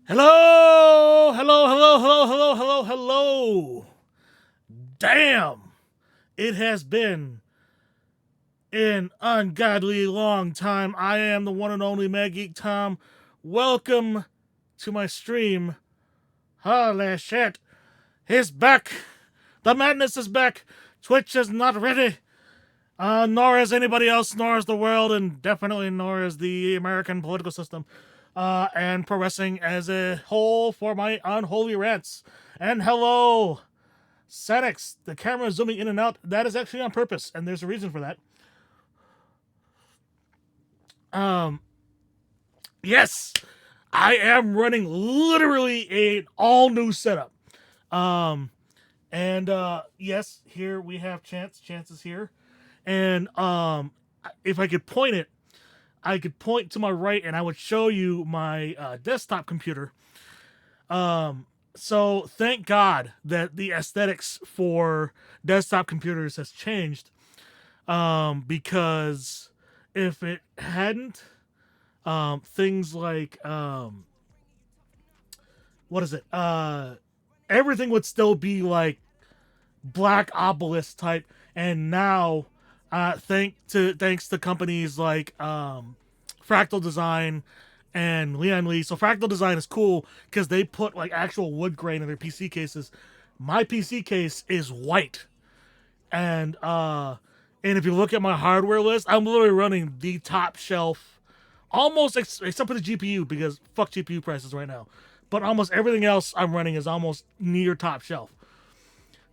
Hello, hello, hello, hello, hello, hello, hello. Damn, it has been an ungodly long time. I am the one and only Mad Geek Tom. Welcome to my stream. Holy shit, he's back. The madness is back. Twitch is not ready. Nor is anybody else, nor is the world, and definitely nor is the American political system. And pro wrestling as a whole for my unholy rants. And hello, Sanix. The camera is zooming in and out. That is actually on purpose, and there's a reason for that. Yes, I am running literally an all new setup. Yes, here we have Chance. Chance is here, and if I could point it, I could point to my right, and I would show you my desktop computer. So thank God that the aesthetics for desktop computers has changed. Because if it hadn't, things like what is it? Everything would still be like black obelisk type, and now, thanks to companies like Fractal Design and Leon Lee. So Fractal Design is cool because they put like actual wood grain in their PC cases. My PC case is white, and if you look at my hardware list, I'm literally running the top shelf, almost except for the GPU because fuck GPU prices right now. But almost everything else I'm running is almost near top shelf.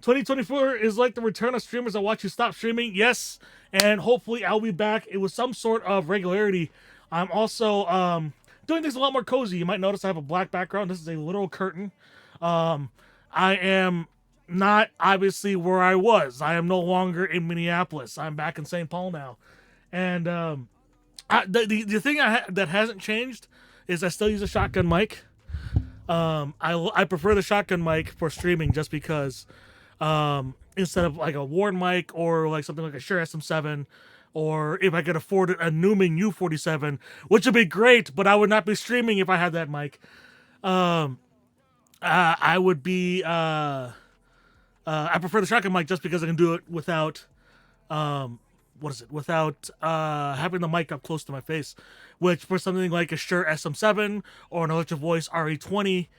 2024 is like the return of streamers that watch you stop streaming. Yes, and hopefully I'll be back. It was some sort of regularity. I'm also doing things a lot more cozy. You might notice I have a black background. This is a literal curtain. I am not obviously where I was. I am no longer in Minneapolis. I'm back in St. Paul now. And the thing that hasn't changed is I still use a shotgun mic. I prefer the shotgun mic for streaming just because instead of like a Warren mic or like something like a Shure SM7, or if I could afford a Newman U47, which would be great, but I would not be streaming if I had that mic. I would be I prefer the shotgun mic just because I can do it without without having the mic up close to my face, which for something like a Shure SM7 or an Electro Voice RE20,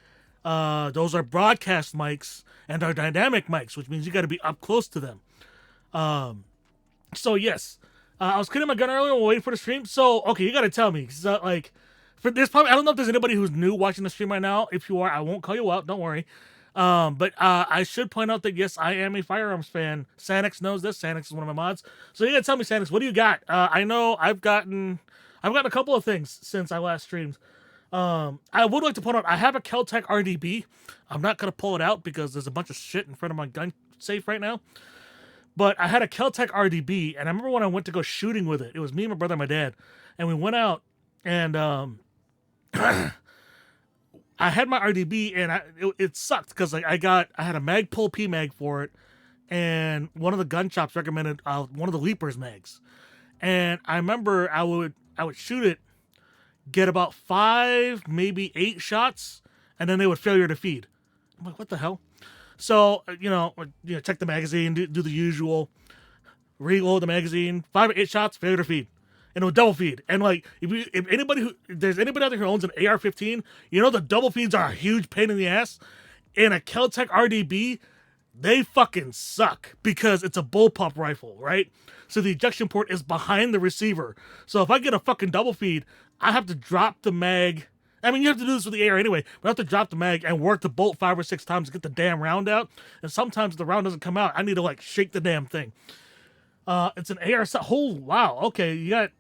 those are broadcast mics and are dynamic mics, which means you got to be up close to them. So yes, I was cleaning my gun earlier while waiting for the stream. So okay, you got to tell me, like, for this probably I don't know if there's anybody who's new watching the stream right now. If you are, I won't call you out. Don't worry. But I should point out that yes, I am a firearms fan. Sanix knows this. Sanix is one of my mods. So you gotta tell me, Sanix, what do you got? I know I've gotten a couple of things since I last streamed. I would like to point out I have a Keltec RDB. I'm not gonna pull it out because there's a bunch of shit in front of my gun safe right now. But I had a Keltec RDB, and I remember when I went to go shooting with it. It was me, my brother, and my dad, and we went out, and I had my RDB, and it sucked because like I had a Magpul P mag for it, and one of the gun shops recommended one of the Leapers mags, and I remember I would shoot it, get about 5, maybe 8 shots, and then they would failure to feed. I'm like, what the hell? So check the magazine, do the usual, reload the magazine, 5 or 8 shots, failure to feed. And it would double feed. And like, if there's anybody out there who owns an AR-15, the double feeds are a huge pain in the ass. In a Keltec RDB, they fucking suck because it's a bullpup rifle, right? So the ejection port is behind the receiver. So if I get a fucking double feed, I have to drop the mag. I mean, you have to do this with the AR anyway, but I have to drop the mag and work the bolt 5 or 6 times to get the damn round out. And sometimes the round doesn't come out. I need to like shake the damn thing. It's an AR. Oh wow. Okay, you got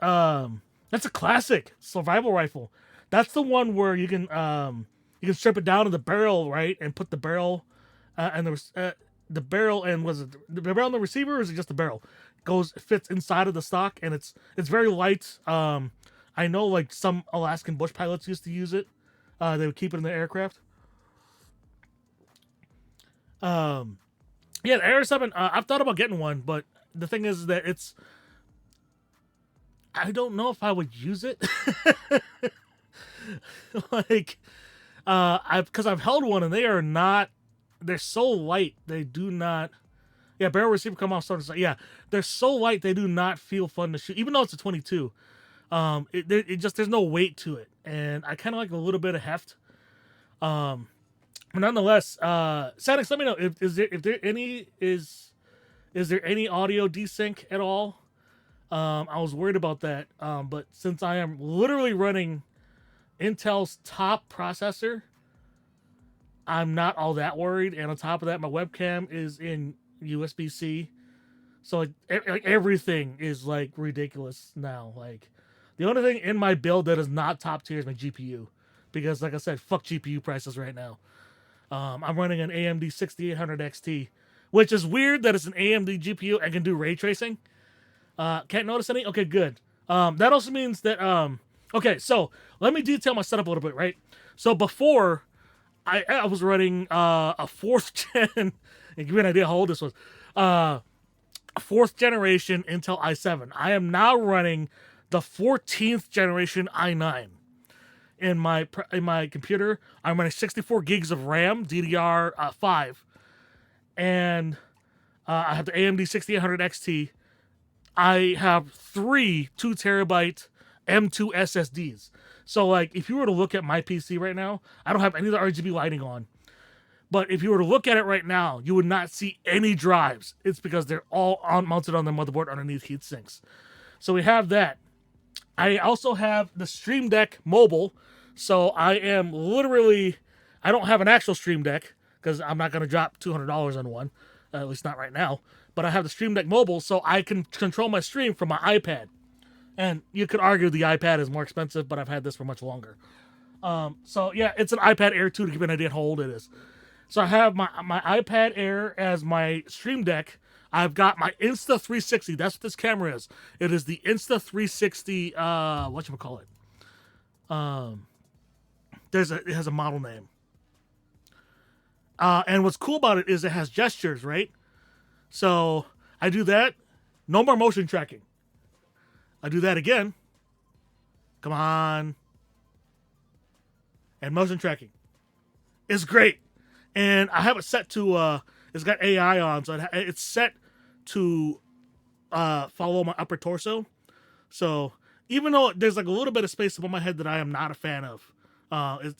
that's a classic survival rifle. That's the one where you can strip it down to the barrel, right, and put the barrel and the barrel and was it the barrel and the receiver, or is it just the barrel? Fits inside of the stock, and it's very light. I know like some Alaskan bush pilots used to use it. They would keep it in the aircraft. Yeah, the AR-7. I've thought about getting one, but the thing is that I don't know if I would use it. Like, I've held one and they are not. They're so light. They do not. Yeah, barrel receiver come off starting. Yeah, they're so light. They do not feel fun to shoot, even though it's a 22. It just there's no weight to it, and I kind of like a little bit of heft. But nonetheless, Sanix, let me know if there any is there any audio desync at all? I was worried about that, but since I am literally running Intel's top processor, I'm not all that worried. And on top of that, my webcam is in USB-C, so like everything is like ridiculous now. Like the only thing in my build that is not top tier is my GPU, because like I said, fuck GPU prices right now. I'm running an AMD 6800 XT, which is weird that it's an AMD GPU and can do ray tracing. Can't notice any? Okay, good. That also means that, okay, so let me detail my setup a little bit, right? So before, I was running a fourth gen, and give you an idea how old this was, fourth generation Intel i7. I am now running the 14th generation i9 in my computer. I'm running 64 gigs of RAM, DDR5, and I have the AMD 6800 XT. I have 3 2 terabyte M2 SSDs. So like, if you were to look at my PC right now, I don't have any of the RGB lighting on. But if you were to look at it right now, you would not see any drives. It's because they're all mounted on the motherboard underneath heat sinks. So we have that. I also have the Stream Deck mobile. So I am literally, I don't have an actual Stream Deck because I'm not going to drop $200 on one, at least not right now. But I have the Stream Deck mobile, so I can control my stream from my iPad. And you could argue the iPad is more expensive, but I've had this for much longer. So yeah, it's an iPad Air 2 to give you an idea how old it is. So I have my iPad Air as my Stream Deck. I've got my Insta360. That's what this camera is. It is the Insta360. Whatchamacallit? It has a model name. And what's cool about it is it has gestures, right? So I do that. No more motion tracking. I do that again. Come on. And motion tracking. It's great. And I have it set to, it's got AI on, so it's set to follow my upper torso. So even though there's like a little bit of space above my head that I am not a fan of,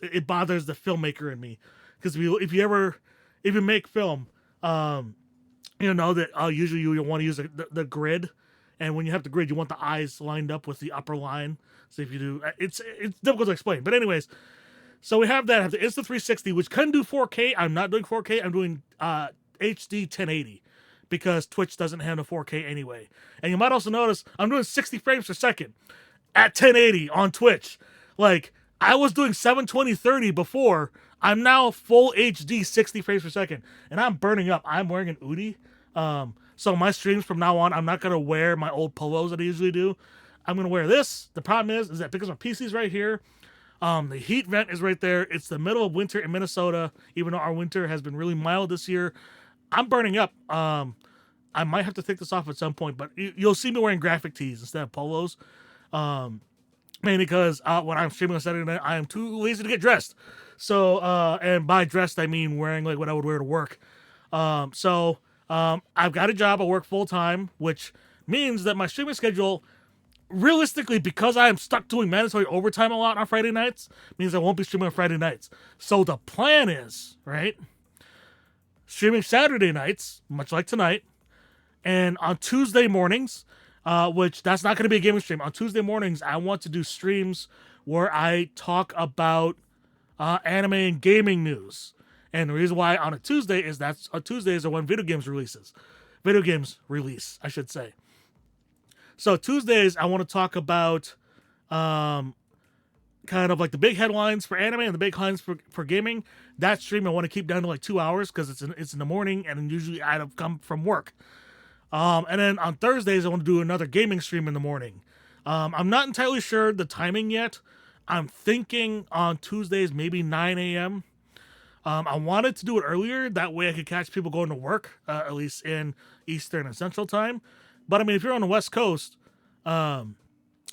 it bothers the filmmaker in me. Because if you make film, you know that usually you want to use the grid. And when you have the grid, you want the eyes lined up with the upper line. So if you do, it's difficult to explain. But anyways, so we have that. I have the Insta360, which can do 4K. I'm not doing 4K. I'm doing HD 1080 because Twitch doesn't handle 4K anyway. And you might also notice I'm doing 60 frames per second at 1080 on Twitch. Like, I was doing 720/30 before. I'm now full HD 60 frames per second. And I'm burning up. I'm wearing an Udi. So my streams from now on, I'm not going to wear my old polos that I usually do. I'm going to wear this. The problem is that because my PC's right here, the heat vent is right there. It's the middle of winter in Minnesota, even though our winter has been really mild this year. I'm burning up. I might have to take this off at some point, but you'll see me wearing graphic tees instead of polos. Mainly because when I'm streaming on Saturday night, I am too lazy to get dressed. So, and by dressed, I mean wearing like what I would wear to work. I've got a job. I work full time, which means that my streaming schedule, realistically, because I am stuck doing mandatory overtime a lot on Friday nights, means I won't be streaming on Friday nights. So the plan is, right, streaming Saturday nights, much like tonight, and on Tuesday mornings, which that's not going to be a gaming stream. On Tuesday mornings, I want to do streams where I talk about anime and gaming news. And the reason why on a Tuesday is that's Tuesdays are when video games release, I should say. So Tuesdays, I want to talk about kind of like the big headlines for anime and the big headlines for gaming. That stream I want to keep down to like 2 hours because it's in the morning and usually I've come from work. And then on Thursdays, I want to do another gaming stream in the morning. I'm not entirely sure the timing yet. I'm thinking on Tuesdays, maybe 9 a.m. I wanted to do it earlier. That way I could catch people going to work, at least in Eastern and Central time. But I mean, if you're on the West Coast,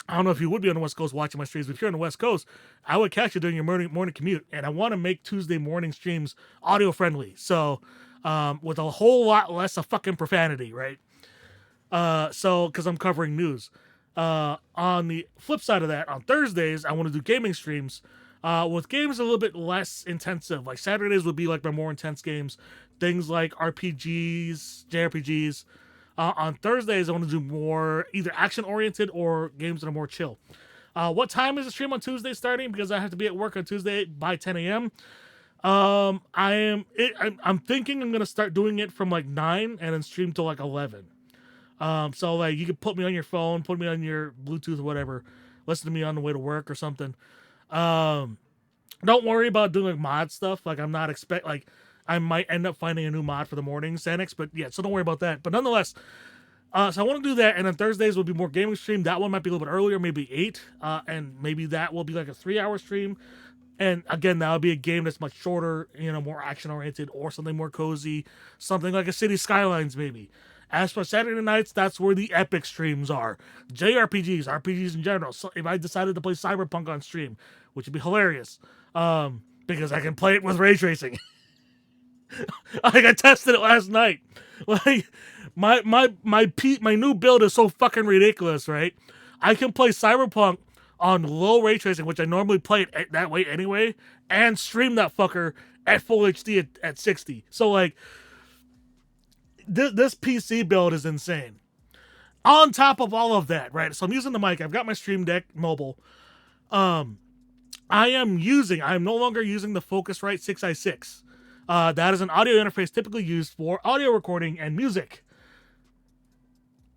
I don't know if you would be on the West Coast watching my streams, but if you're on the West Coast, I would catch you during your morning commute. And I want to make Tuesday morning streams audio friendly. So, with a whole lot less of fucking profanity, right? So, because I'm covering news. On the flip side of that, on Thursdays, I want to do gaming streams with games a little bit less intensive. Like Saturdays would be like my more intense games, things like RPGs, JRPGs. On Thursdays, I want to do more either action oriented or games that are more chill. What time is the stream on Tuesday starting? Because I have to be at work on Tuesday by 10 a.m. I'm thinking I'm gonna start doing it from like 9 and then stream till like 11. So like you can put me on your phone, put me on your Bluetooth or whatever, listen to me on the way to work or something. Don't worry about doing like mod stuff. Like I'm not like I might end up finding a new mod for the morning Xanax, but yeah, so don't worry about that. But nonetheless, so I want to do that, and then Thursdays will be more gaming stream. That one might be a little bit earlier, maybe 8, and maybe that will be like a 3-hour stream. And again, that would be a game that's much shorter, more action oriented or something more cozy, something like a City Skylines maybe. As for Saturday nights, that's where the epic streams are. JRPGs, RPGs in general. So if I decided to play Cyberpunk on stream, which would be hilarious, because I can play it with ray tracing. Like I tested it last night. Like my new build is so fucking ridiculous, right? I can play Cyberpunk on low ray tracing, which I normally play it that way anyway, and stream that fucker at full HD at 60. So like this PC build is insane. On top of all of that, right? So I'm using the mic. I've got my Stream Deck mobile. I am no longer using the Focusrite 6i6. That is an audio interface typically used for audio recording and music.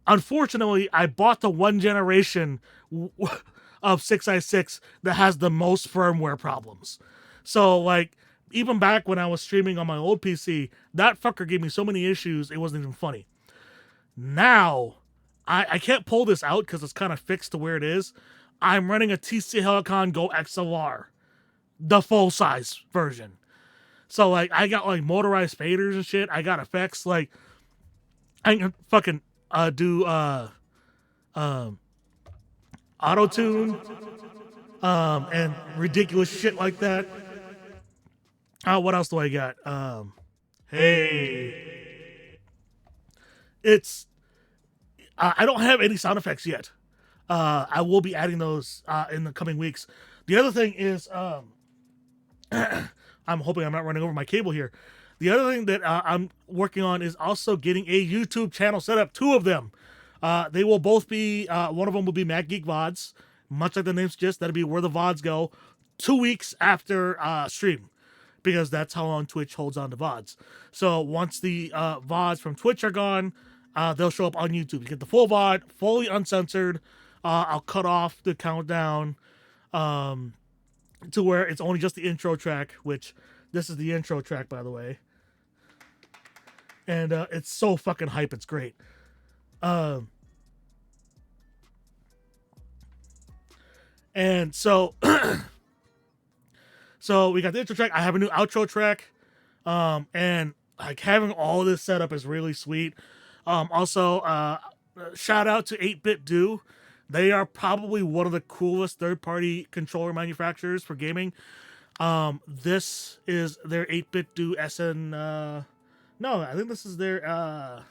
Unfortunately, I bought the one generation of 6i6 that has the most firmware problems. So, like, even back when I was streaming on my old PC, that fucker gave me so many issues, it wasn't even funny. Now, I can't pull this out because it's kind of fixed to where it is. I'm running a TC Helicon Go XLR, the full-size version. So, like, I got, like, motorized faders and shit. I got effects, like, I can fucking do auto-tune and ridiculous shit like that. What else do I got? Hey. It's... I don't have any sound effects yet. I will be adding those in the coming weeks. The other thing is... I'm hoping I'm not running over my cable here. The other thing that I'm working on is also getting a YouTube channel set up. 2 of them. They will both be, one of them will be Mac Geek VODs. Much like the name suggests, that'll be where the VODs go 2 weeks after stream. Because that's how long Twitch holds on to VODs. So once the VODs from Twitch are gone, they'll show up on YouTube. You get the full VOD, fully uncensored. I'll cut off the countdown. To where it's only just the intro track, which this is the intro track, by the way. And it's so fucking hype, it's great. And so, so we got the intro track. I have a new outro track. And like having all this set up is really sweet. Also, shout out to 8-Bit Do. They are probably one of the coolest third-party controller manufacturers for gaming. This is their 8-Bit Do SN... no, I think this is their...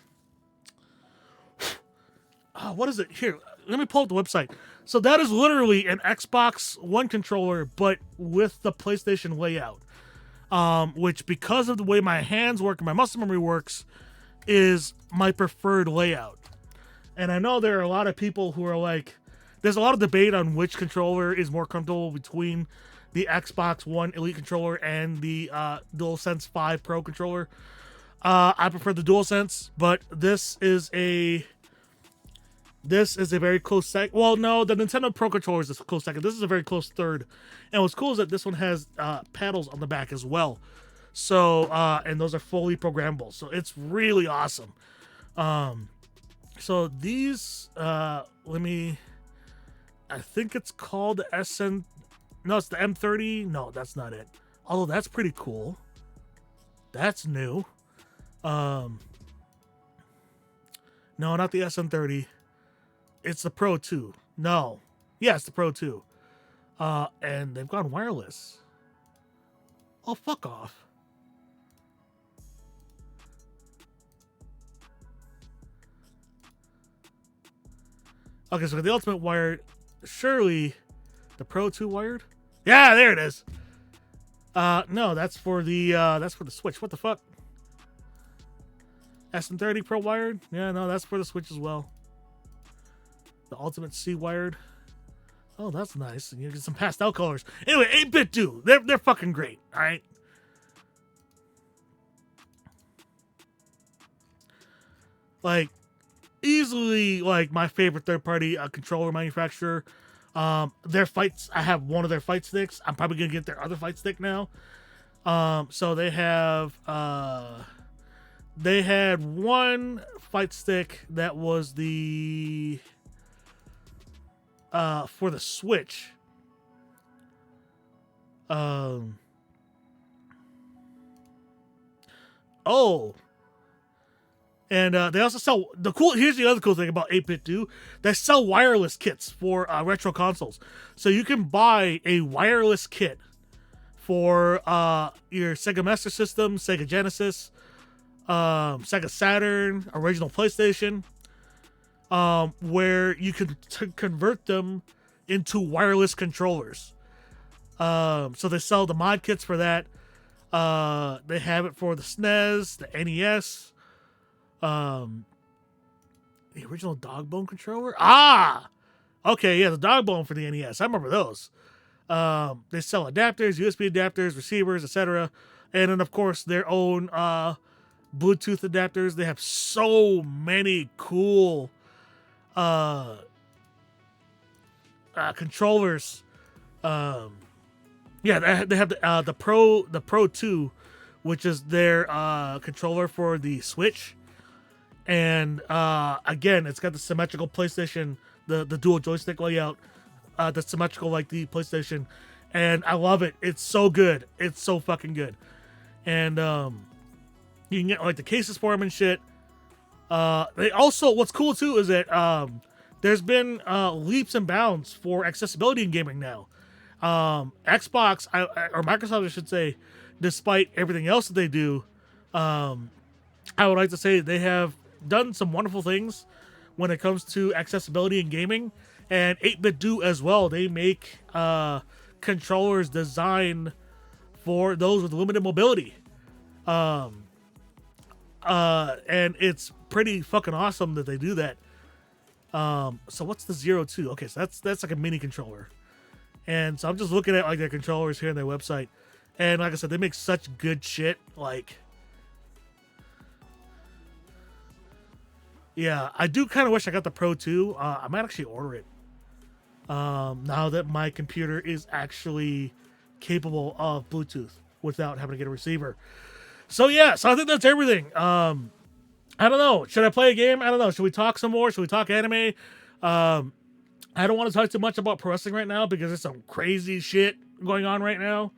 what is it? Here, let me pull up the website. So that is literally an Xbox One controller, but with the PlayStation layout. Which, because of the way my hands work and my muscle memory works, is my preferred layout. And I know there are a lot of people who are like, there's a lot of debate on which controller is more comfortable between the Xbox One Elite controller and the DualSense 5 Pro controller. I prefer the DualSense, but this is a very close second. Well, no, the Nintendo Pro controller is a close second. This is a very close third. And what's cool is that this one has paddles on the back as well. So, and those are fully programmable. So it's really awesome. So these, I think it's called the SN, no, it's the M30. No, that's not it. Although that's pretty cool. That's new. No, not the SN30. It's the Pro 2. No. Yeah, it's the Pro 2. And they've gone wireless. Oh, fuck off. Okay, so the Ultimate wired. Surely the Pro 2 wired? Yeah, there it is. No, that's for the Switch. What the fuck? SM30 Pro wired? Yeah, no, that's for the Switch as well. The Ultimate C wired. Oh, that's nice. And you get some pastel colors. Anyway, 8-bit do. They're fucking great. All right. Like, easily like my favorite third-party controller manufacturer. Their fights. I have one of their fight sticks. I'm probably gonna get their other fight stick now. So they have. They had one fight stick that was the for the Switch. Oh. And they also sell here's the other cool thing about 8-bit do. They sell wireless kits for retro consoles. So you can buy a wireless kit for your Sega Master System, Sega Genesis, Sega Saturn, original PlayStation, where you can convert them into wireless controllers. So they sell the mod kits for that. They have it for the SNES, the NES, the original Dogbone controller. Okay, yeah, the Dogbone for the NES. I remember those. They sell adapters, USB adapters, receivers, etc., and then of course their own Bluetooth adapters. They have so many cool controllers. Yeah, they have the Pro 2, which is their controller for the Switch. And again, it's got the symmetrical PlayStation, the dual joystick layout, that's symmetrical like the PlayStation, and I love it. It's so good. It's so fucking good. And you can get like the cases for them and shit. They also, what's cool too is that there's been leaps and bounds for accessibility in gaming now. Xbox or Microsoft, I should say, despite everything else that they do, I would like to say they have done some wonderful things when it comes to accessibility in gaming, and 8-bit do as well. They make controllers designed for those with limited mobility, and it's pretty fucking awesome that they do that. So what's the 02? Okay, so that's like a mini controller, and so I'm just looking at like their controllers here on their website, and like I said, they make such good shit. Like, yeah, I do kind of wish I got the Pro 2. I might actually order it. Now that my computer is actually capable of Bluetooth without having to get a receiver. So yeah, so I think that's everything. I don't know. Should I play a game? I don't know. Should we talk some more? Should we talk anime? I don't want to talk too much about pro wrestling right now because there's some crazy shit going on right now.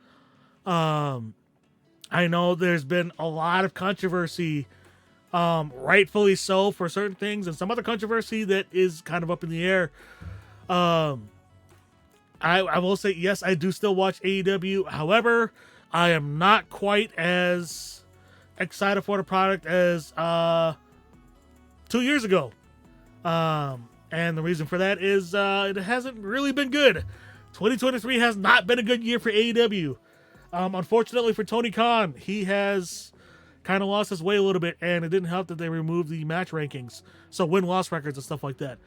I know there's been a lot of controversy, rightfully so, for certain things, and some other controversy that is kind of up in the air. I will say, yes, I do still watch AEW. However, I am not quite as excited for the product as 2 years ago. And the reason for that is it hasn't really been good. 2023 has not been a good year for AEW. Unfortunately for Tony Khan, he has kind of lost his way a little bit, and it didn't help that they removed the match rankings, so win-loss records and stuff like that.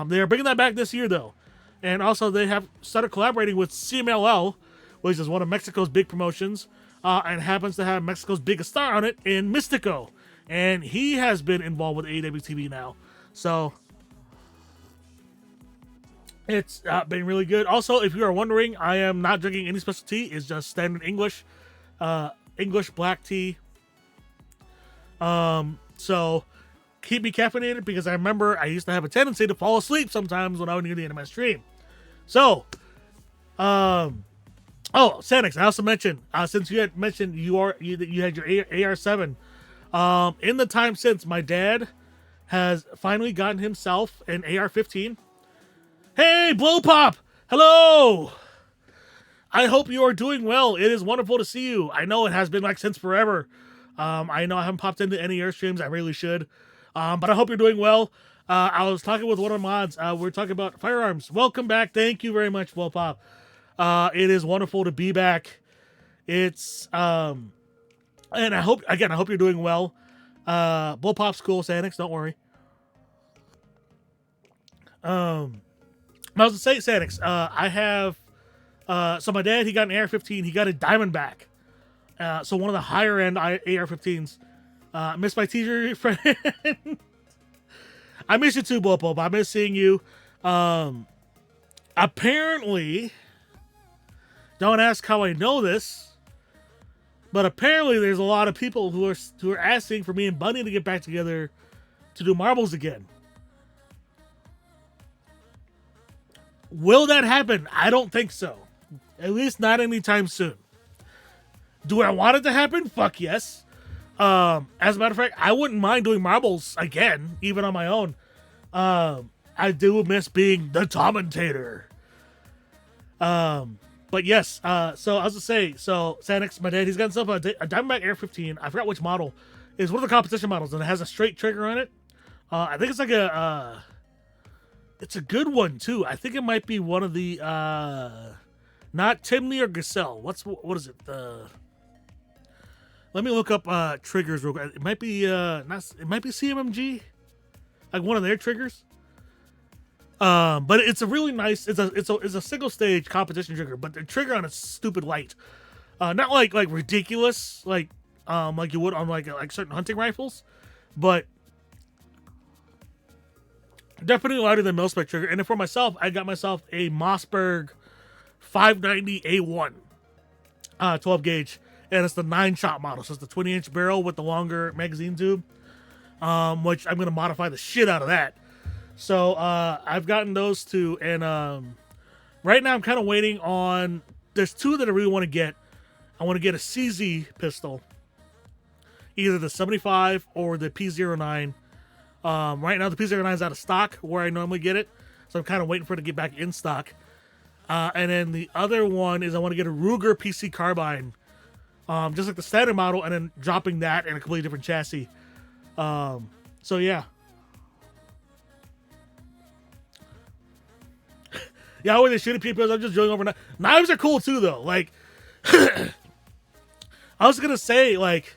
They are bringing that back this year, though. And also, they have started collaborating with CMLL, which is one of Mexico's big promotions, and happens to have Mexico's biggest star on it in Mystico. And he has been involved with AEW TV now. So, it's been really good. Also, if you are wondering, I am not drinking any special tea. It's just standard English black tea. So keep me caffeinated, because I remember I used to have a tendency to fall asleep sometimes when I would near the end of my stream. So, Sanix, I also mentioned, since you had mentioned you had your AR7, in the time since, my dad has finally gotten himself an AR-15. Hey, Blow Pop! Hello! I hope you are doing well. It is wonderful to see you. I know it has been like since forever. I know I haven't popped into any air streams. I really should. But I hope you're doing well. I was talking with one of my mods. We're talking about firearms. Welcome back. Thank you very much, Blow Pop. It is wonderful to be back. It's and I hope you're doing well. Blow Pop's cool, Sanix, don't worry. I was to say, Sanix, I have so my dad, he got an AR-15, he got a Diamondback. So one of the higher end AR-15s. Miss my teacher friend. I miss you too, Blow Pop. I miss seeing you. Apparently, don't ask how I know this, but apparently there's a lot of people who are asking for me and Bunny to get back together to do marbles again. Will that happen? I don't think so. At least not anytime soon. Do I want it to happen? Fuck yes. As a matter of fact, I wouldn't mind doing marbles again, even on my own. I do miss being the commentator. But yes, so I was to say, so Sanix, my dad, he's got himself a Diamondback AR-15. I forgot which model. It's one of the competition models, and it has a straight trigger on it. I think it's like it's a good one too. I think it might be one of the not Timney or Gazelle. What is it? Let me look up triggers real quick. It might be it might be CMMG, like one of their triggers. But it's a really nice. It's a single stage competition trigger, but the trigger on it's stupid light. Not like ridiculous like you would on like certain hunting rifles, but definitely lighter than mil-spec trigger. And then for myself, I got myself a Mossberg 590 A1 12 gauge, and it's the 9-shot model. So it's the 20-inch barrel with the longer magazine tube, which I'm gonna modify the shit out of that. So I've gotten those two, and right now I'm kind of waiting on. There's two that I really want to get. I want to get a CZ pistol, either the 75 or the P09. Right now the P09 is out of stock where I normally get it, so I'm kind of waiting for it to get back in stock. And then the other one is I want to get a Ruger PC carbine, just like the standard model, and then dropping that in a completely different chassis. So yeah. Yeah, when they shooting people, I'm just drilling over. Knives are cool too, though. Like, I was gonna say, like,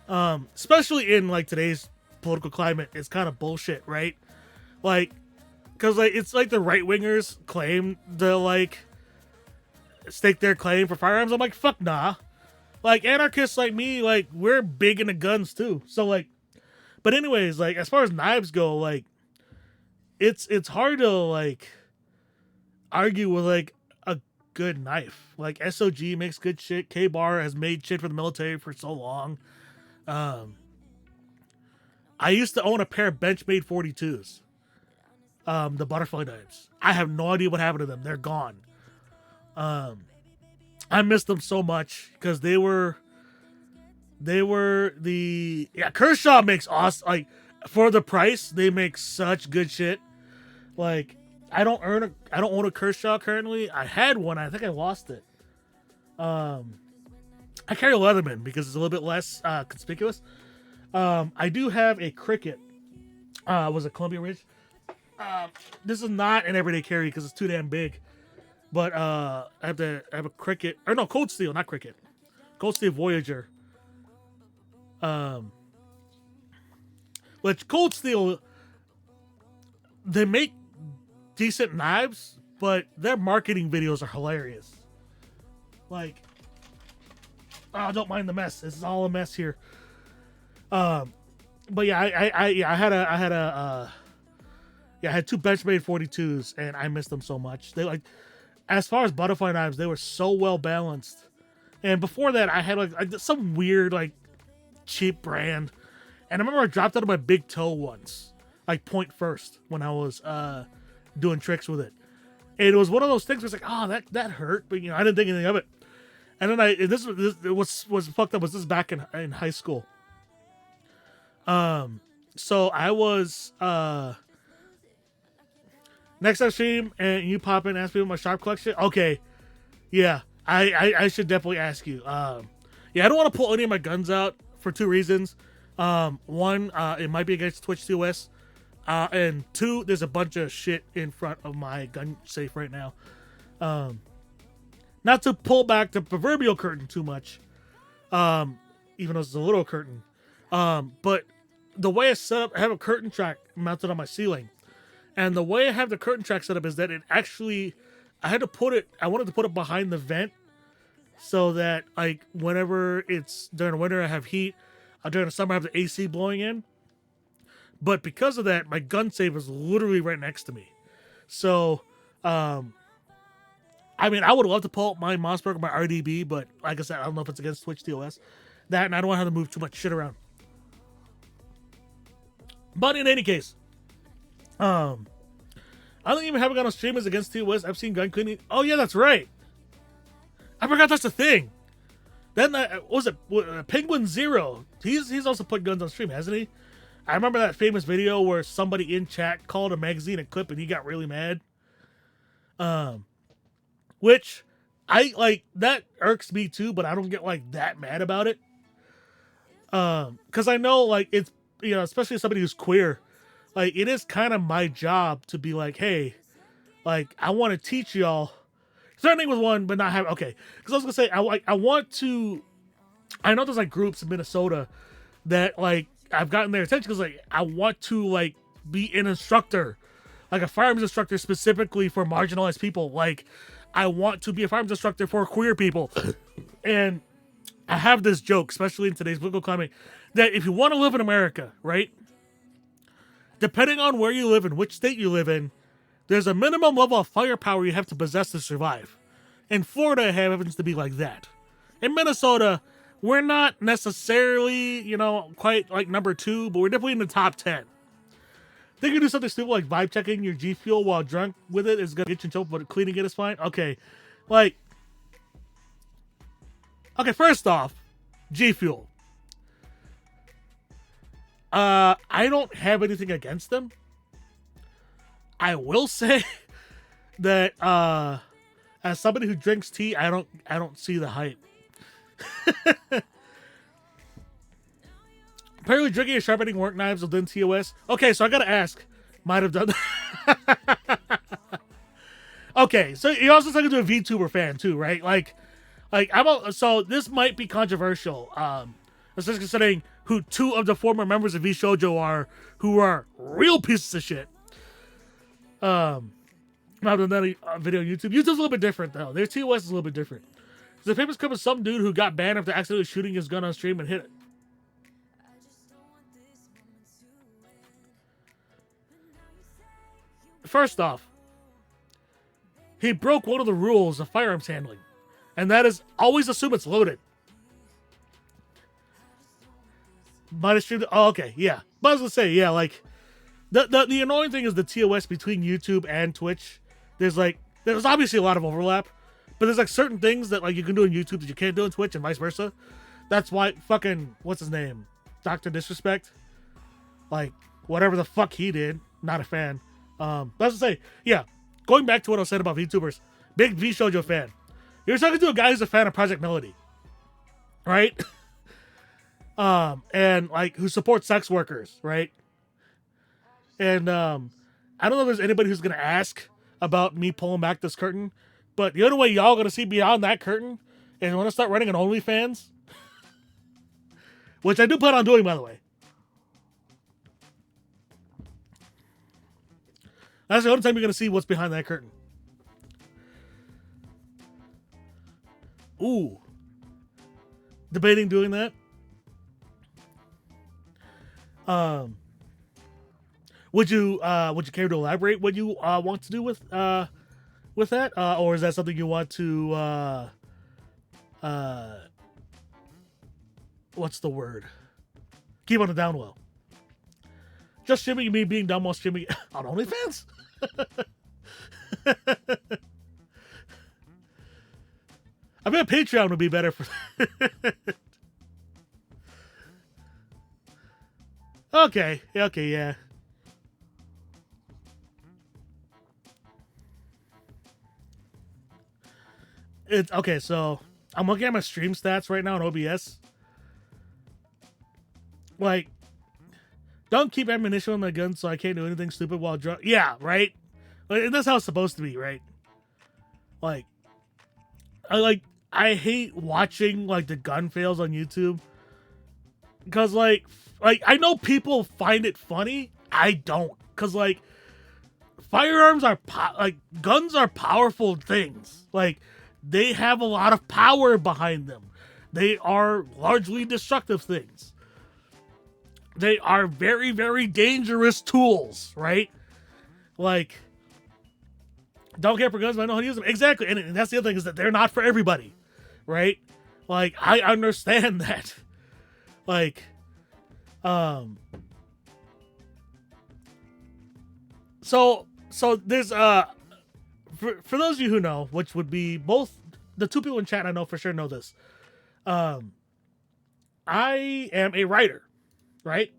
especially in like today's political climate, it's kind of bullshit, right? Like, because like it's like the right wingers claim to like stake their claim for firearms. I'm like, fuck nah. Like anarchists like me, like we're big into guns too. So like, but anyways, like as far as knives go, like it's hard to like argue with like a good knife. Like SOG makes good shit. K-Bar has made shit for the military for so long. I used to own a pair of Benchmade 42s. The butterfly knives. I have no idea what happened to them. They're gone. I missed them so much because they were Kershaw makes awesome, like for the price, they make such good shit. Like I don't own a Kershaw currently. I had one. I think I lost it. I carry a Leatherman because it's a little bit less conspicuous. I do have a Cricket. Was it Columbia Ridge? This is not an everyday carry because it's too damn big. But I have a Cricket, or no, Cold Steel, not Cricket. Cold Steel Voyager. Which Cold Steel, they make decent knives, but their marketing videos are hilarious. Like, oh, don't mind the mess. This is all a mess here. But yeah, I had two Benchmade 42s, and I missed them so much. They like, as far as butterfly knives, they were so well balanced. And before that, I had like some weird like cheap brand, and I remember I dropped out of my big toe once, like point first, when I was doing tricks with it. And it was one of those things where it's like, oh, that hurt, but I didn't think anything of it. And then this was fucked up. Was this back in high school? So I was Next time stream and you pop in and ask me about my sharp collection. Okay, yeah, I should definitely ask you. Yeah, I don't want to pull any of my guns out for two reasons. One, it might be against Twitch TOS. And two, there's a bunch of shit in front of my gun safe right now. Not to pull back the proverbial curtain too much, even though it's a little curtain. But the way it's set up, I have a curtain track mounted on my ceiling. And the way I have the curtain track set up is that it actually, I wanted to put it behind the vent so that, like, whenever it's during the winter, I have heat. During the summer, I have the AC blowing in. But because of that, my gun safe is literally right next to me. So, I mean, I would love to pull up my Mossberg or my RDB, but like I said, I don't know if it's against Twitch TOS. That, and I don't want to have to move too much shit around. But in any case, I don't even have a gun on stream as against TOS. I've seen gun cleaning. Oh yeah, that's right. I forgot that's a thing. Then was it Penguin Zero? He's also put guns on stream, hasn't he? I remember that famous video where somebody in chat called a magazine a clip and he got really mad. Which I like, that irks me too, but I don't get like that mad about it. Cause I know like it's, you know, especially somebody who's queer, like it is kind of my job to be like, hey, like I want to teach y'all. Starting with one, but not have, okay. Cause I was gonna say, I want to, I know there's like groups in Minnesota that like, I've gotten their attention because like I want to like be an instructor, like a firearms instructor specifically for marginalized people. Like I want to be a firearms instructor for queer people. And I have this joke, especially in today's political climate, that if you want to live in America, right, depending on where you live and which state you live in, there's a minimum level of firepower you have to possess to survive. In Florida, it happens to be like that. In Minnesota, we're not necessarily, you know, quite like number 2, but we're definitely in the top 10. They can do something stupid like vibe checking your G Fuel while drunk with it is gonna get you in trouble, but cleaning it is fine. Okay, like, okay, first off, G Fuel. I don't have anything against them. I will say that as somebody who drinks tea, I don't see the hype. Apparently drinking and sharpening work knives within TOS. Okay, so I gotta ask. Might have done that. Okay, so you're also talking to a VTuber fan too, right? Like so this might be controversial. Especially considering who 2 of the former members of VShojo are, who are real pieces of shit. I've done that video on YouTube. YouTube's a little bit different though. Their TOS is a little bit different. There's a famous clip of some dude who got banned after accidentally shooting his gun on stream and hit it. First off, he broke one of the rules of firearms handling, and that is always assume it's loaded. Might have streamed. Oh, okay, yeah. But I was gonna say, yeah, like the annoying thing is the TOS between YouTube and Twitch. There's obviously a lot of overlap. But there's like certain things that like you can do on YouTube that you can't do on Twitch and vice versa. That's why fucking, what's his name? Dr. Disrespect. Like, whatever the fuck he did. Not a fan. Let's just say, yeah, going back to what I was saying about VTubers. Big VShojo fan. You're talking to a guy who's a fan of Project Melody. Right? And like, who supports sex workers, right? And I don't know if there's anybody who's gonna ask about me pulling back this curtain. But the only way y'all gonna see beyond that curtain is when I start running an OnlyFans. Which I do plan on doing, by the way. That's the only time you're gonna see what's behind that curtain. Ooh. Debating doing that. Would you care to elaborate what you want to do with that, or is that something you want to what's the word? Keep on the down low. Just streaming me being dumb while streaming on OnlyFans? I bet Patreon would be better for Okay, yeah. it's okay. So I'm looking at my stream stats right now on OBS. Like, don't keep ammunition on my gun so I can't do anything stupid while drunk. Yeah, right. Like, that's how it's supposed to be, right? Like, I hate watching like the gun fails on YouTube because like I know people find it funny. I don't, because like firearms are like guns are powerful things. Like they have a lot of power behind them. They are largely destructive things. They are very, very dangerous tools, right? Like, don't care for guns, but I know how to use them. Exactly. And that's the other thing, is that they're not for everybody, right? Like, I understand that. Like, so there's, for those of you who know, which would be both the two people in chat, I know for sure know this. I am a writer, right?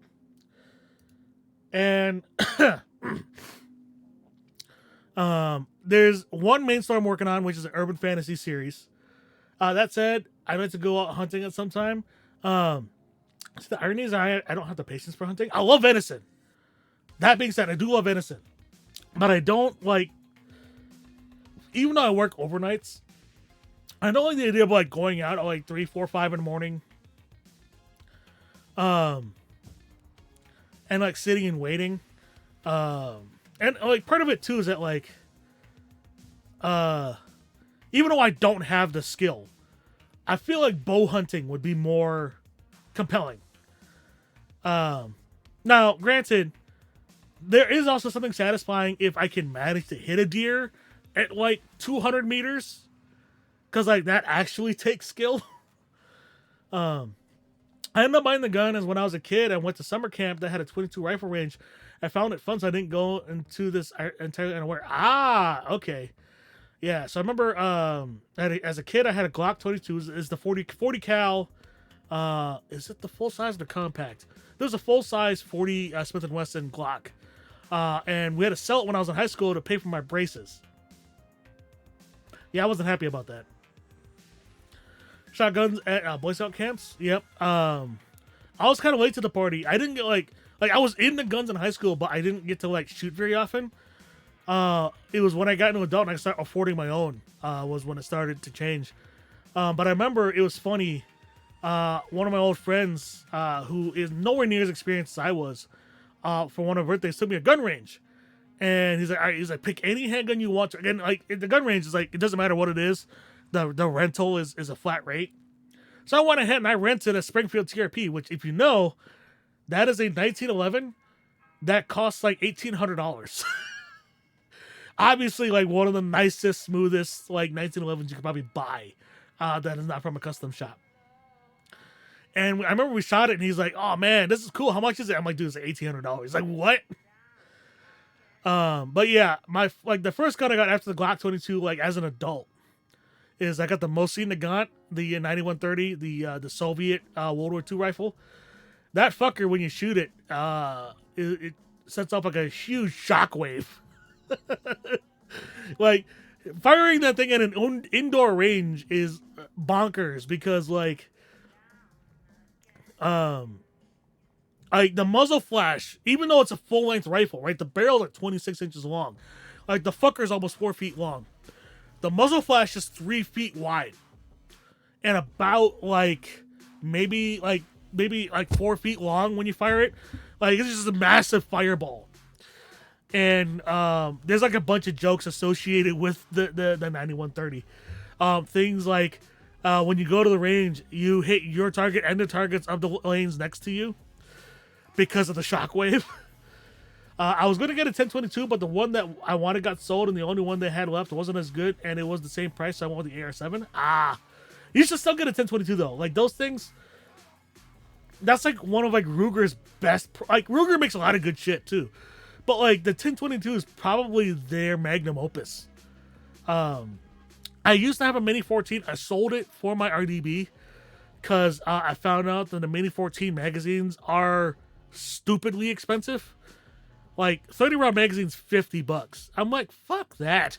And there's one main story I'm working on, which is an urban fantasy series. That said, I meant to go out hunting at some time. So the irony is I don't have the patience for hunting. I love venison. That being said, I do love venison, but I don't like. Even though I work overnights, I don't like the idea of like going out at like 3, 4, 5 in the morning. And like sitting and waiting. And like part of it too is that like even though I don't have the skill, I feel like bow hunting would be more compelling. Now granted, there is also something satisfying if I can manage to hit a deer at like 200 meters, because like that actually takes skill. I ended up buying the gun as when I was a kid. I went to summer camp that had a 22 rifle range. I found it fun, so I didn't go into this entirely unaware. Ah, okay. Yeah, so I remember as a kid, I had a Glock 22. Is the 40 cal. Is it the full size or the compact? There's a full size 40 Smith & Wesson Glock. And we had to sell it when I was in high school to pay for my braces. Yeah, I wasn't happy about that. Shotguns at Boy Scout camps. Yep. I was kind of late to the party. I didn't get like I was into guns in high school, but I didn't get to like shoot very often. It was when I got into adult and I started affording my own. Was when it started to change. But I remember it was funny. One of my old friends, who is nowhere near as experienced as I was, for one of her birthdays, took me a gun range, and he's like, all right, pick any handgun you want. Again, like the gun range is like it doesn't matter what it is. The rental is a flat rate. So I went ahead and I rented a Springfield TRP, which, if you know, that is a 1911 that costs like $1,800. Obviously, like one of the nicest, smoothest like 1911s you could probably buy. That is not from a custom shop. And I remember we shot it, and he's like, "Oh man, this is cool. How much is it?" I'm like, "Dude, it's like $1,800." He's like, "What?" But yeah, the first gun I got after the Glock 22, like as an adult, is I got the Mosin Nagant, the 9130, the Soviet World War II rifle. That fucker, when you shoot it, it sets off like a huge shockwave. Like firing that thing at an indoor range is bonkers, because like the muzzle flash, even though it's a full length rifle, right? The barrel's like 26 inches long. Like the fucker's almost 4 feet long. The muzzle flash is 3 feet wide, and about maybe 4 feet long when you fire it. Like it's just a massive fireball. And there's like a bunch of jokes associated with the 9130. Things like when you go to the range, you hit your target and the targets of the lanes next to you because of the shockwave. I was going to get a 1022, but the one that I wanted got sold, and the only one they had left wasn't as good, and it was the same price, so I went with the AR-7. You should still get a 1022 though. Like those things, that's like one of like Ruger's best. Like Ruger makes a lot of good shit too, but like the 1022 is probably their magnum opus. I used to have a Mini 14. I sold it for my RDB because I found out that the Mini 14 magazines are stupidly expensive. Like 30 round magazines, $50. I'm like, fuck that.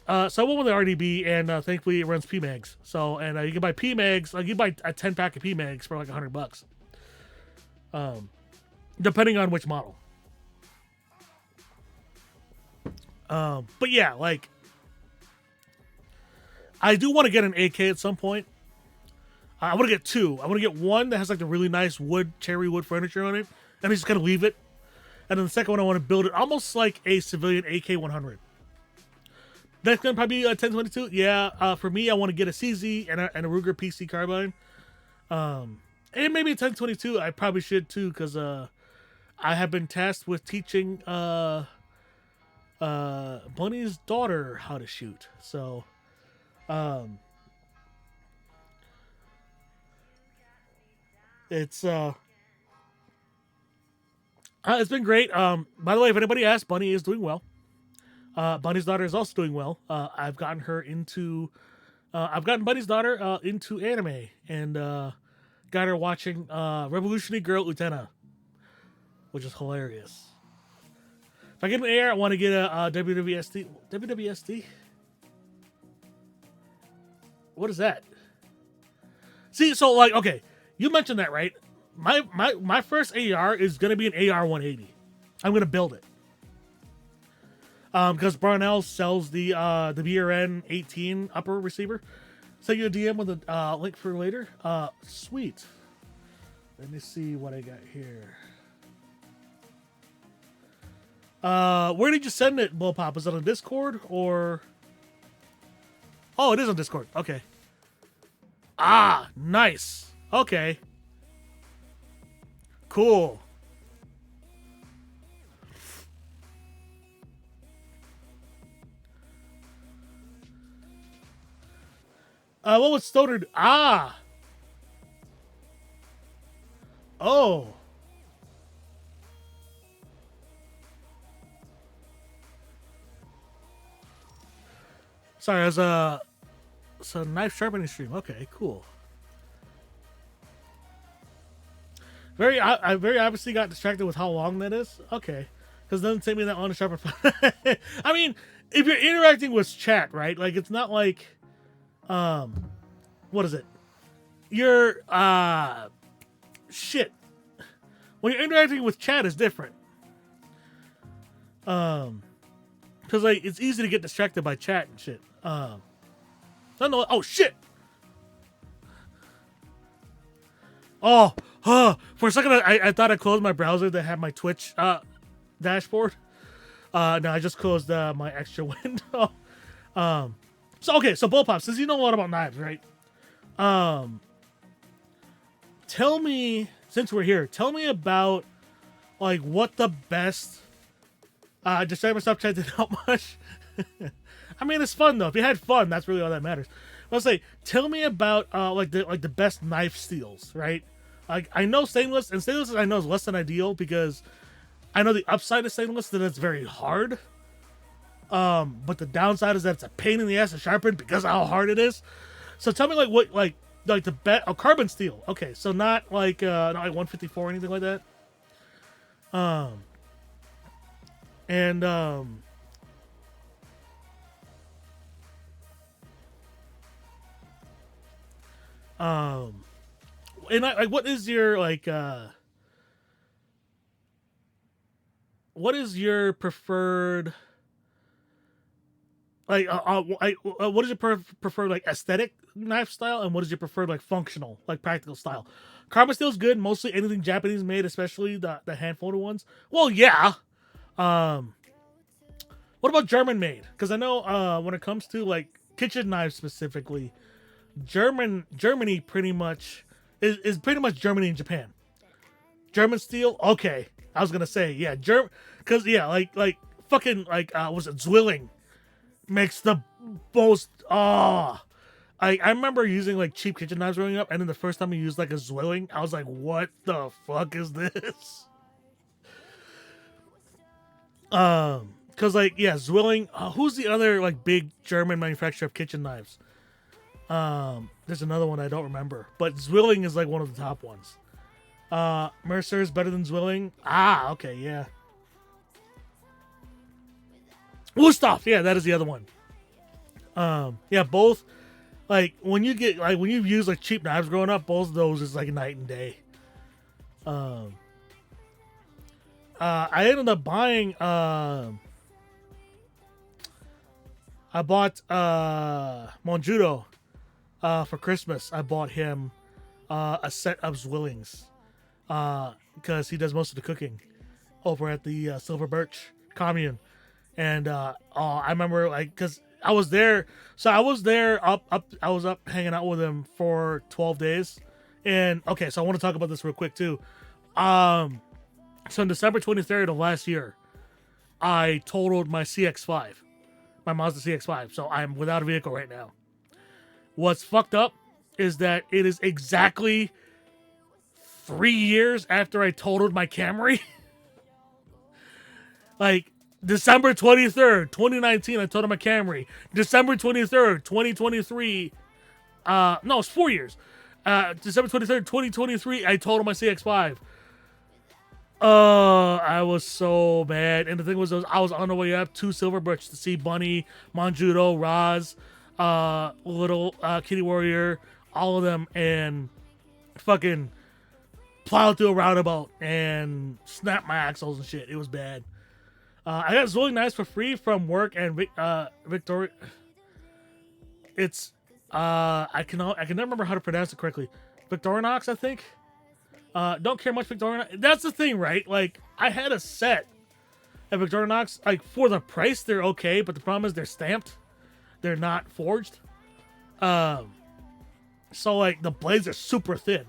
So I went with the RDB, and thankfully it runs PMags. So, and you can buy PMags, like you buy a 10-pack of PMags for like $100, depending on which model. But yeah, like I do want to get an AK at some point. I want to get two. I want to get one that has like the really nice cherry wood furniture on it, and I just kind of leave it. And then the second one, I want to build it almost like a civilian AK-100. That's gonna probably be a 1022. Yeah, for me, I want to get a CZ and a Ruger PC carbine. And maybe a 1022. I probably should too, because I have been tasked with teaching Bunny's daughter how to shoot. So, it's been great. By the way, if anybody asks, Bunny is doing well. Bunny's daughter is also doing well. I've gotten Bunny's daughter into anime, and got her watching Revolutionary Girl Utena, which is hilarious. If I get an AR, I want to get a WWSD. WWSD? What is that? See, so like, okay, you mentioned that, right? My first AR is gonna be an AR 180. I'm gonna build it. Because Brownell sells the BRN 18 upper receiver. Send you a DM with a link for later. Sweet. Let me see what I got here. Where did you send it, Bullpop? Is it on Discord or? Oh, it is on Discord. Okay. Ah, nice. Okay. Cool. What was Stoner? Ah. Oh. Sorry, it was a knife sharpening stream. Okay, cool. I very obviously got distracted with how long that is. Okay, because it doesn't take me that long to sharpen. I mean, if you're interacting with chat, right? Like it's not like, what is it? You're shit. When you're interacting with chat, is different. Because like it's easy to get distracted by chat and shit. I don't know. Oh shit. Oh, for a second I thought I closed my browser that had my Twitch dashboard. No, I just closed my extra window. So Bullpop, since you know a lot about knives, right? Tell me, since we're here, tell me about like what the best. Just say my stop chat didn't help much. I mean, it's fun though. If you had fun, that's really all that matters. I'll say, tell me about like the best knife steels, right? Like I know stainless, and stainless I know is less than ideal because I know the upside of stainless that it's very hard. But the downside is that it's a pain in the ass to sharpen because of how hard it is. So tell me like what like the carbon steel. Okay, so not like 154 or anything like that. What is your like what is your preferred like what is your preferred like aesthetic knife style, and what is your preferred like functional like practical style? Carbon steel is good, mostly anything Japanese made, especially the hand folded ones. Well, yeah. What about German made? Because I know when it comes to like kitchen knives specifically, Germany pretty much is pretty much Germany and Japan. German steel, okay. I was gonna say yeah, because yeah, like fucking like was it Zwilling makes the most. I remember using like cheap kitchen knives growing up, and then the first time I used like a Zwilling, I was like, what the fuck is this? Because like yeah, Zwilling. Who's the other like big German manufacturer of kitchen knives? There's another one I don't remember, but Zwilling is like one of the top ones. Mercer is better than Zwilling. Ah, okay, yeah. Wusthof, yeah, that is the other one. Yeah, both. Like when you get like when you've used like cheap knives growing up, both of those is like night and day. Um, I ended up buying. I bought Monjudo for Christmas. I bought him a set of Zwillings because he does most of the cooking over at the Silver Birch commune. And I remember like because I was there, so I was there I was up hanging out with him for 12 days. And okay, so I want to talk about this real quick too. So on December 23rd of last year, I totaled my CX5, my Mazda CX5. So I'm without a vehicle right now. What's fucked up is that it is exactly 3 years after I totaled my Camry. Like December 23rd, 2019, I totaled my Camry. December 23rd, 2023. No, it's 4 years. December 23rd, 2023, I totaled my CX5. I was so mad. And the thing was, I was on the way up to Silver Birch to see Bunny, Monjudo, Roz, Little Kitty Warrior, all of them, and fucking plowed through a roundabout and snapped my axles and shit. It was bad. I got Zwilling knives for free from work and Victoria. It's I can never remember how to pronounce it correctly. Victorinox, I think. Don't care much Victorinox. That's the thing, right? Like I had a set at Victorinox. Like for the price, they're okay, but the problem is they're stamped. They're not forged. So like the blades are super thin.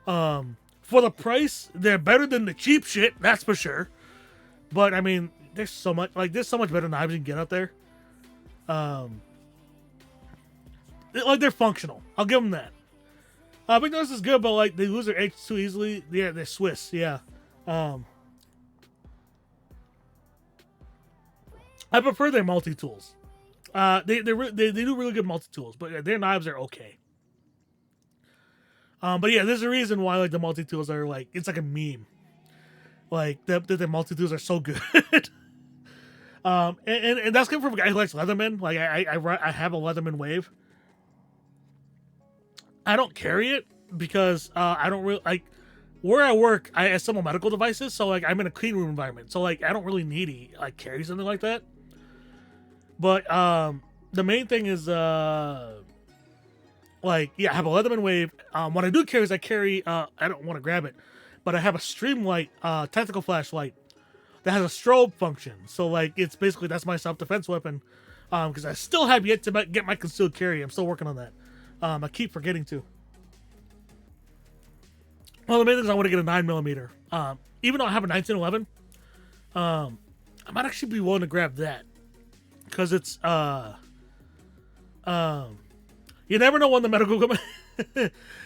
For the price, they're better than the cheap shit. That's for sure. But I mean, there's so much better knives you can get out there. Like they're functional. I'll give them that. Big Nose is good, but like they lose their edge too easily. Yeah, they're Swiss. Yeah. I prefer their multi tools. They do really good multi tools, but their knives are okay. But yeah, there's a reason why like the multi tools are like it's like a meme. Like the multi tools are so good. And that's good for a guy who likes Leatherman. Like I have a Leatherman Wave. I don't carry it because I don't really like where I work. I assemble medical devices, so like I'm in a clean room environment, so like I don't really need to like carry something like that. But the main thing is like yeah, I have a Leatherman Wave. What I do carry is I carry I don't want to grab it, but I have a Streamlight tactical flashlight that has a strobe function. So like it's basically that's my self-defense weapon because I still have yet to get my concealed carry. I'm still working on that. I keep forgetting to. Well, the main thing is I want to get a 9mm. Even though I have a 1911, I might actually be willing to grab that because it's you never know when the medical equipment.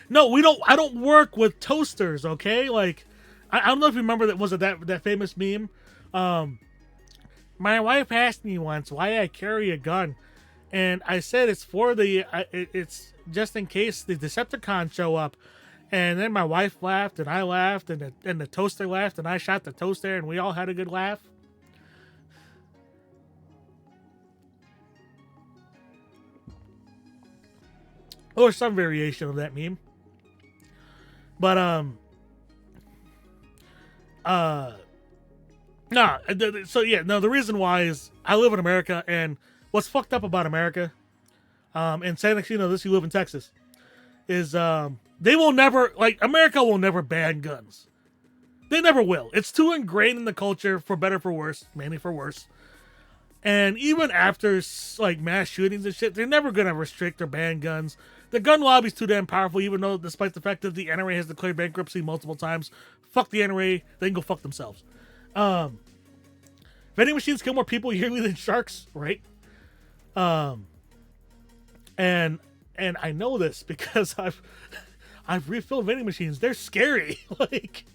No, we don't. I don't work with toasters. Okay, like I don't know if you remember that famous meme. My wife asked me once why I carry a gun, and I said it's for it's just in case the Decepticons show up. And then my wife laughed, and I laughed, and the toaster laughed, and I shot the toaster, and we all had a good laugh. Or some variation of that meme. But the reason why is I live in America, and what's fucked up about America, and saying that you live in Texas, is they will never America will never ban guns. They never will. It's too ingrained in the culture, for better for worse, mainly for worse. And even after like mass shootings and shit, they're never gonna restrict or ban guns. The gun lobby's too damn powerful, even though despite the fact that the NRA has declared bankruptcy multiple times, fuck the NRA, they can go fuck themselves. Vending machines kill more people yearly than sharks, right? And I know this because I've refilled vending machines. They're scary. like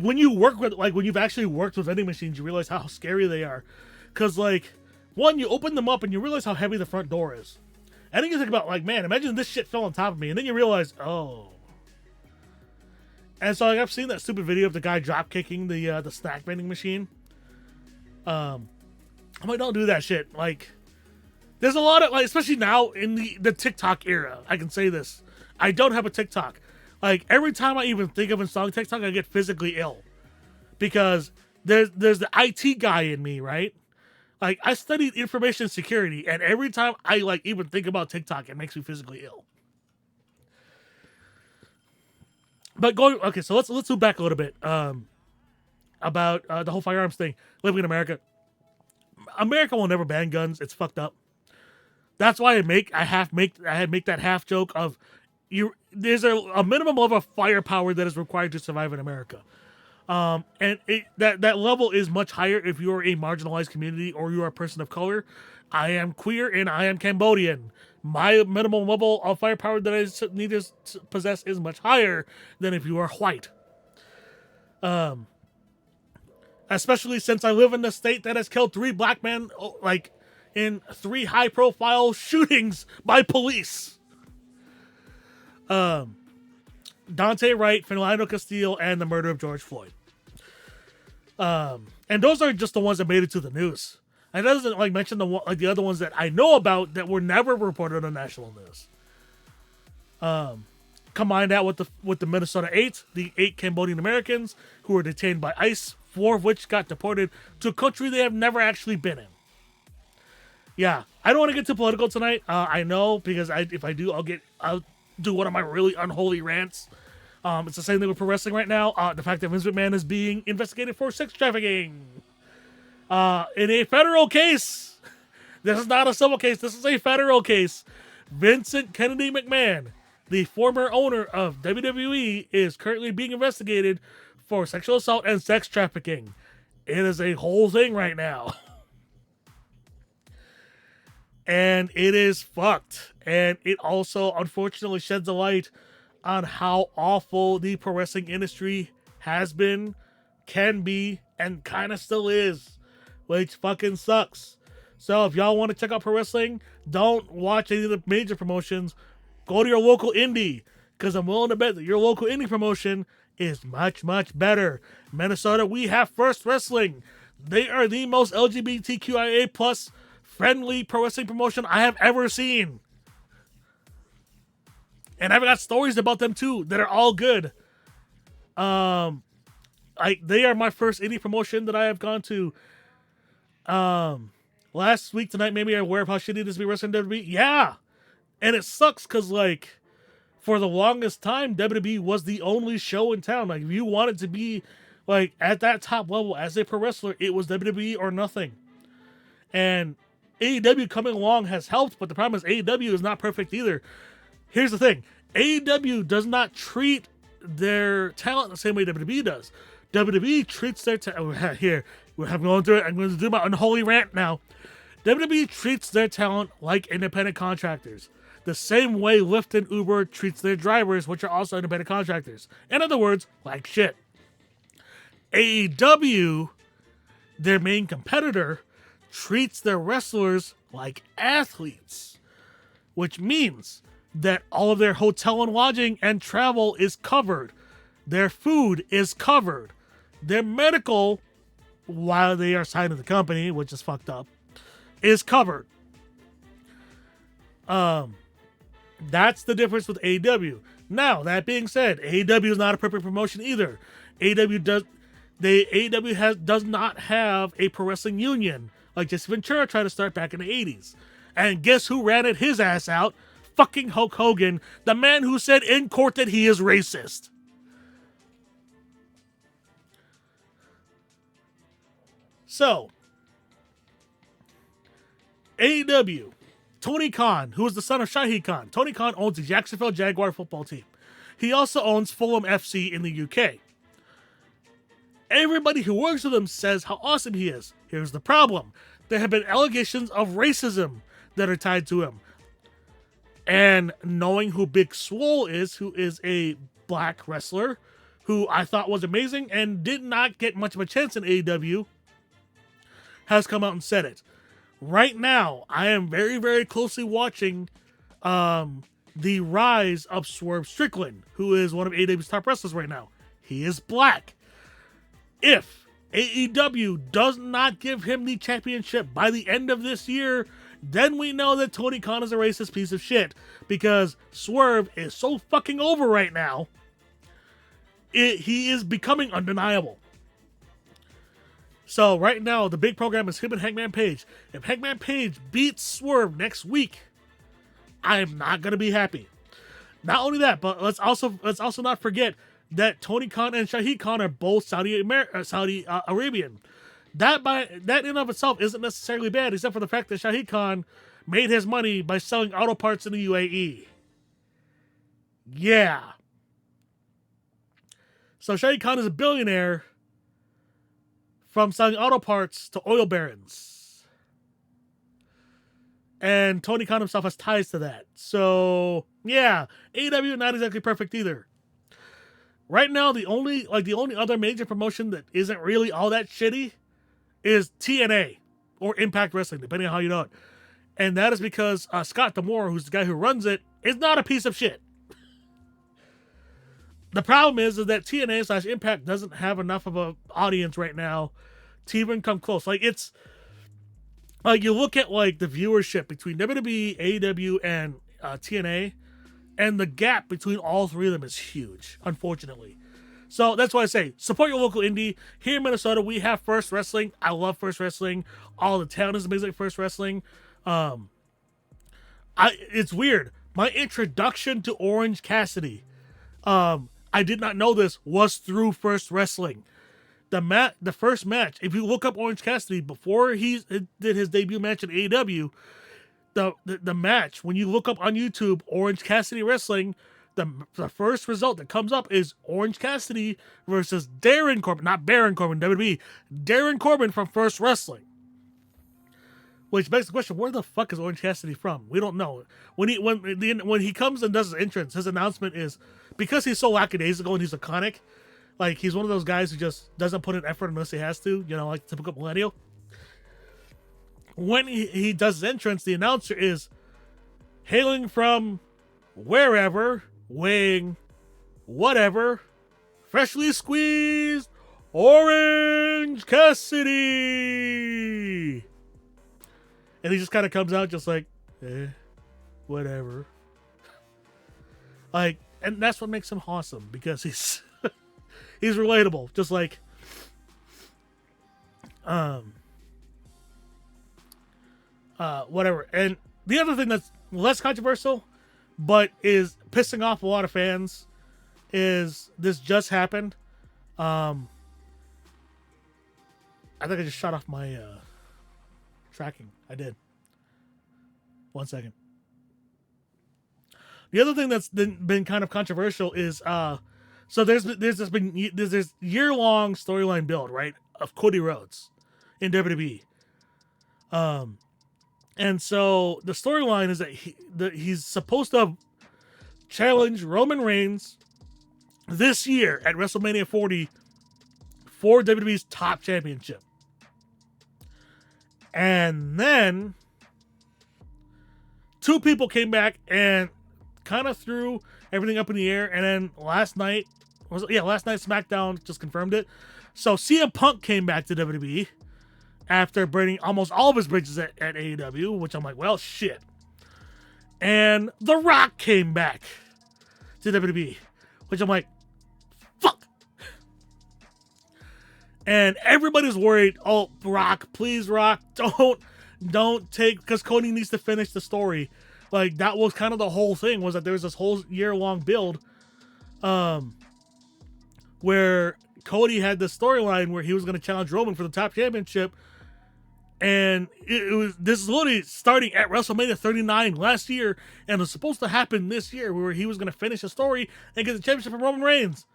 when you've actually worked with vending machines, you realize how scary they are. Cause like one, you open them up and you realize how heavy the front door is. And then you think about like, man, imagine this shit fell on top of me, and then you realize, oh. And so like, I've seen that stupid video of the guy drop kicking the snack vending machine. I'm like, don't do that shit. Like, There's a lot of, like, especially now in the TikTok era. I can say this. I don't have a TikTok. Like, every time I even think of installing TikTok, I get physically ill because there's the IT guy in me, right? Like, I studied information security, and every time I like even think about TikTok, it makes me physically ill. But okay, so let's move back a little bit about the whole firearms thing. Living in America, America will never ban guns. It's fucked up. That's why I had make that half joke of there's a minimum level of firepower that is required to survive in America. And that level is much higher if you're a marginalized community or you are a person of color. I am queer and I am Cambodian. My minimum level of firepower that I need to possess is much higher than if you are white. Especially since I live in a state that has killed 3 black men, like, in 3 high-profile shootings by police. Dante Wright, Philando Castile, and the murder of George Floyd. And those are just the ones that made it to the news. And that doesn't like mention the other ones that I know about that were never reported on national news. Combine that with the Minnesota 8, the 8 Cambodian Americans who were detained by ICE, 4 of which got deported to a country they have never actually been in. Yeah, I don't want to get too political tonight. I know, because if I do, I'll do one of my really unholy rants. It's the same thing with pro wrestling right now. The fact that Vince McMahon is being investigated for sex trafficking. In a federal case. This is not a civil case. This is a federal case. Vincent Kennedy McMahon, the former owner of WWE, is currently being investigated for sexual assault and sex trafficking. It is a whole thing right now. And it is fucked. And it also, unfortunately, sheds a light on how awful the pro wrestling industry has been, can be, and kind of still is. Which fucking sucks. So if y'all want to check out pro wrestling, don't watch any of the major promotions. Go to your local indie. Because I'm willing to bet that your local indie promotion is much, much better. Minnesota, we have First Wrestling. They are the most LGBTQIA plus friendly pro wrestling promotion I have ever seen. And I've got stories about them too that are all good. They are my first indie promotion that I have gone to. Last week tonight made me aware of how shitty it is to be wrestling WWE. Yeah. And it sucks because, like, for the longest time, WWE was the only show in town. Like, if you wanted to be, like, at that top level as a pro wrestler, it was WWE or nothing. And AEW coming along has helped, but the problem is AEW is not perfect either. Here's the thing. AEW does not treat their talent the same way WWE does. WWE treats their talent... Here, I'm going through it. I'm going to do my unholy rant now. WWE treats their talent like independent contractors. The same way Lyft and Uber treats their drivers, which are also independent contractors. In other words, like shit. AEW, their main competitor, treats their wrestlers like athletes. Which means that all of their hotel and lodging and travel is covered. Their food is covered. Their medical, while they are signed to the company, which is fucked up, is covered. That's the difference with AEW. Now, that being said, AEW is not a perfect promotion either. AEW does not have a pro wrestling union like Jesse Ventura tried to start back in the 80s. And guess who ratted his ass out? Fucking Hulk Hogan, the man who said in court that he is racist. So, AEW, Tony Khan, who is the son of Shahid Khan. Tony Khan owns the Jacksonville Jaguar football team. He also owns Fulham FC in the UK. Everybody who works with him says how awesome he is. Here's the problem. There have been allegations of racism that are tied to him. And knowing who Big Swole is, who is a black wrestler, who I thought was amazing and did not get much of a chance in AEW, has come out and said it. Right now, I am very, very closely watching the rise of Swerve Strickland, who is one of AEW's top wrestlers right now. He is black. If AEW does not give him the championship by the end of this year, then we know that Tony Khan is a racist piece of shit, because Swerve is so fucking over right now. He is becoming undeniable. So right now, the big program is him and Hangman Page. If Hangman Page beats Swerve next week, I am not going to be happy. Not only that, but let's also not forget that Tony Khan and Shahid Khan are both Saudi Arabian. That in and of itself isn't necessarily bad, except for the fact that Shahid Khan made his money by selling auto parts in the UAE. Yeah. So Shahid Khan is a billionaire from selling auto parts to oil barons. And Tony Khan himself has ties to that. So, yeah, AEW not exactly perfect either. Right now, the only other major promotion that isn't really all that shitty is TNA or Impact Wrestling, depending on how you know it. And that is because Scott D'Amore, who's the guy who runs it, is not a piece of shit. The problem is that TNA / Impact doesn't have enough of an audience right now to even come close. Like, it's like you look at like the viewership between WWE, AEW, and TNA, and the gap between all three of them is huge, unfortunately. So that's why I say support your local indie. Here in Minnesota, we have First Wrestling. I love First Wrestling. All the town is amazing at First Wrestling. It's weird. My introduction to Orange Cassidy, I did not know this, was through First Wrestling. The first match, if you look up Orange Cassidy before he did his debut match in AEW, the match, when you look up on YouTube Orange Cassidy Wrestling, the first result that comes up is Orange Cassidy versus Darren Corbin, not Baron Corbin, WWE, Darren Corbin from First Wrestling. Which begs the question, where the fuck is Orange Cassidy from? We don't know. When he comes and does his entrance, his announcement is, because he's so lackadaisical and he's iconic, like he's one of those guys who just doesn't put in effort unless he has to, you know, like typical millennial. When he does his entrance, the announcer is hailing from wherever, weighing whatever, freshly squeezed Orange Cassidy. And he just kind of comes out just like, whatever. Like, and that's what makes him awesome, because he's he's relatable, just like whatever. And the other thing that's less controversial, but is pissing off a lot of fans, is this just happened. I think I just shut off my tracking. I did. 1 second. The other thing that's been kind of controversial is so there's this year-long storyline build, right, of Cody Rhodes in WWE. And so the storyline is that he's supposed to challenge Roman Reigns this year at WrestleMania 40 for WWE's top championship. And then two people came back and kind of threw everything up in the air. And then last night SmackDown just confirmed it. So CM Punk came back to WWE after burning almost all of his bridges at AEW, which I'm like, well, shit. And The Rock came back to WWE, which I'm like, fuck. And everybody's worried, oh, Rock, please, Rock, don't take, because Cody needs to finish the story. Like, that was kind of the whole thing, was that there was this whole year-long build where Cody had this storyline where he was going to challenge Roman for the top championship. And this is literally starting at WrestleMania 39 last year, and it was supposed to happen this year, where he was going to finish the story and get the championship from Roman Reigns.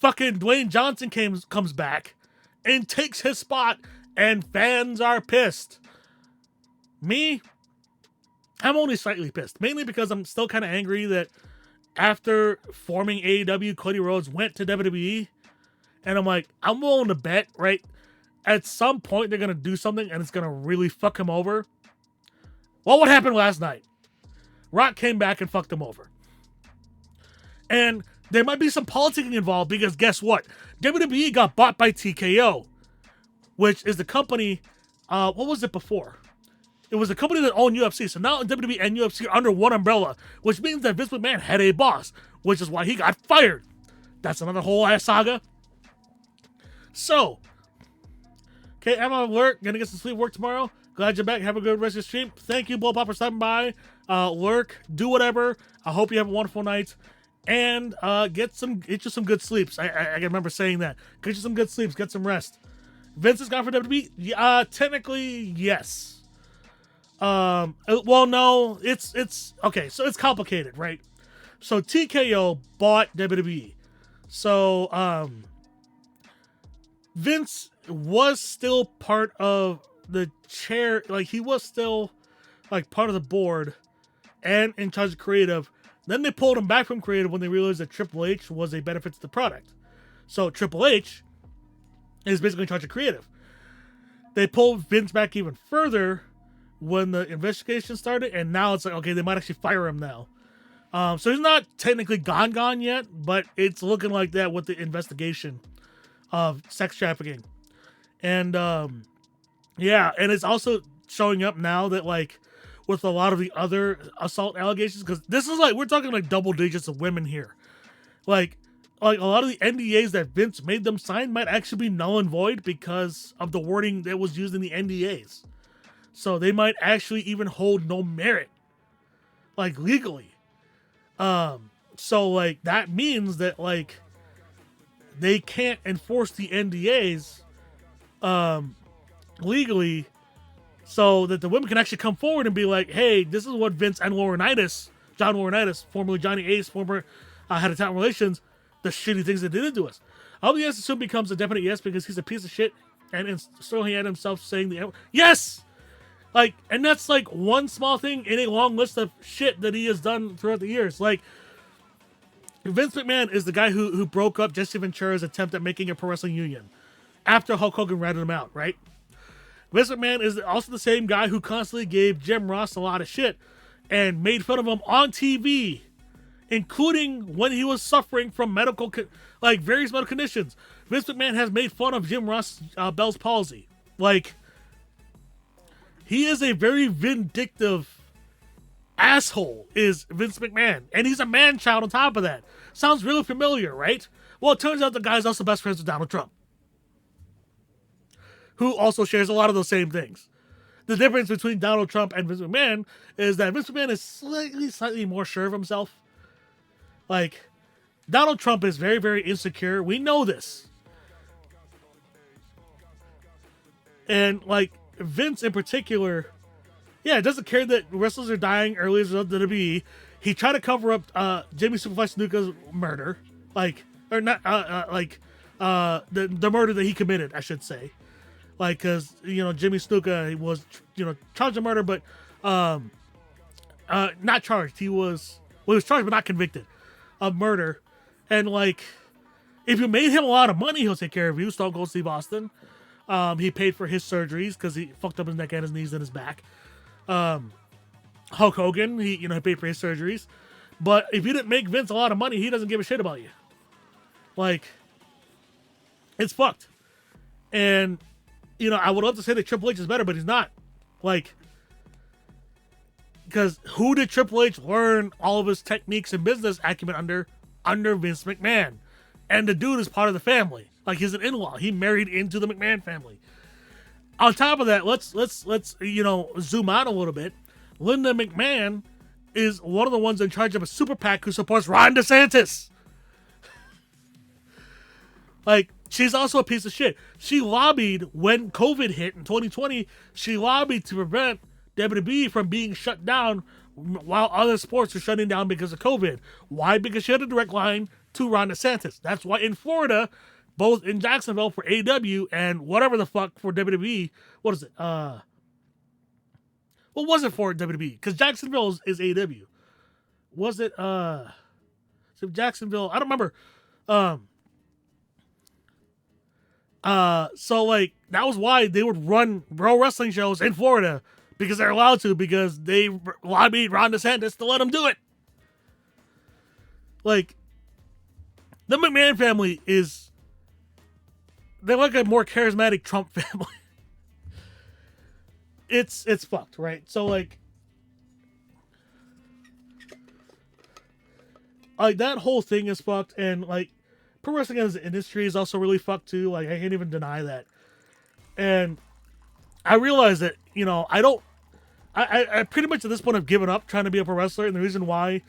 Fucking Dwayne Johnson comes back and takes his spot, and fans are pissed. Me, I'm only slightly pissed, mainly because I'm still kind of angry that after forming AEW, Cody Rhodes went to WWE, and I'm like, I'm willing to bet, right, at some point they're going to do something and it's going to really fuck him over. Well, what happened last night? Rock came back and fucked him over. And there might be some politicking involved, because guess what? WWE got bought by TKO, which is the company, what was it before? It was a company that owned UFC. So now WWE and UFC are under one umbrella, which means that Vince McMahon had a boss, which is why he got fired. That's another whole ass saga. So, okay, I'm on work. Gonna get some sleep, work tomorrow. Glad you're back. Have a good rest of your stream. Thank you, Blow Pop, for stopping by. Lurk, do whatever. I hope you have a wonderful night. And get you some good sleeps. I remember saying that. Get you some good sleeps. Get some rest. Vince is gone for WWE? Technically, yes. Well, no. It's okay, so it's complicated, right? So TKO bought WWE. So, Vince was still part of the chair, like he was still like part of the board and in charge of creative. Then they pulled him back from creative when they realized that Triple H was a benefit to the product. So Triple H is basically in charge of creative. They pulled Vince back even further when the investigation started, and now it's like, okay, they might actually fire him now. So he's not technically gone yet, but it's looking like that with the investigation of sex trafficking. And yeah, and it's also showing up now that like with a lot of the other assault allegations, because this is like, we're talking like double digits of women here. Like a lot of the NDAs that Vince made them sign might actually be null and void because of the wording that was used in the NDAs. So they might actually even hold no merit, like legally. So like that means that like they can't enforce the NDAs legally, so that the women can actually come forward and be like, hey, this is what Vince and John Laurinaitis, formerly Johnny Ace, former head of talent relations, the shitty things that they did to us. All the answer soon becomes a definite yes, because he's a piece of shit, and Sterling had himself saying the yes! Like, and that's like one small thing in a long list of shit that he has done throughout the years. Like, Vince McMahon is the guy who broke up Jesse Ventura's attempt at making a pro wrestling union after Hulk Hogan ratted him out, right? Vince McMahon is also the same guy who constantly gave Jim Ross a lot of shit and made fun of him on TV, including when he was suffering from various medical conditions. Vince McMahon has made fun of Jim Ross' Bell's palsy. Like, he is a very vindictive asshole, is Vince McMahon. And he's a man-child on top of that. Sounds really familiar, right? Well, it turns out the guy's also best friends with Donald Trump, who also shares a lot of those same things. The difference between Donald Trump and Vince McMahon is that Vince McMahon is slightly more sure of himself. Like, Donald Trump is very, very insecure. We know this. And, like, Vince in particular, yeah, doesn't care that wrestlers are dying early as a result of WWE. He tried to cover up Jimmy Superfly Snuka's murder. The murder that he committed, I should say. Like, because, Jimmy Snuka, he was, charged of murder, but not charged. He was charged, but not convicted of murder. And, like, if you made him a lot of money, he'll take care of you. Stone Cold Steve Austin. He paid for his surgeries because he fucked up his neck and his knees and his back. Hulk Hogan, he paid for his surgeries. But if you didn't make Vince a lot of money, he doesn't give a shit about you. Like, it's fucked. And, I would love to say that Triple H is better, but he's not. Like, because who did Triple H learn all of his techniques and business acumen under Vince McMahon? And the dude is part of the family. Like, he's an in-law. He married into the McMahon family. On top of that, let's zoom out a little bit. Linda McMahon is one of the ones in charge of a super PAC who supports Ron DeSantis. Like, she's also a piece of shit. She lobbied when COVID hit in 2020. She lobbied to prevent WWE from being shut down while other sports were shutting down because of COVID. Why? Because she had a direct line to Ron DeSantis. That's why in Florida, both in Jacksonville for AEW and whatever the fuck for WWE, what is it? What was it for WWE? Because Jacksonville is AEW. Was it, so Jacksonville, I don't remember. So like, that was why they would run pro wrestling shows in Florida, because they're allowed to, because they lobbied Ron DeSantis to let them do it. Like, the McMahon family they're like a more charismatic Trump family. it's fucked, right? So like that whole thing is fucked, and like pro wrestling as an industry is also really fucked too. Like I can't even deny that. And I realize that I don't. I pretty much at this point have given up trying to be a pro wrestler, and the reason why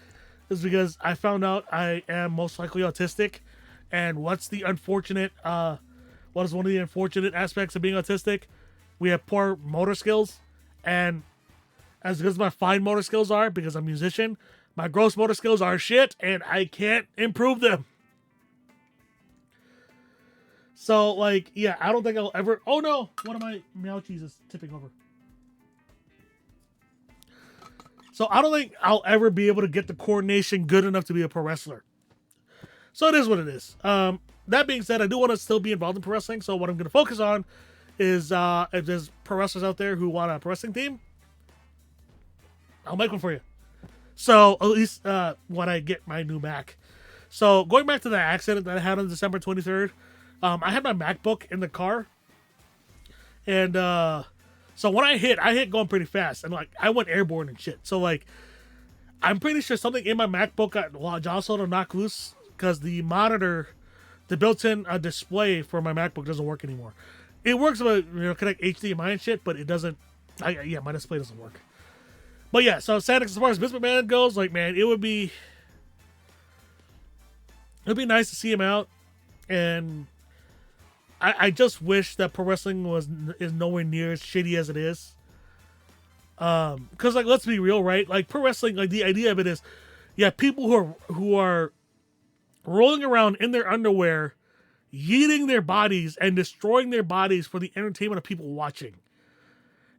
is because I found out I am most likely autistic, and what is one of the unfortunate aspects of being autistic? We have poor motor skills, and as good as my fine motor skills are, because I'm a musician, my gross motor skills are shit, and I can't improve them. So, like, yeah, I don't think I'll ever... Oh, no! One of my meow cheeses tipping over. So, I don't think I'll ever be able to get the coordination good enough to be a pro wrestler. So, it is what it is. That being said, I do want to still be involved in pro wrestling, so what I'm going to focus on is if there's pro wrestlers out there who want a pro wrestling team, I'll make one for you. So, at least when I get my new Mac. So, going back to the accident that I had on December 23rd, I had my MacBook in the car, and so when I hit going pretty fast, and like I went airborne and shit. So like, I'm pretty sure something in my MacBook got jostled or knocked loose because the monitor, the built-in display for my MacBook doesn't work anymore. It works with connect HDMI and shit, but it doesn't. My display doesn't work. But yeah, so sad as far as Vince McMahon goes, like man, it'd be nice to see him out, and I just wish that pro wrestling is nowhere near as shitty as it is. Because like let's be real, right? Like pro wrestling, like the idea of it is, yeah, people who are rolling around in their underwear, yeeting their bodies and destroying their bodies for the entertainment of people watching.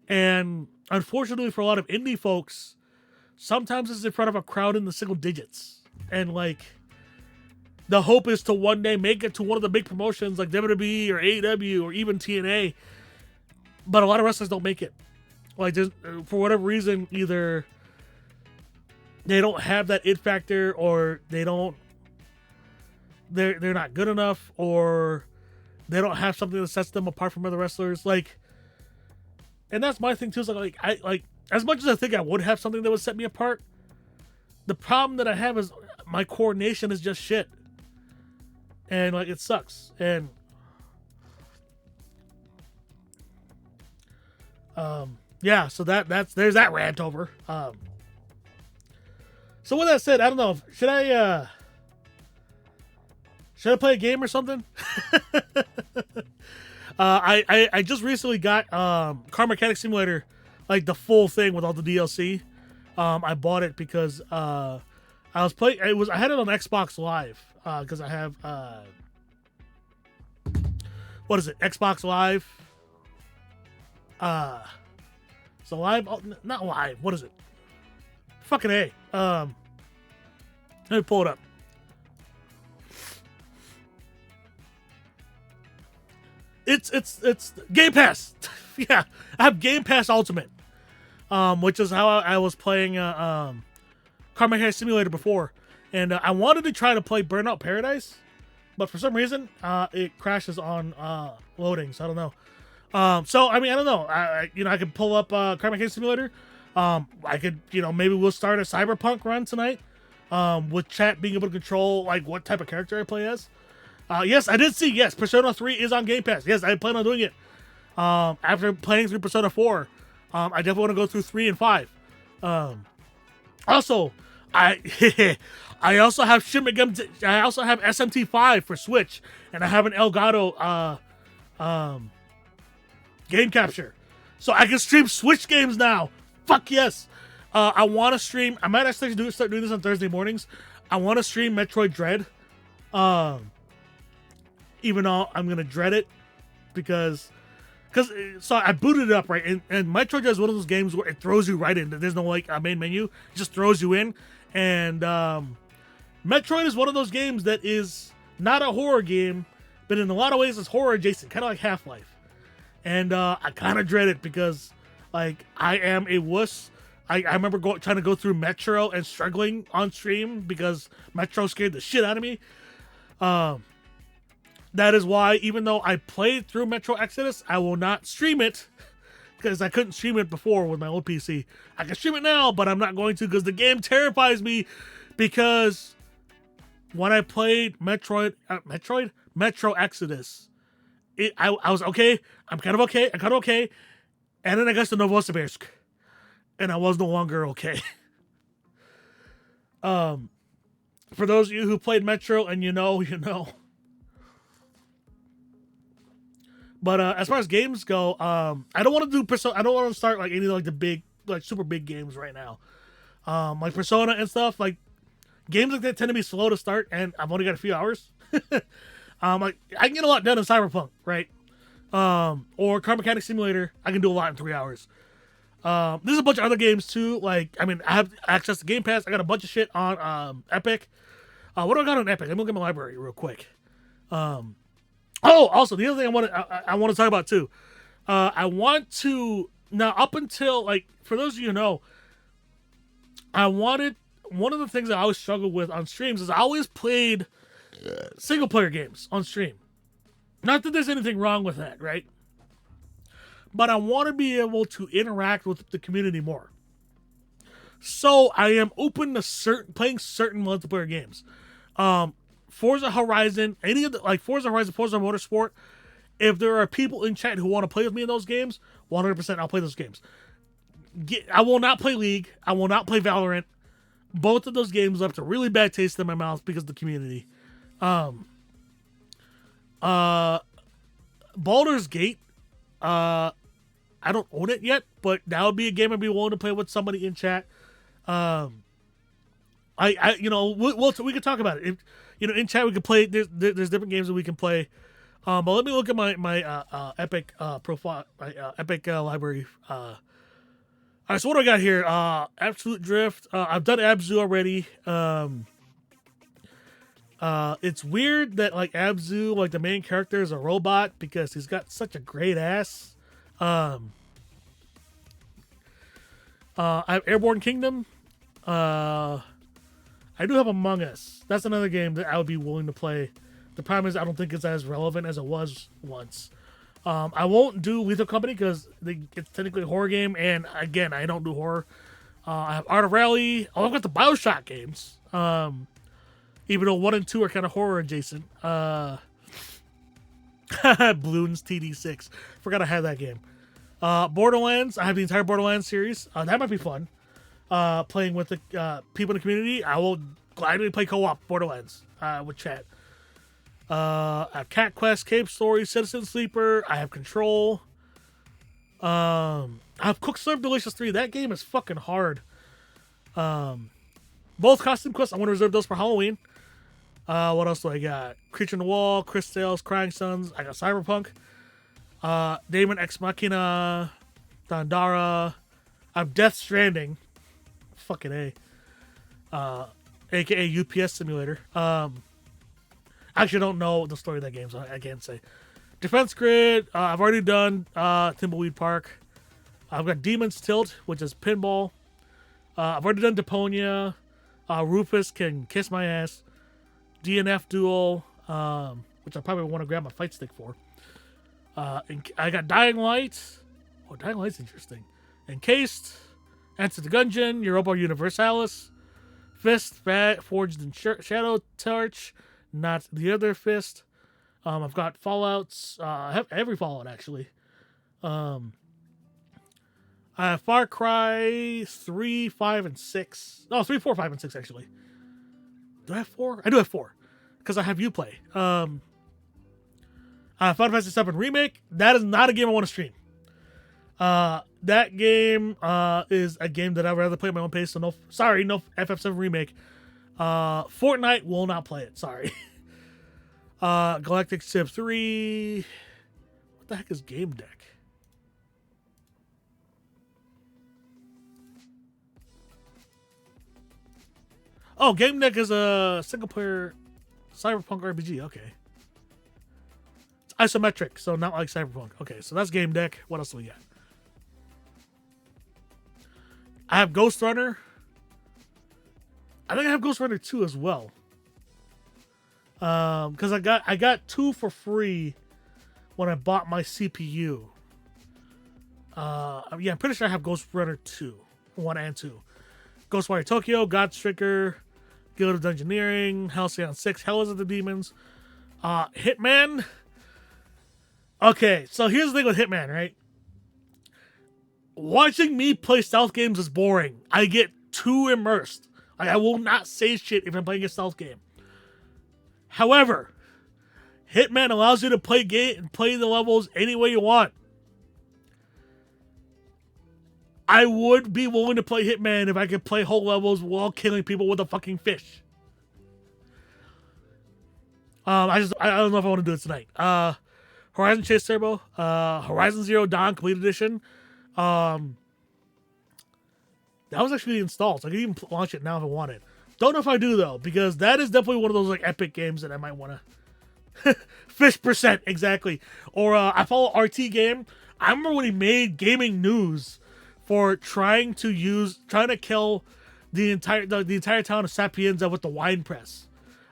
And unfortunately for a lot of indie folks, sometimes it's in front of a crowd in the single digits. And like, the hope is to one day make it to one of the big promotions like WWE or AEW or even TNA. But a lot of wrestlers don't make it. Like, for whatever reason, either they don't have that it factor, or they're not good enough, or they don't have something that sets them apart from other wrestlers. Like, and that's my thing too. Is like I as much as I think I would have something that would set me apart, the problem that I have is my coordination is just shit. And like it sucks. And yeah, so there's that rant over. So with that said, I don't know, should I play a game or something? I just recently got Car Mechanic Simulator, like the full thing with all the DLC. I bought it because I had it on Xbox Live. Because I have what is it? Xbox Live. So live, not live. What is it? Fucking A. Let me pull it up. It's Game Pass. Yeah, I have Game Pass Ultimate, which is how I was playing Car Mechanic Simulator before. And I wanted to try to play Burnout Paradise, but for some reason, it crashes on loading, so I don't know. So, I mean, I don't know. I could pull up Car Mechanic Simulator. I could, maybe we'll start a Cyberpunk run tonight, with chat being able to control, like, what type of character I play as. Yes, I did see, yes, Persona 3 is on Game Pass. Yes, I plan on doing it. After playing through Persona 4, I definitely want to go through 3 and 5. Also, I also have I also have SMT5 for Switch, and I have an Elgato game capture, so I can stream Switch games now. Fuck yes! I want to stream. I might actually start doing this on Thursday mornings. I want to stream Metroid Dread, even though I'm gonna dread it because so I booted it up, right, and Metroid Dread is one of those games where it throws you right in. There's no like main menu; it just throws you in. And Metroid is one of those games that is not a horror game, but in a lot of ways it's horror adjacent, kind of like Half-Life. And I kind of dread it because, like, I am a wuss. I remember trying to go through Metro and struggling on stream because Metro scared the shit out of me. That is why, even though I played through Metro Exodus, I will not stream it because I couldn't stream it before with my old PC. I can stream it now, but I'm not going to because the game terrifies me. Because when I played Metro Exodus, I was okay. I'm kind of okay. And then I got to Novosibirsk, and I was no longer okay. For those of you who played Metro and you know. But as far as games go, I don't want to do Persona. I don't want to start like any like the big, like super big games right now. Like Persona and stuff. Like games like that tend to be slow to start, and I've only got a few hours. Like I can get a lot done in Cyberpunk, right? Or Car Mechanic Simulator, I can do a lot in 3 hours. There's a bunch of other games too. Like, I mean, I have access to Game Pass. I got a bunch of shit on Epic. What do I got on Epic? Let me look at my library real quick. Also the other thing I want to talk about too. I want to now up until like for those of you who know, one of the things I always struggled with on streams is I always played single player games on stream. Not that there's anything wrong with that, right? But I want to be able to interact with the community more. So I am open to playing certain multiplayer games. Forza Horizon, any of the like Forza Horizon, Forza Motorsport. If there are people in chat who want to play with me in those games, 100% I'll play those games. I will not play League. I will not play Valorant. Both of those games left a really bad taste in my mouth because of the community. Baldur's Gate. I don't own it yet, but that would be a game I'd be willing to play with somebody in chat. We could talk about it. In chat we could play. There's different games that we can play. But let me look at my Epic profile, Epic library. All right, so what do I got here? Absolute Drift. I've done Abzu already. It's weird that like Abzu, like the main character, is a robot because he's got such a great ass. I have Airborne Kingdom. I do have Among Us. That's another game that I would be willing to play. The problem is I don't think it's as relevant as it was once. I won't do Lethal Company because it's technically a horror game, and again, I don't do horror. I have Art of Rally. Oh, I've got the BioShock games. Even though 1 and 2 are kind of horror adjacent. Bloons TD6. Forgot I had that game. Borderlands. I have the entire Borderlands series. That might be fun. Playing with the people in the community. I will gladly play co-op Borderlands with chat. I have Cat Quest, Cave Story, Citizen Sleeper. I have Control. I have Cook Serve Delicious 3. That game is fucking hard. Both Costume Quests, I want to reserve those for Halloween. What else do I got? Creature in the Wall, Chris Tales, Crying Sons. I got Cyberpunk. Daemon Ex Machina, Dandara. I have Death Stranding. Fucking A. AKA UPS Simulator. I actually don't know the story of that game, so I can't say. Defense Grid. I've already done Thimbleweed Park. I've got Demon's Tilt, which is pinball. I've already done Deponia. Rufus Can Kiss My Ass. DNF Duel, which I probably want to grab my fight stick for. I got Dying Light. Oh, Dying Light's interesting. Encased. Enter the Gungeon. Europa Universalis. Fist. Forged in Shadow Torch. Not the other Fist. I've got Fallouts. I have every Fallout, actually. I have Far Cry 3, 5, and 6. No, 3, 4, 5, and 6, actually. Do I have 4? I do have 4. Because I have Uplay. Final Fantasy 7 Remake. That is not a game I want to stream. That game is a game that I'd rather play at my own pace. So no FF7 Remake. Fortnite will not play it. Sorry. Galactic Civ 3. What the heck is Game Deck? Oh, Game Deck is a single-player cyberpunk RPG. Okay. It's isometric, so not like cyberpunk. Okay, so that's Game Deck. What else do we got? I have Ghost Runner. I think I have Ghost Runner 2 as well. Because I got 2 for free when I bought my CPU. Yeah, I'm pretty sure I have Ghost Runner 2, 1 and 2. Ghostwire Tokyo, Godstricker, Guild of Dungeoneering, Halcyon 6, Hell is of the Demons, Hitman. Okay, so here's the thing with Hitman, right? Watching me play stealth games is boring. I get too immersed. Like, I will not say shit if I'm playing a stealth game. However, Hitman allows you to play the levels any way you want. I would be willing to play Hitman if I could play whole levels while killing people with a fucking fish. I don't know if I want to do it tonight. Horizon Chase Turbo, Horizon Zero Dawn Complete Edition. That was actually installed, so I could even launch it now if I wanted. Don't know if I do though, because that is definitely one of those like epic games that I might want to. Fish percent exactly. Or I follow RT Game. I remember when he made gaming news for trying to kill the entire town of Sapienza with the wine press,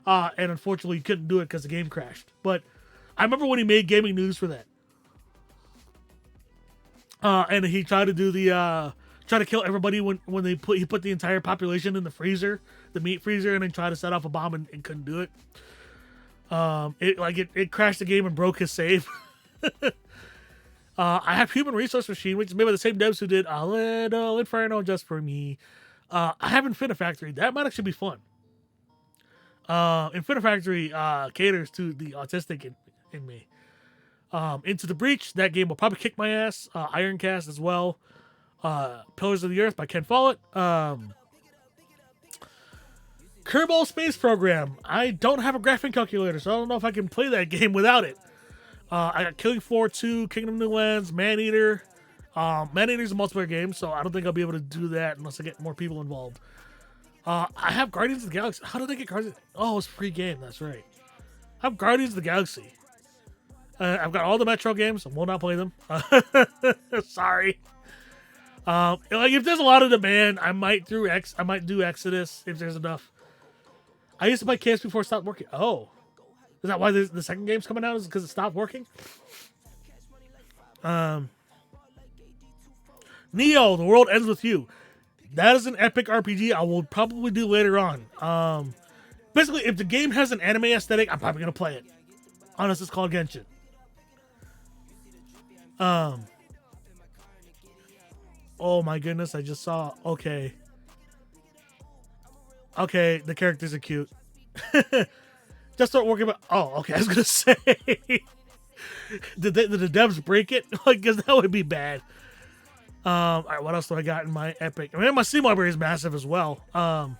and unfortunately he couldn't do it because the game crashed. But I remember when he made gaming news for that, and he tried to do try to kill everybody when he put the entire population in the freezer, the meat freezer, and then tried to set off a bomb and couldn't do it. It crashed the game and broke his save. I have Human Resource Machine, which is made by the same devs who did A Little Inferno Just For Me. I have Infinifactory. That might actually be fun. Infinifactory caters to the autistic in me. Into the Breach, that game will probably kick my ass. Ironcast as well. Pillars of the Earth by Ken Follett. Kerbal Space Program. I don't have a graphing calculator, so I don't know if I can play that game without it. I got Killing Floor 2, Kingdom New Lands, Maneater. Maneater's a multiplayer game, so I don't think I'll be able to do that unless I get more people involved. I have Guardians of the Galaxy. How did I get Guardians? Oh, it's a free game. That's right. I have Guardians of the Galaxy. I've got all the Metro games. I will not play them. Sorry. If there's a lot of demand, I might do Exodus if there's enough. I used to play KS before it stopped working. Oh. Is that why the second game's coming out? Is because it stopped working? Neo, The World Ends With You. That is an epic RPG I will probably do later on. Basically, if the game has an anime aesthetic, I'm probably going to play it. Honest, it's called Genshin. Oh my goodness, I just saw... Okay, the characters are cute. Just start working about... Oh, okay, I was going to say... did the devs break it? Because that would be bad. Alright, what else do I got in my epic? I mean, my Steam library is massive as well. I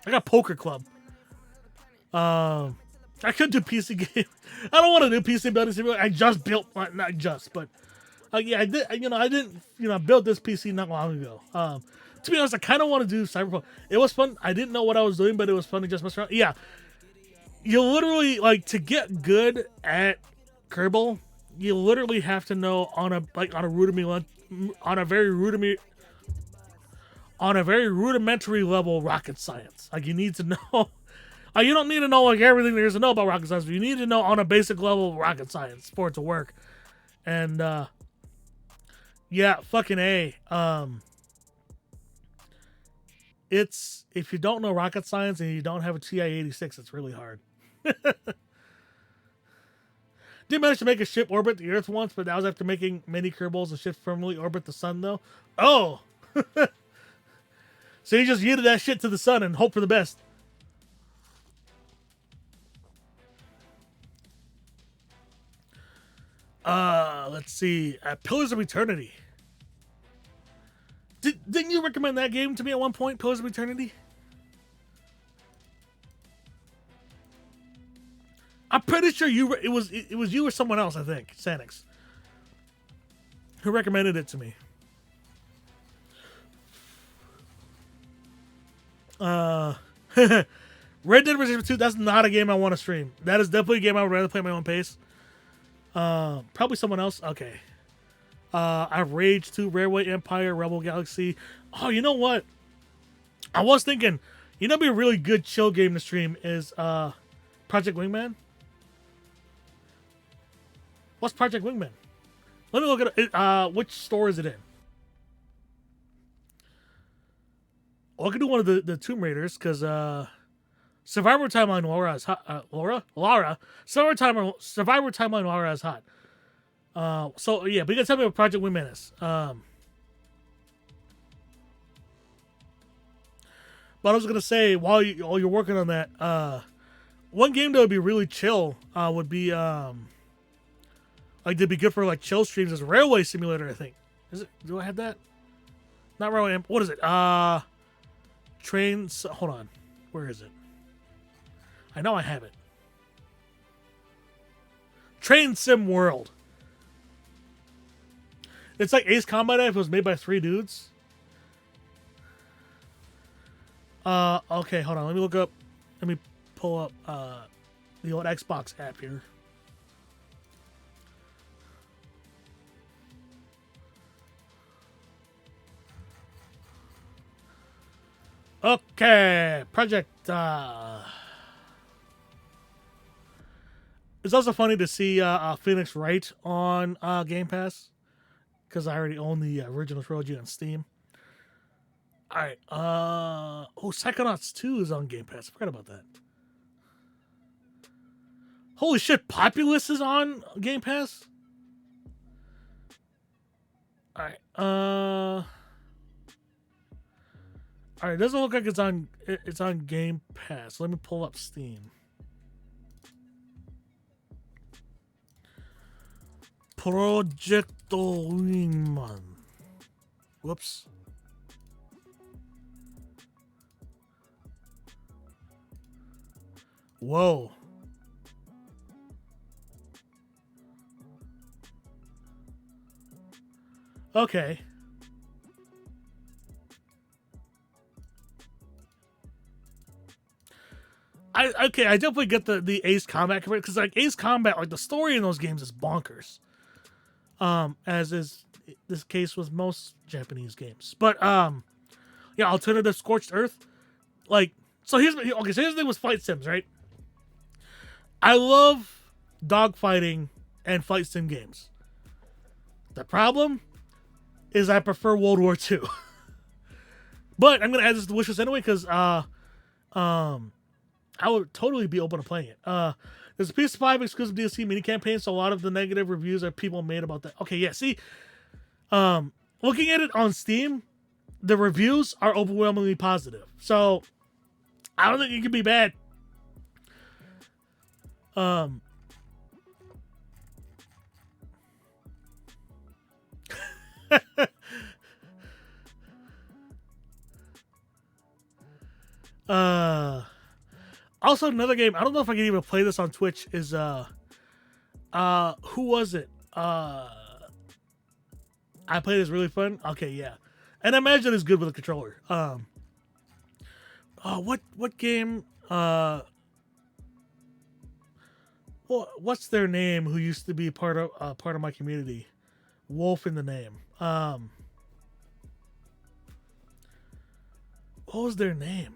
got Poker Club. I could do PC game. I don't want to do PC building simulator. I just built... Not just, but... yeah, I did. I didn't... I built this PC not long ago. To be honest, I kind of want to do Cyberpunk. It was fun. I didn't know what I was doing, but it was fun to just mess around. Yeah. You literally, to get good at Kerbal, you literally have to know on a very rudimentary level rocket science. You need to know. You don't need to know everything there is to know about rocket science, but you need to know on a basic level rocket science for it to work. And yeah, fucking A. It's, if you don't know rocket science and you don't have a TI-86, it's really hard. Did manage to make a ship orbit the Earth once, but that was after making many Kerbals and ships firmly orbit the sun, though. Oh! So you just yeeted that shit to the sun and hope for the best. Let's see. Pillars of Eternity. Didn't you recommend that game to me at one point, Pillars of Eternity? I'm pretty sure it was you or someone else, I think, Sanix, who recommended it to me. Red Dead Redemption 2, that's not a game I want to stream. That is definitely a game I would rather play at my own pace. Probably someone else. Okay. I've Rage 2, Railway Empire, Rebel Galaxy. Oh, you know what? I was thinking, it'd be a really good chill game to stream is Project Wingman. What's Project Wingman? Let me look at it. Which store is it in? I could do one of the Tomb Raiders because Survivor Timeline Laura is hot. Lara. Survivor Timeline Laura is hot. So yeah, but you can tell me about Project Wind Menace. But I was gonna say while you're working on that, one game that would be really chill would be like they'd be good for like chill streams is Railway Simulator. I think is it? Do I have that? Not Railway. What is it? Trains. Hold on. Where is it? I know I have it. Train Sim World. It's like Ace Combat if it was made by 3 dudes. Okay, hold on. Let me look up. Let me pull up the old Xbox app here. Okay, Project. It's also funny to see Phoenix Wright on Game Pass because I already own the original trilogy on Steam. All right. Psychonauts 2 is on Game Pass. I forgot about that. Holy shit, Populous is on Game Pass? All right. All right, it doesn't look like it's on Game Pass. Let me pull up Steam. Project Wingman. Whoops. Whoa. Okay. I definitely get the Ace Combat because like Ace Combat, like the story in those games is bonkers. As is this case with most Japanese games. But yeah, Alternative Scorched Earth. Like, so here's the thing with flight sims, right? I love dogfighting and flight sim games. The problem is I prefer World War II. But I'm gonna add this to the wishlist anyway because I would totally be open to playing it. There's a PS5 exclusive DLC mini campaign, so a lot of the negative reviews that people made about that. Okay, yeah, see, looking at it on Steam, the reviews are overwhelmingly positive. So I don't think it could be bad. Also another game, I don't know if I can even play this on Twitch, is who was it? I played this really fun. Okay, yeah. And I imagine it's good with a controller. What game? What's their name? Who used to be part of my community? Wolf in the name. What was their name?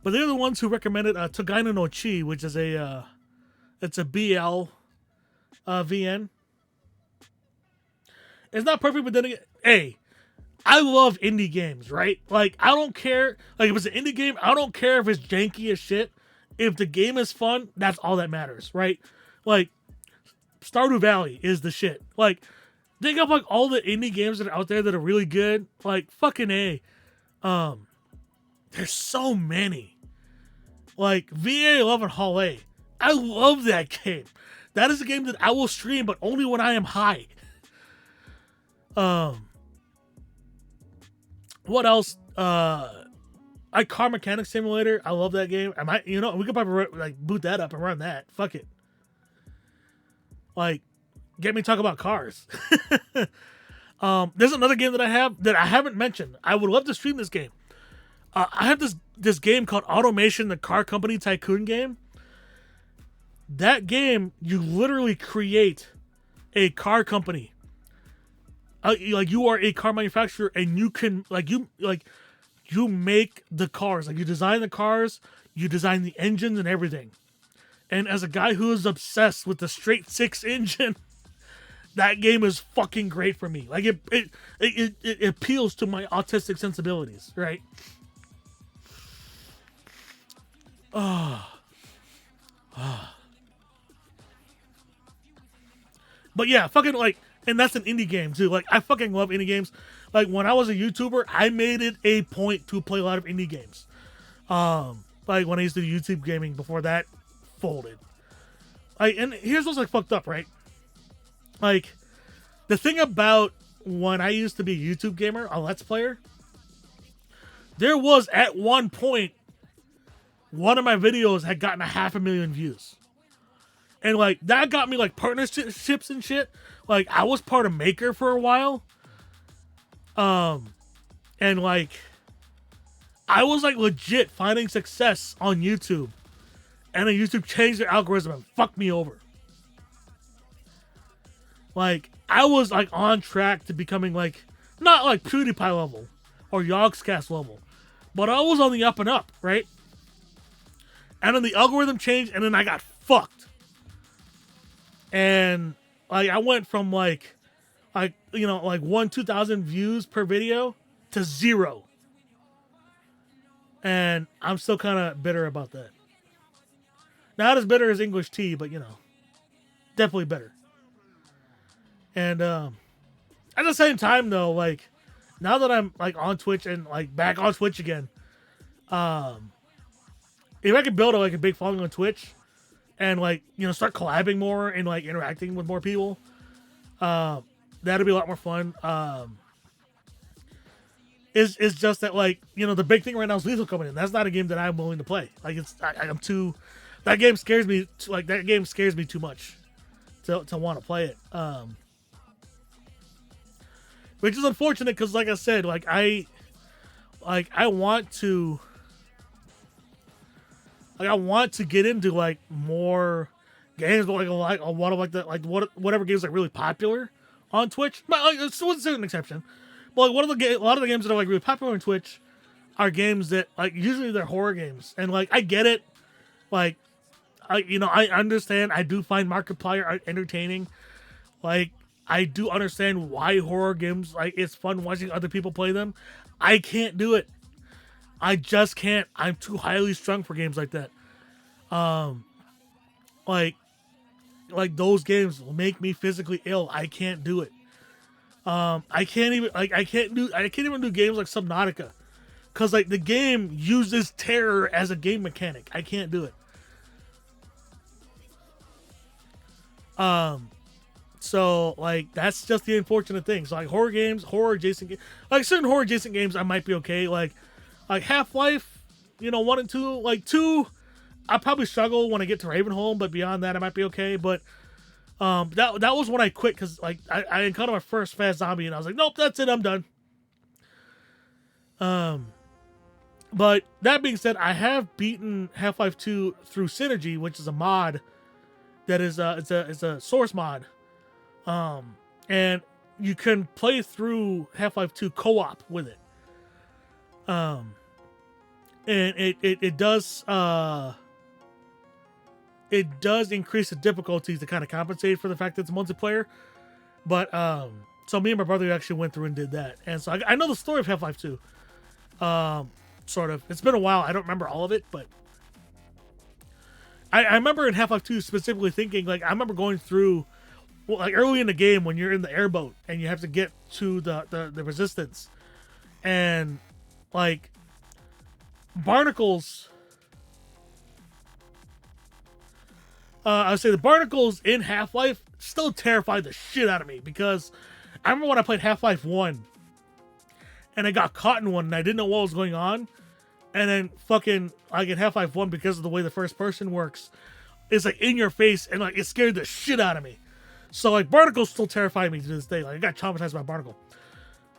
But they're the ones who recommended Togaina no Chi, which is it's a BL VN. It's not perfect, but then again, hey, I love indie games, right? Like, I don't care. Like, if it's an indie game, I don't care if it's janky as shit. If the game is fun, that's all that matters, right? Like, Stardew Valley is the shit. Like, think of like all the indie games that are out there that are really good. Like, fucking A. There's so many. Like, VA 11 Hall A. I love that game. That is a game that I will stream, but only when I am high. What else? Like Car Mechanic Simulator. I love that game. We could probably like boot that up and run that. Fuck it. Like, get me talk about cars. There's another game that I haven't mentioned. I would love to stream this game. I have this game called Automation, the car company tycoon game. That game, you literally create a car company. Like you are a car manufacturer, and you can you make the cars. Like, you design the cars, you design the engines and everything. And as a guy who is obsessed with the straight 6 engine, that game is fucking great for me. Like it appeals to my autistic sensibilities, right? But yeah, fucking like, and that's an indie game too. Like I fucking love indie games. Like when I was a YouTuber, I made it a point to play a lot of indie games. Like when I used to do YouTube gaming before that folded. Like, and here's what's like fucked up, right? Like the thing about when I used to be a YouTube gamer, a Let's Player, there was at one point one of my videos had gotten 500,000 views. And like that got me like partnerships and shit. Like I was part of Maker for a while. And like I was like legit finding success on YouTube. And then YouTube changed their algorithm and fucked me over. Like I was like on track to becoming like not like PewDiePie level or Yogscast level, but I was on the up and up, right? And then the algorithm changed, and then I got fucked. And like I went from like 2,000 views per video to 0. And I'm still kind of bitter about that. Not as bitter as English tea, but definitely better. And at the same time though, like now that I'm like on Twitch and like back on Twitch again, if I could build a big following on Twitch and start collabing more and like interacting with more people, that'd be a lot more fun. Is just that the big thing right now is Lethal coming in. That's not a game that I'm willing to play. Like I'm too. That game scares me. That game scares me too much to want to play it. Which is unfortunate because, like I said, I want to. I want to get into more games, but whatever games really popular on Twitch. But it's an exception. But a lot of the games that are really popular on Twitch are games that usually they're horror games, and I get it. I understand. I do find Markiplier entertaining. I do understand why horror games it's fun watching other people play them. I can't do it. I just can't. I'm too highly strung for games like that. Those games will make me physically ill. I can't do it. I can't even do games like Subnautica, because the game uses terror as a game mechanic. I can't do it. So that's just the unfortunate thing. So horror games, horror adjacent games, certain horror adjacent games I might be okay. Like Half-Life, 1 and 2. 2, I probably struggle when I get to Ravenholm, but beyond that I might be okay. But that was when I quit, because I encountered my first fast zombie and I was like, nope, that's it, I'm done. But that being said, I have beaten Half-Life 2 through Synergy, which is a mod that is it's a source mod. And you can play through Half-Life 2 co-op with it. And it does increase the difficulties to kind of compensate for the fact that it's multiplayer. But so me and my brother actually went through and did that. And so I know the story of Half-Life 2. Sort of. It's been a while. I don't remember all of it, but I remember in Half-Life 2 specifically thinking, I remember going through, early in the game when you're in the airboat and you have to get to the resistance. And, barnacles... I would say the barnacles in Half-Life still terrified the shit out of me, because I remember when I played Half-Life 1 and I got caught in one and I didn't know what was going on, and then fucking in Half-Life 1, because of the way the first person works, it's in your face, and it scared the shit out of me. So barnacles still terrify me to this day. I got traumatized by barnacle.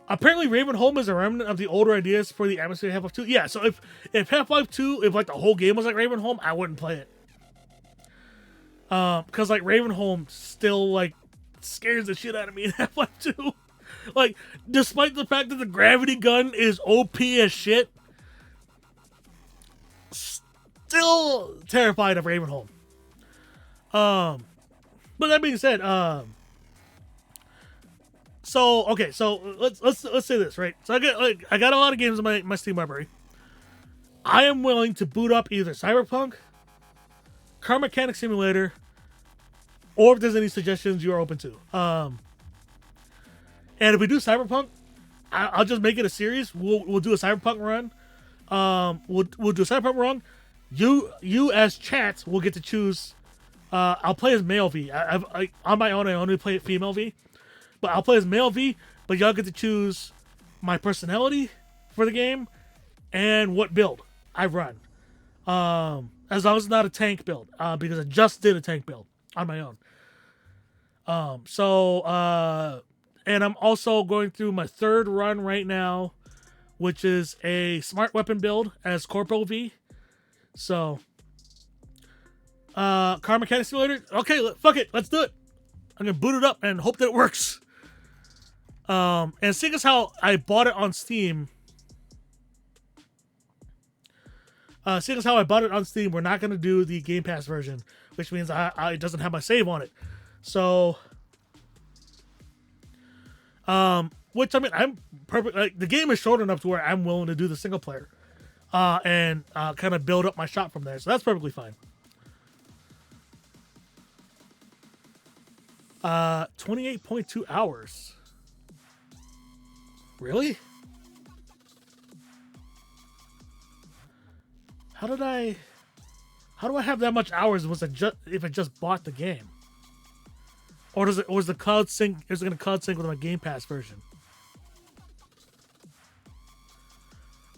Apparently Ravenholm is a remnant of the older ideas for the atmosphere of Half-Life 2. Yeah, so if Half-Life 2, if the whole game was like Ravenholm, I wouldn't play it. Because Ravenholm still scares the shit out of me in Half-Life 2. Despite the fact that the gravity gun is OP as shit, still terrified of Ravenholm. But that being said, So okay, so let's say this, right? So I got a lot of games in my Steam library. I am willing to boot up either Cyberpunk, Car Mechanic Simulator, or if there's any suggestions you are open to. And if we do Cyberpunk, I'll just make it a series. We'll do a Cyberpunk run. We'll do a Cyberpunk run. You as chat will get to choose. I'll play as male V. On my own I only play female V, but I'll play as male V. But y'all get to choose my personality for the game and what build I run. As long as it's not a tank build, because I just did a tank build on my own. And I'm also going through my third run right now, which is a smart weapon build as Corpo V. So, Car Mechanic Simulator. Okay, fuck it, let's do it. I'm gonna boot it up and hope that it works. And seeing as how I bought it on Steam, we're not gonna do the Game Pass version, which means it doesn't have my save on it. So, which I mean, I'm perfect. Like, the game is short enough to where I'm willing to do the single player, and kind of build up my shop from there. So that's perfectly fine. 28.2 hours. Really? How do I have that much hours? If I just bought the game? Or is the cloud sync? Is it going to cloud sync with my Game Pass version?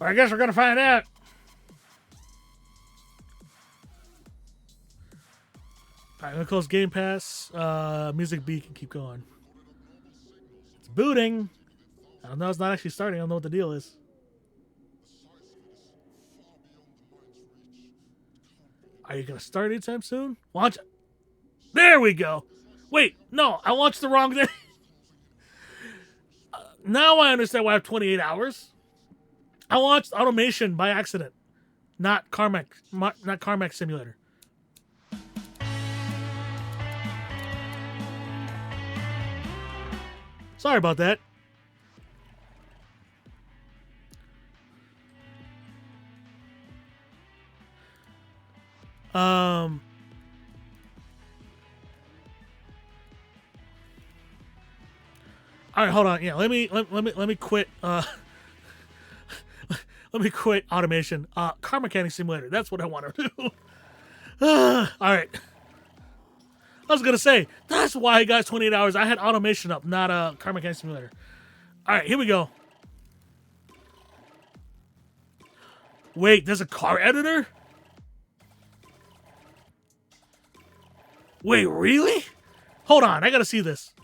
Well, I guess we're going to find out. Alright, I'm going to close Game Pass. Music B can keep going. It's booting. I don't know, it's not actually starting. I don't know what the deal is. Are you going to start anytime soon? Launch it. There we go. Wait, no, I launched the wrong thing. Now I understand why I have 28 hours. I launched Automation by accident, not Carmack Simulator. Sorry about that. All right, hold on. Yeah, let me quit. Let me quit automation. Car Mechanic Simulator. That's what I want to do. All right. I was gonna say that's why I got 28 hours. I had automation up, not a Car Mechanic Simulator. All right, here we go. Wait, there's a car editor? Wait, really? Hold on, I gotta see this.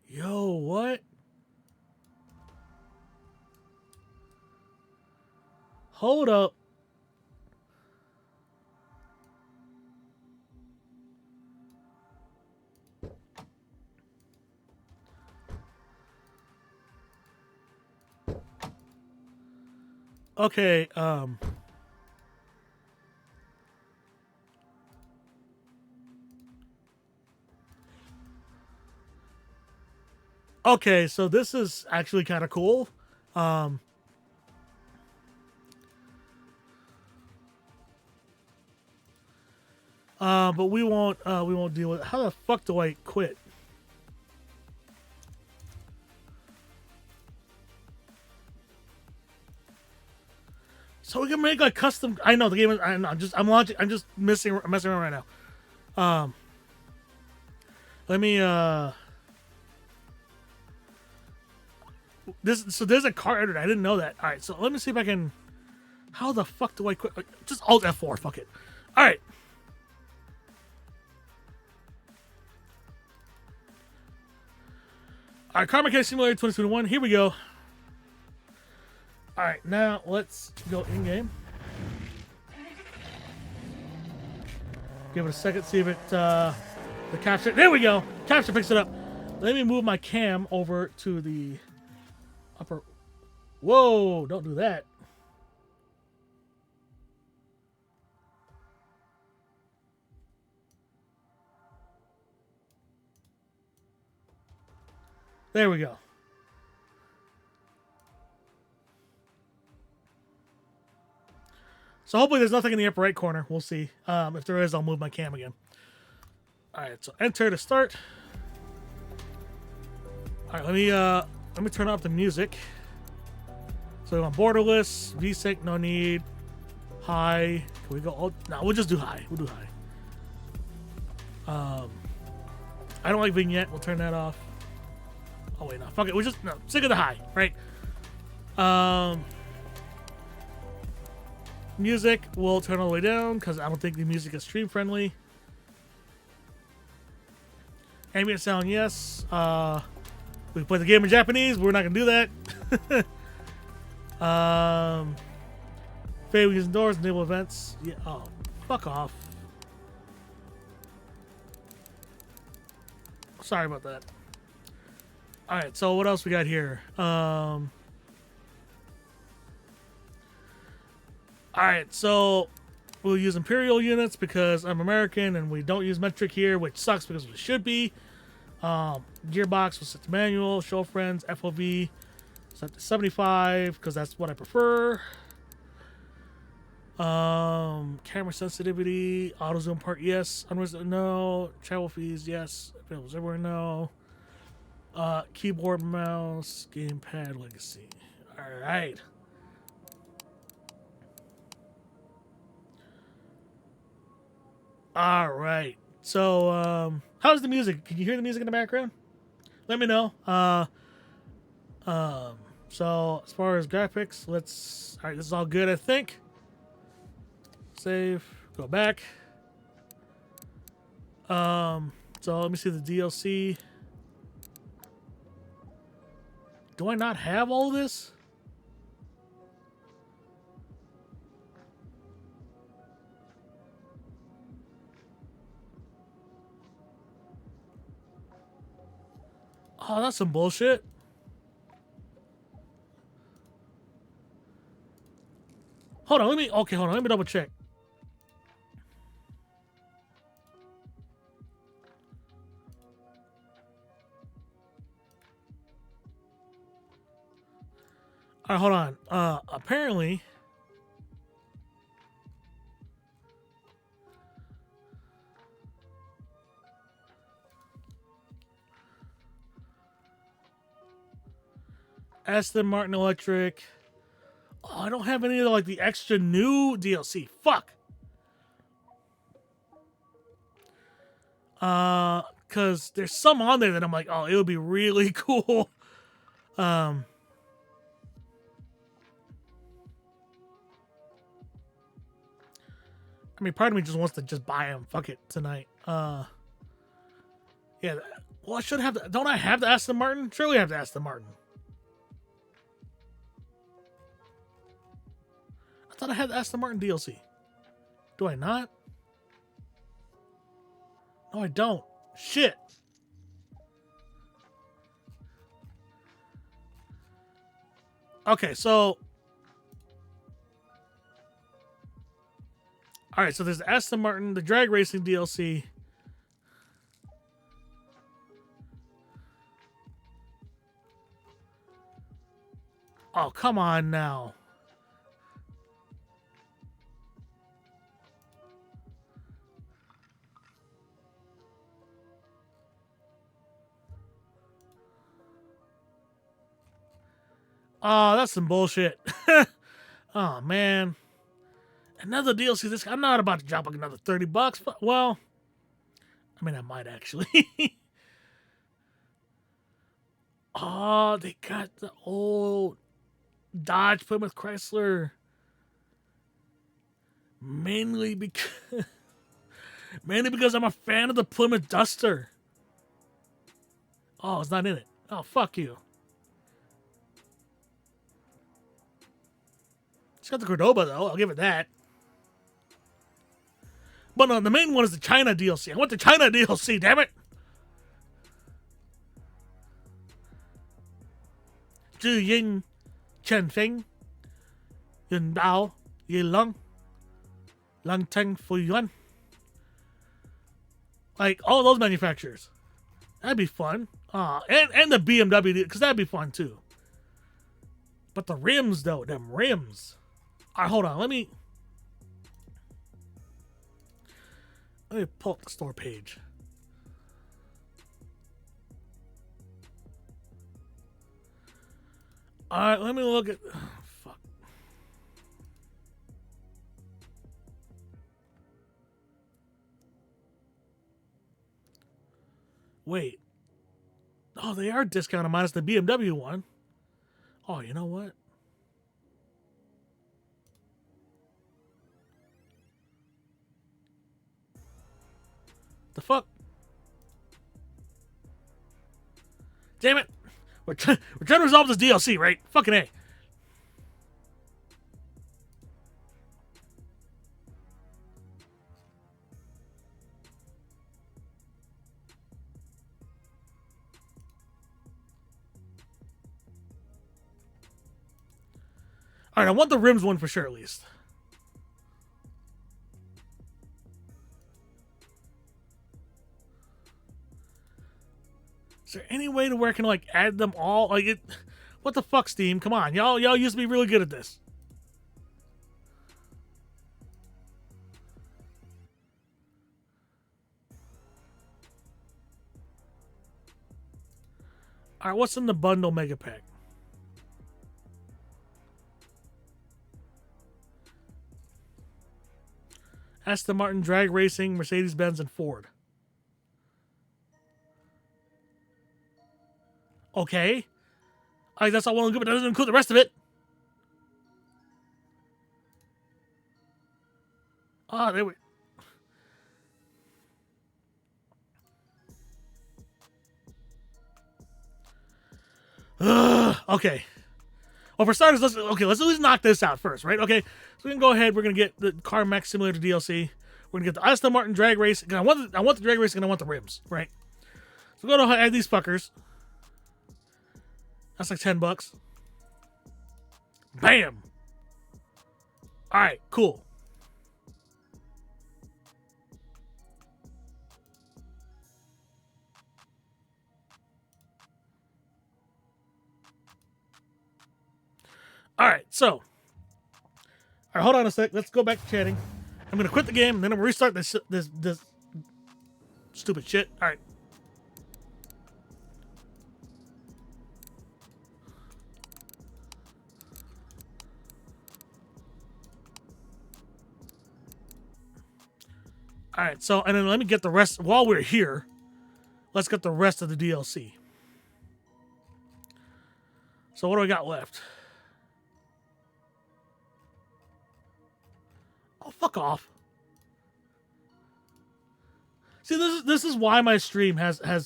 Yo, what? Hold up. Okay, okay, so this is actually kind of cool. But we won't deal with it. How the fuck do I quit? So we can make like custom. I know the game is. I'm just messing around right now. Let me. So there's a car editor. I didn't know that. All right. So let me see if I can. How the fuck do I quit? Just Alt F4. Fuck it. All right. All right. Car Mechanic Simulator 2021. Here we go. All right, now let's go in game. Give it a second, see if it the capture. There we go. Capture picks it up. Let me move my cam over to the upper. Whoa! Don't do that. There we go. So hopefully there's nothing in the upper right corner. We'll see. If there is, I'll move my cam again. All right, so enter to start. All right, let me turn off the music. So we want borderless, VSync, no need. High. Can we go? Oh, no, we'll just do high. We'll do high. I don't like vignette. We'll turn that off. Oh wait, no, fuck it. We're just sick of the high, right? Music, we'll turn all the way down because I don't think the music is stream friendly. Ambient sound, yes. We can play the game in Japanese, but we're not gonna do that. Fade we use indoors, enable events. Yeah. Oh, fuck off. Sorry about that. All right, so what else we got here? All right, so we'll use imperial units because I'm American and we don't use metric here, which sucks because we should be. Gearbox, we'll set to manual. Show friends, FOV, set to 75 because that's what I prefer. Camera sensitivity, auto zoom part, yes. Unrestricted, no. Travel fees, yes. Available everywhere, no. Keyboard, mouse, gamepad, legacy. All right. All right. So, how's the music? Can you hear the music in the background? Let me know. So as far as graphics, all right, this is all good, I think. Save, go back. So let me see the DLC. Do I not have all this? Oh, that's some bullshit. Hold on, let me double check. All right, hold on. Apparently, Aston Martin Electric. Oh, I don't have any of the, like the extra new DLC. Fuck. Cause there's some on there that I'm like, oh, it would be really cool. I mean, part of me just wants to just buy them. Fuck it tonight. Yeah. Well, I should have. Don't I have the Aston Martin? Surely I have the Aston Martin. I thought I had the Aston Martin DLC. Do I not? No, I don't. Shit. Okay, so. All right, so there's the Aston Martin, the drag racing DLC. Oh, come on now. Oh, that's some bullshit. Oh, man. Another DLC. I'm not about to drop like another $30. Well, I mean, I might actually. Oh, they got the old Dodge Plymouth Chrysler. Mainly because I'm a fan of the Plymouth Duster. Oh, it's not in it. Oh, fuck you. It's got the Cordoba, though. I'll give it that. But no, the main one is the China DLC. I want the China DLC, damn it. Zhi Yin, Chen Feng, Yun Bao, Yi Long, Lang Cheng Fu Yuan. Like, all those manufacturers. That'd be fun. And the BMW, because that'd be fun too. But the rims, though, them rims. All right, hold on. Let me pull up the store page. All right, let me look at. Oh, fuck. Wait. Oh, they are discounted minus the BMW one. Oh, you know what? The fuck? Damn it! We're trying to resolve this DLC, right? Fucking A. All right, I want the rims one for sure, at least. Is there any way to where I can like add them all? Like it. What the fuck, Steam? Come on, y'all used to be really good at this. All right, what's in the bundle mega pack? Aston Martin, Drag Racing, Mercedes-Benz, and Ford. Okay. All right, that's all well and good, but that doesn't include the rest of it. Ah, there we. Okay. Well, for starters, let's at least knock this out first, right? Okay, so we can go ahead. We're gonna get the Car Mech Simulator DLC. We're gonna get the Aston Martin Drag Race. I want the drag racing and I want the rims, right? So we're gonna add these fuckers. That's like $10. Bam. All right, cool. All right, so. All right, hold on a sec. Let's go back to chatting. I'm gonna quit the game and then I'm gonna restart this stupid shit. All right. All right, so and then let me get the rest while we're here. Let's get the rest of the DLC. So what do I got left? Oh, fuck off. See, this is why my stream has a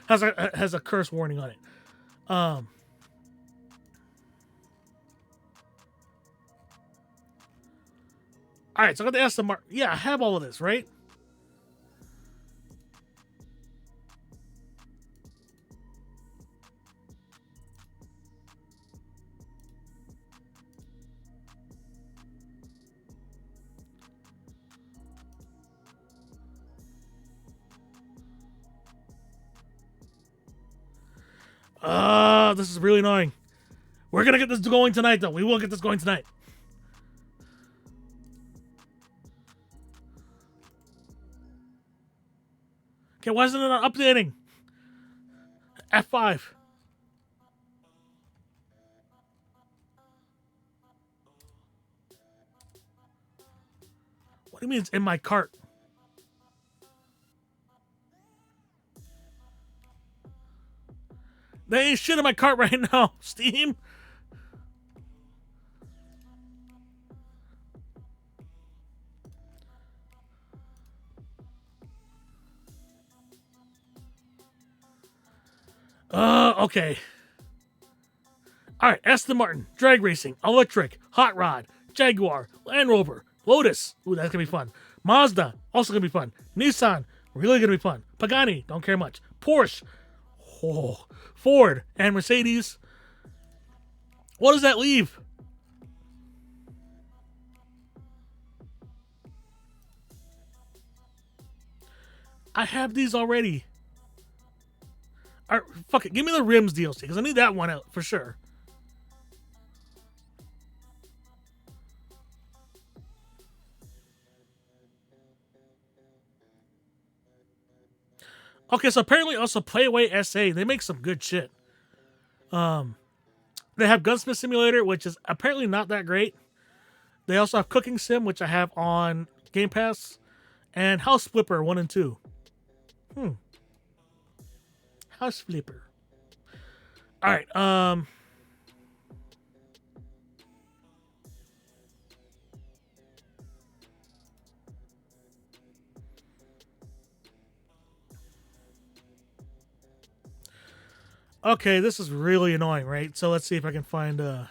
has a curse warning on it. All right, so I got the Aston Martin. Yeah, I have all of this, right? This is really annoying. We're gonna get this going tonight, though. We will get this going tonight. Okay, why isn't it not updating? F5. What do you mean it's in my cart? There ain't shit in my cart right now, Steam. Okay. All right, Aston Martin, drag racing, electric, hot rod, Jaguar, Land Rover, Lotus. Ooh, that's gonna be fun. Mazda, also gonna be fun. Nissan, really gonna be fun. Pagani, don't care much. Porsche, oh, Ford, and Mercedes. What does that leave? I have these already. All right, fuck it. Give me the rims DLC because I need that one out for sure. Okay, so apparently also Playway SA, they make some good shit. They have Gunsmith Simulator, which is apparently not that great. They also have Cooking Sim, which I have on Game Pass, and House Flipper 1 and 2. House Flipper. All right. Okay, this is really annoying, right? So let's see if I can find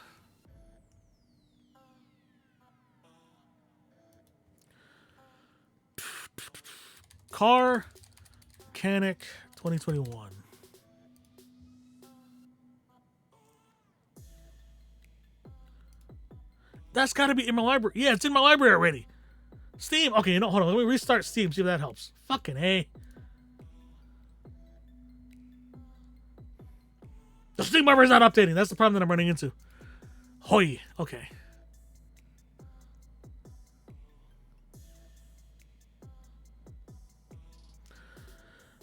Car Mechanic 2021. That's got to be in my library. Yeah, it's in my library already. Steam. Okay, hold on. Let me restart Steam, see if that helps. Fucking A. The Steam library is not updating. That's the problem that I'm running into. Hoy. Okay.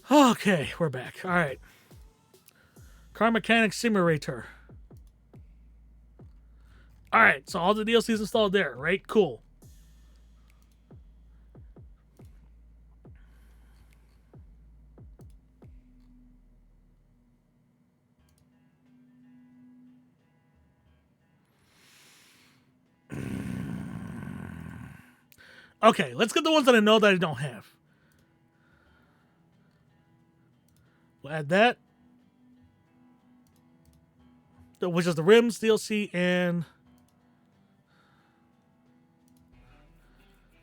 Okay, we're back. All right. Car Mechanic Simulator. All right, so all the DLCs installed there, right? Cool. Okay, let's get the ones that I know that I don't have. We'll add that, which is the Rims DLC and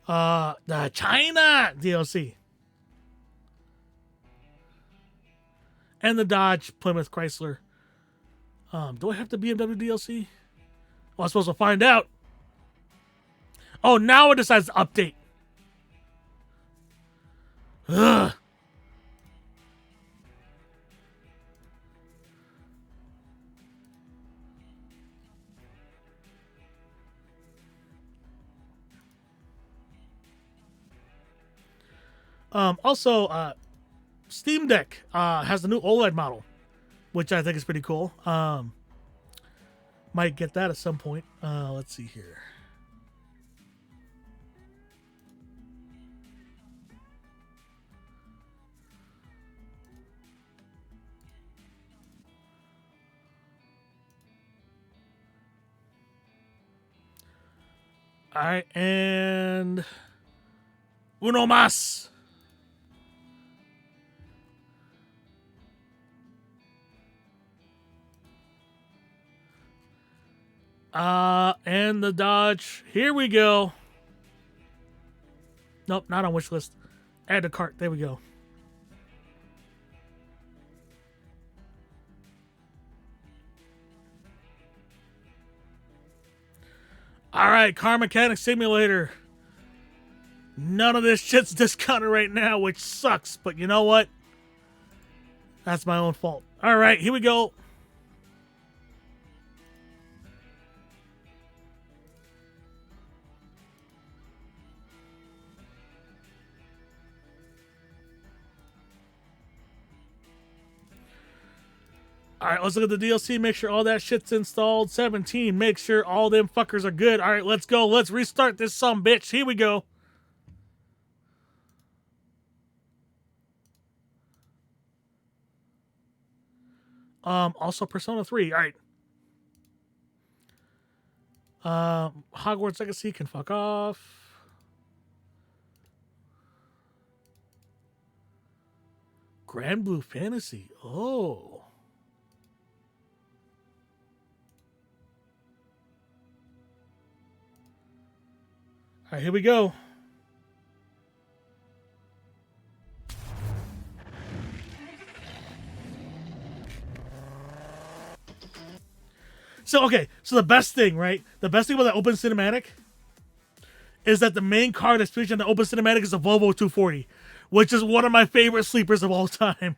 the China DLC. And the Dodge Plymouth Chrysler. Do I have the BMW DLC? Well, I'm supposed to find out. Oh, now it decides to update. Ugh. Also, Steam Deck has the new OLED model, which I think is pretty cool. Might get that at some point. Let's see here. All right, and uno más. And the Dodge. Here we go. Nope, not on wish list. Add to cart. There we go. All right, Car Mechanic Simulator. None of this shit's discounted right now, which sucks. But you know what? That's my own fault. All right, here we go. All right, let's look at the DLC. Make sure all that shit's installed. 17. Make sure all them fuckers are good. All right, let's go. Let's restart this bitch. Here we go. Also Persona 3. All right. Hogwarts Legacy can fuck off. Grand Blue Fantasy. Oh. All right, here we go. So, okay, so the best thing, right? The best thing about the open cinematic is that the main car that's featured in the open cinematic is a Volvo 240, which is one of my favorite sleepers of all time.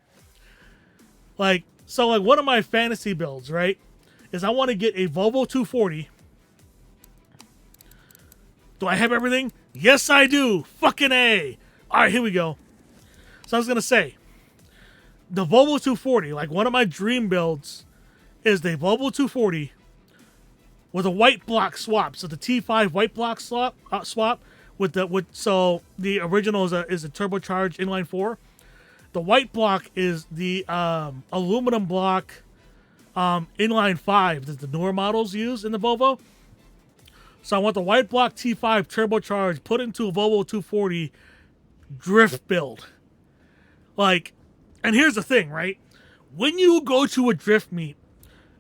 Like, so like one of my fantasy builds, right, is I want to get a Volvo 240. Do I have everything? Yes, I do. Fucking A. All right, here we go. So I was going to say, the Volvo 240, like one of my dream builds is the Volvo 240 with a white block swap. So the T5 white block swap so the original is a turbocharged inline 4. The white block is the aluminum block inline 5 that the newer models use in the Volvo. So I want the white block T5 turbocharged put into a Volvo 240 drift build. Like, and here's the thing, right? When you go to a drift meet,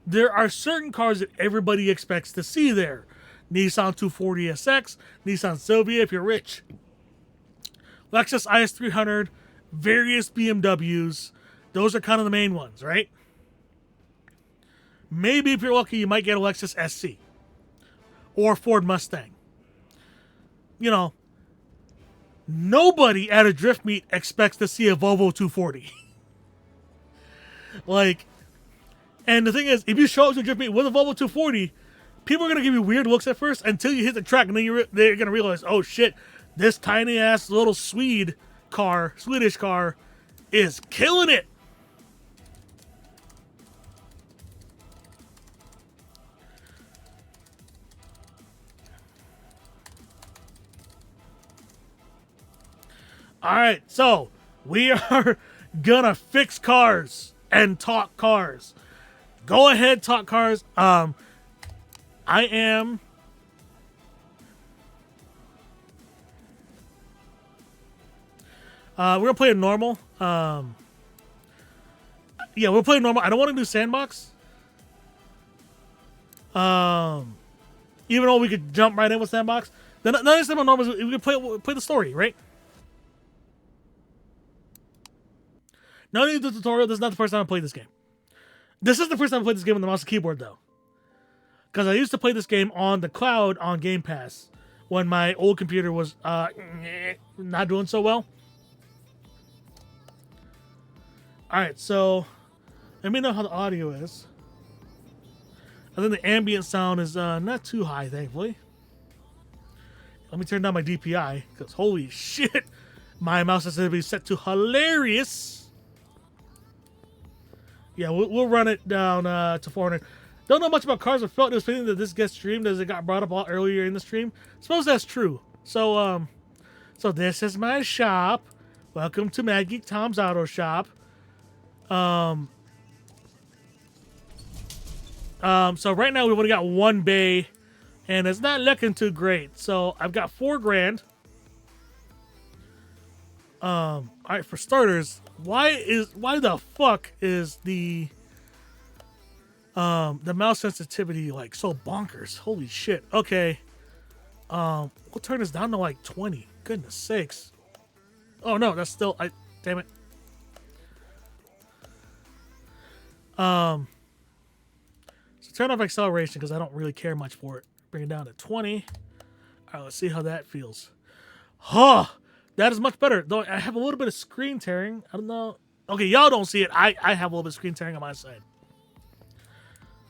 there are certain cars that everybody expects to see there. Nissan 240SX, Nissan Silvia if you're rich, Lexus IS300, various BMWs. Those are kind of the main ones, right? Maybe if you're lucky, you might get a Lexus SC or Ford Mustang. You know, nobody at a drift meet expects to see a Volvo 240. Like, and the thing is, if you show up to a drift meet with a Volvo 240, people are going to give you weird looks at first until you hit the track, and then they're going to realize, oh shit, this tiny ass little Swedish car is killing it. All right, so we are gonna fix cars and talk cars. Go ahead, talk cars. I am. We're gonna play a normal. Yeah, we'll play normal. I don't want to do sandbox. Even though we could jump right in with sandbox. The nice thing about normal is we can play the story, right? No need the tutorial. This is not the first time I played this game. This is the first time I played this game on the mouse and keyboard, though. Because I used to play this game on the cloud on Game Pass when my old computer was not doing so well. Alright, so let me know how the audio is. I think the ambient sound is not too high, thankfully. Let me turn down my DPI, because holy shit, my mouse sensitivity is set to hilarious. Yeah, we'll run it down to 400. Don't know much about cars. I felt it was fitting that this gets streamed as it got brought up a lot earlier in the stream. Suppose that's true. So this is my shop. Welcome to Mad Geek Tom's Auto Shop. So right now we've only got one bay, and it's not looking too great. So I've got $4,000. All right, for starters, why the fuck is the mouse sensitivity like so bonkers? Holy shit. Okay. We'll turn this down to like 20. Goodness sakes. Oh no, that's still damn it. So turn off acceleration because I don't really care much for it. Bring it down to 20. All right, let's see how that feels. Huh. That is much better. Though I have a little bit of screen tearing. I don't know. Okay, y'all don't see it. I have a little bit of screen tearing on my side.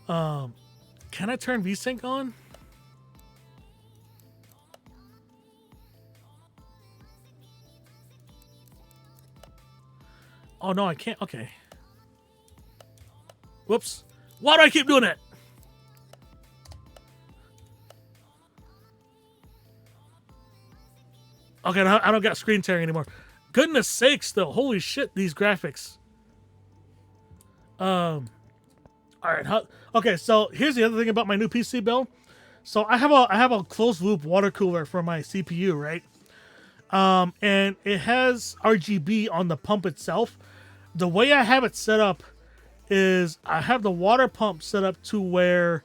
Can I turn VSync on? Oh no, I can't. Okay. Whoops. Why do I keep doing that? Okay, I don't got screen tearing anymore. Goodness sakes, though. Holy shit, these graphics. All right. Okay, so here's the other thing about my new PC build. So I have a closed loop water cooler for my CPU, right? And it has RGB on the pump itself. The way I have it set up is I have the water pump set up to where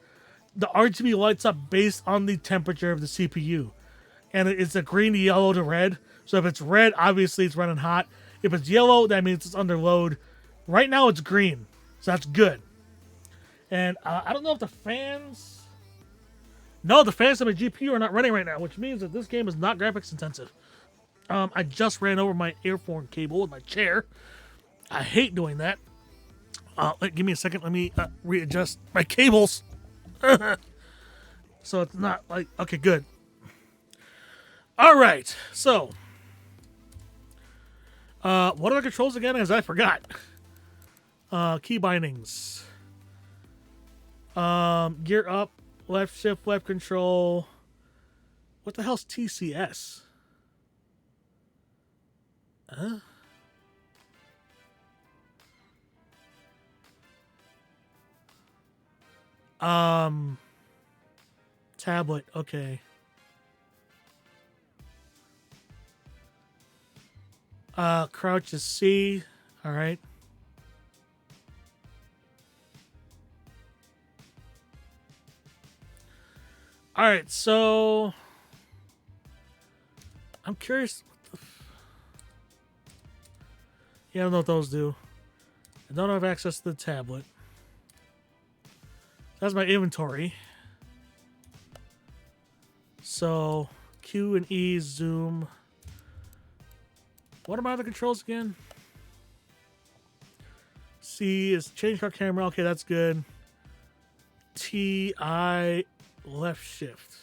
the RGB lights up based on the temperature of the CPU. And it's a green to yellow to red. So if it's red, obviously it's running hot. If it's yellow, that means it's under load. Right now it's green, so that's good. And I don't know if the fans... No, the fans of my GPU are not running right now, which means that this game is not graphics intensive. I just ran over my earphone cable with my chair. I hate doing that. Give me a second. Let me readjust my cables. So it's not like... Okay, good. All right. So, what are the controls again? As I forgot. Key bindings. Gear up, left shift, left control. What the hell's TCS? Huh? Tablet, okay. Crouch is C, alright. Alright, so I'm curious what the yeah, I don't know what those do. I don't have access to the tablet. That's my inventory. So Q and E zoom. What are my other controls again? C is change car camera. Okay, that's good. T, I, left shift.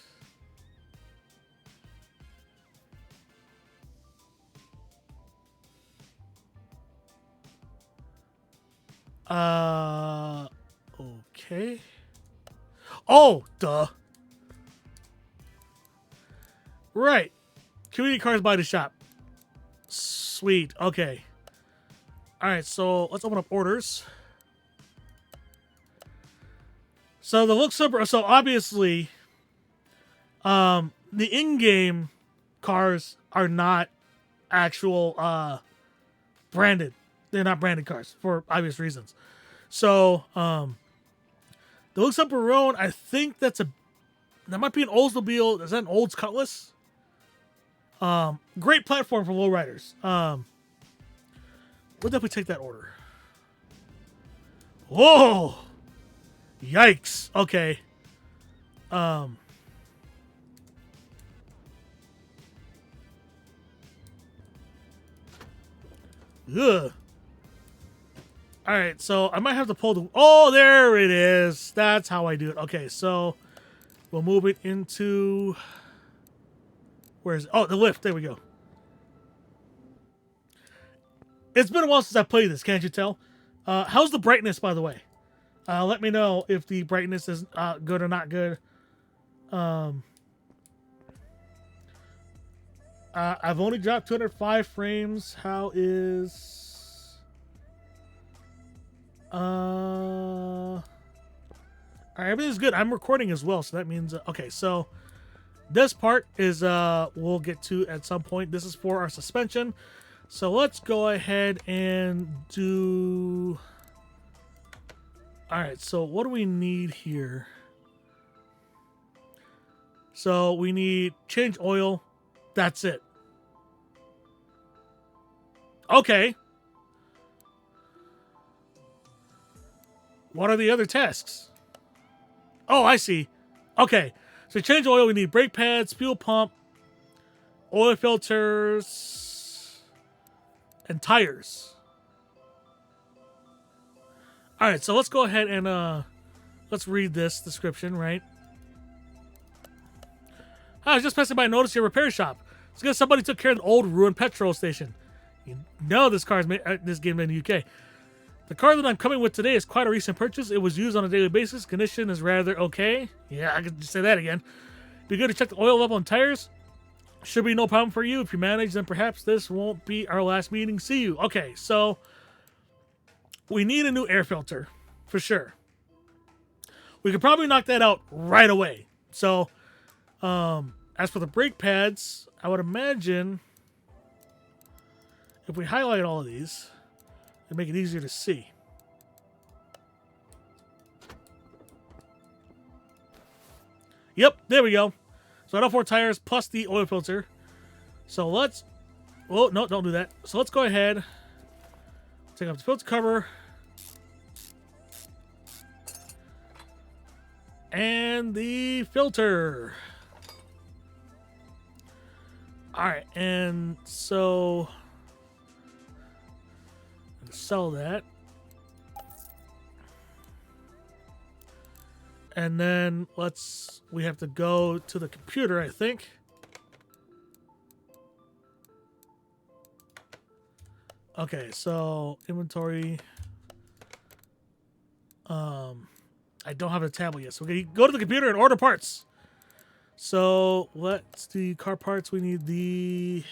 Okay. Oh, duh. Right. Community cars by the shop. Sweet. Okay. All right, so let's open up orders. So the look super. So obviously, the in-game cars are not actual branded. They're not branded cars for obvious reasons. So the looks up road. I think that might be an Oldsmobile. Is that an Olds Cutlass? Great platform for lowriders. We'll definitely take that order. Whoa! Yikes. Okay. Ugh. Alright, so I might have to pull the... Oh, there it is. That's how I do it. Okay, so we'll move it into... Where is it? Oh, the lift. There we go. It's been a while since I played this, can't you tell? How's the brightness, by the way? Let me know if the brightness is good or not good. I've only dropped 205 frames. How is... Alright, everything's good. I'm recording as well, so that means... okay, so... This part is we'll get to at some point. This is for our suspension. So let's go ahead and do... Alright, so what do we need here? So we need change oil. That's it. Okay. What are the other tasks? Oh, I see. Okay. So change oil, we need brake pads, fuel pump, oil filters, and tires. Alright, so let's go ahead and let's read this description, right? I was just passing by and noticed your repair shop. It's because somebody took care of the old ruined petrol station. You know this car is made, this game made in the UK. The car that I'm coming with today is quite a recent purchase. It was used on a daily basis. Condition is rather okay. Yeah, I could just say that again. Be good to check the oil level on tires. Should be no problem for you. If you manage, then perhaps this won't be our last meeting. See you. Okay, so we need a new air filter for sure. We could probably knock that out right away. So, as for the brake pads, I would imagine if we highlight all of these, to make it easier to see. Yep, there we go. So I have 4 tires plus the oil filter. So let's... Oh, no, don't do that. So let's go ahead. Take off the filter cover. And the filter. Alright, and so... sell that. And then we have to go to the computer, I think. Okay, so inventory. I don't have a tablet yet, so we go to the computer and order parts. So what's the car parts? We need the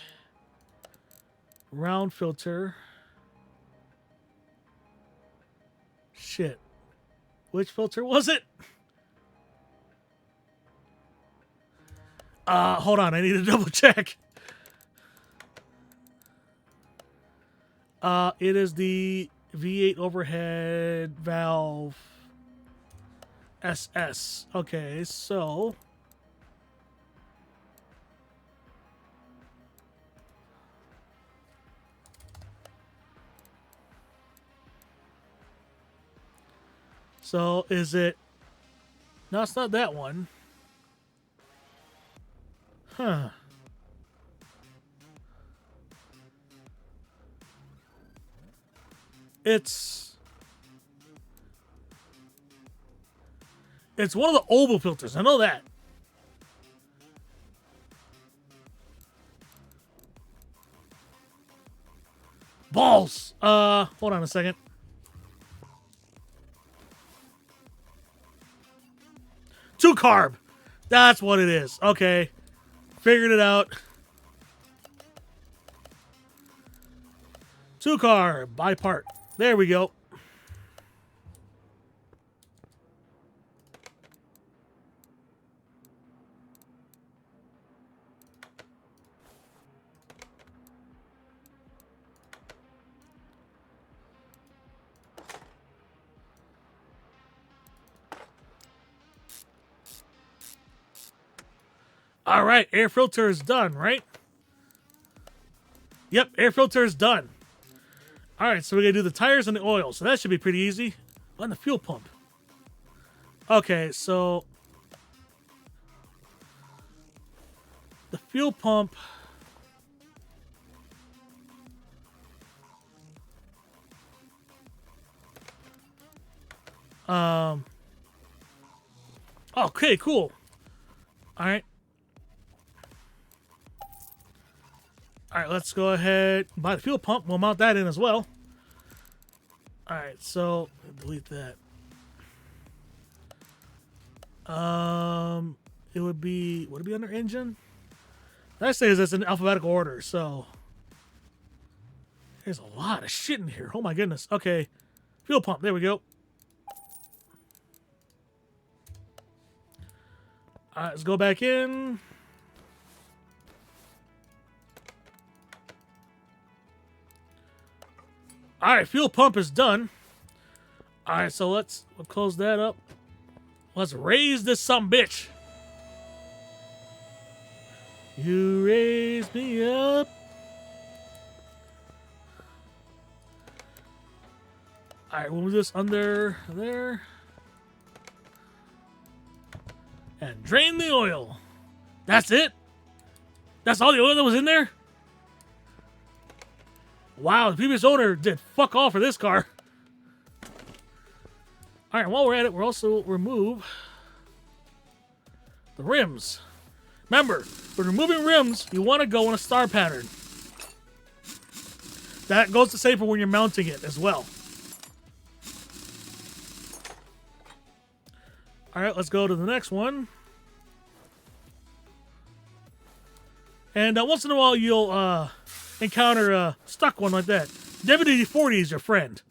round filter. Shit. Which filter was it? Hold on, I need to double check. It is the V8 overhead valve SS. Okay, so is it? No, it's not that one. Huh. It's one of the oval filters. I know that. Balls. Hold on a second. Two carb. That's what it is. Okay. Figured it out. Two carb by part. There we go. All right, air filter is done, right? Yep, air filter is done. All right, so we're going to do the tires and the oil. So that should be pretty easy. On the fuel pump. Okay, so the fuel pump. Okay, cool. All right. All right, let's go ahead and buy the fuel pump. We'll mount that in as well. All right, so delete that. Would it be under engine? I say is it's in alphabetical order, so there's a lot of shit in here. Oh my goodness. Okay, fuel pump. There we go. All right, let's go back in. All right, fuel pump is done. All right, so we'll close that up. Let's raise this sumbitch. You raise me up. All right, we'll move this under there. And drain the oil. That's it? That's all the oil that was in there? Wow, the previous owner did fuck all for this car. All right, while we're at it, we'll also remove the rims. Remember, when removing rims, you want to go in a star pattern. That goes the same for when you're mounting it as well. All right, let's go to the next one. And once in a while, you'll encounter a stuck one like that. WD-40 is your friend.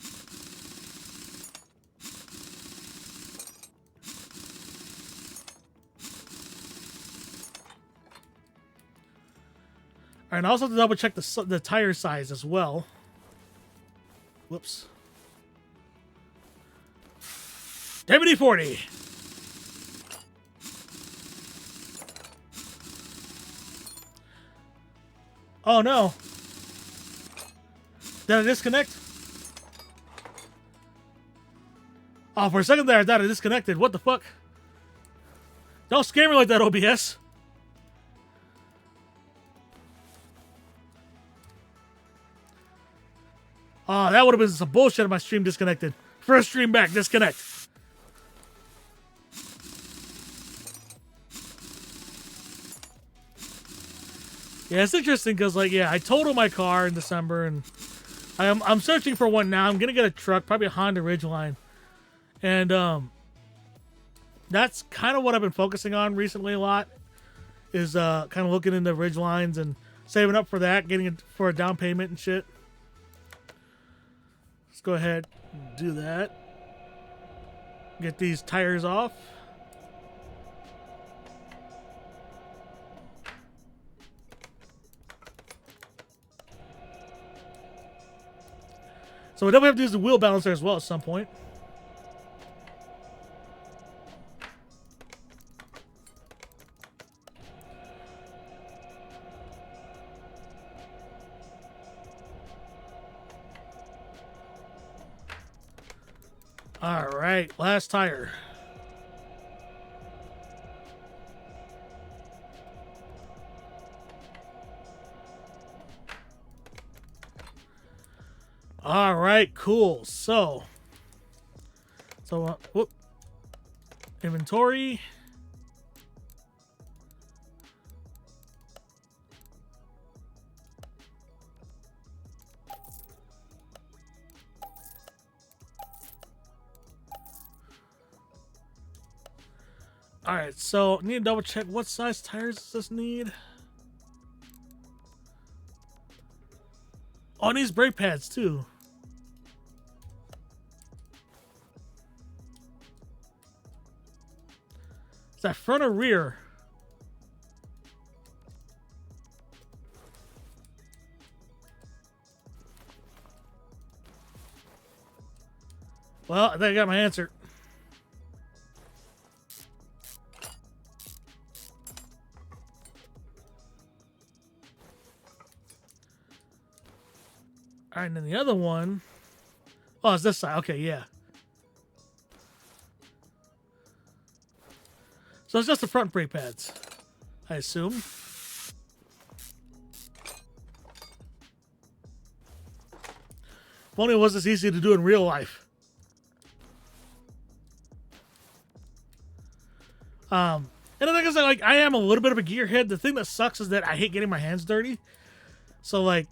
All right, and I also have to double check the tire size as well. Whoops. WD-40. Oh no. Did I disconnect? Oh, for a second there I thought I disconnected. What the fuck? Don't scare me like that, OBS. Oh, that would have been some bullshit if my stream disconnected. First stream back, disconnect. Yeah, it's interesting because, like, yeah, I totaled my car in December, and I'm searching for one now. I'm gonna get a truck, probably a Honda Ridgeline, and that's kind of what I've been focusing on recently a lot. Is kind of looking into Ridgelines and saving up for that, getting it for a down payment and shit. Let's go ahead and do that. Get these tires off. So we definitely have to use the wheel balancer as well at some point. All right, last tire. All right, cool. So whoop. Inventory. All right, so need to double check what size tires does this need. Oh, it needs brake pads too. Is that front or rear? Well, I think I got my answer. All right, and then the other one. Oh, it's this side. Okay, yeah. So it's just the front brake pads, I assume. If only it was this easy to do in real life. And the thing is, like, I am a little bit of a gearhead. The thing that sucks is that I hate getting my hands dirty. So, like,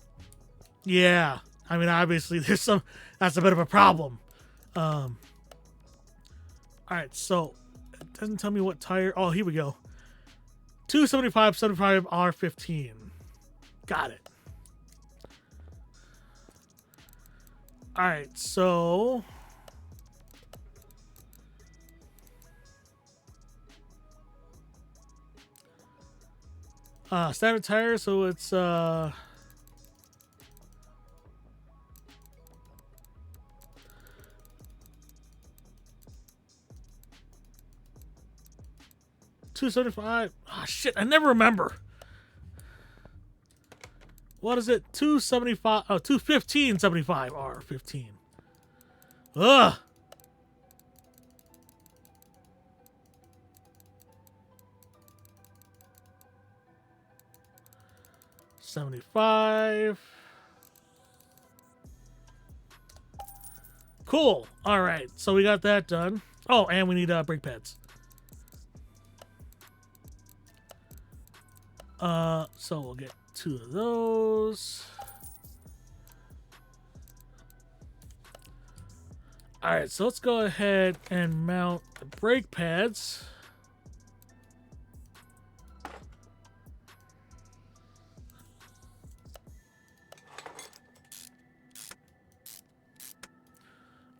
yeah. I mean, obviously, that's a bit of a problem. All right, so it doesn't tell me what tire. Oh, here we go. 275, 75 R15. Got it. All right, so standard tire, so it's 275. Oh shit, I never remember. What is it? 275. Oh, 215.75 R15. Ugh. $75. Cool. All right, so we got that done. Oh, and we need brake pads. So we'll get 2 of those. All right, so let's go ahead and mount the brake pads.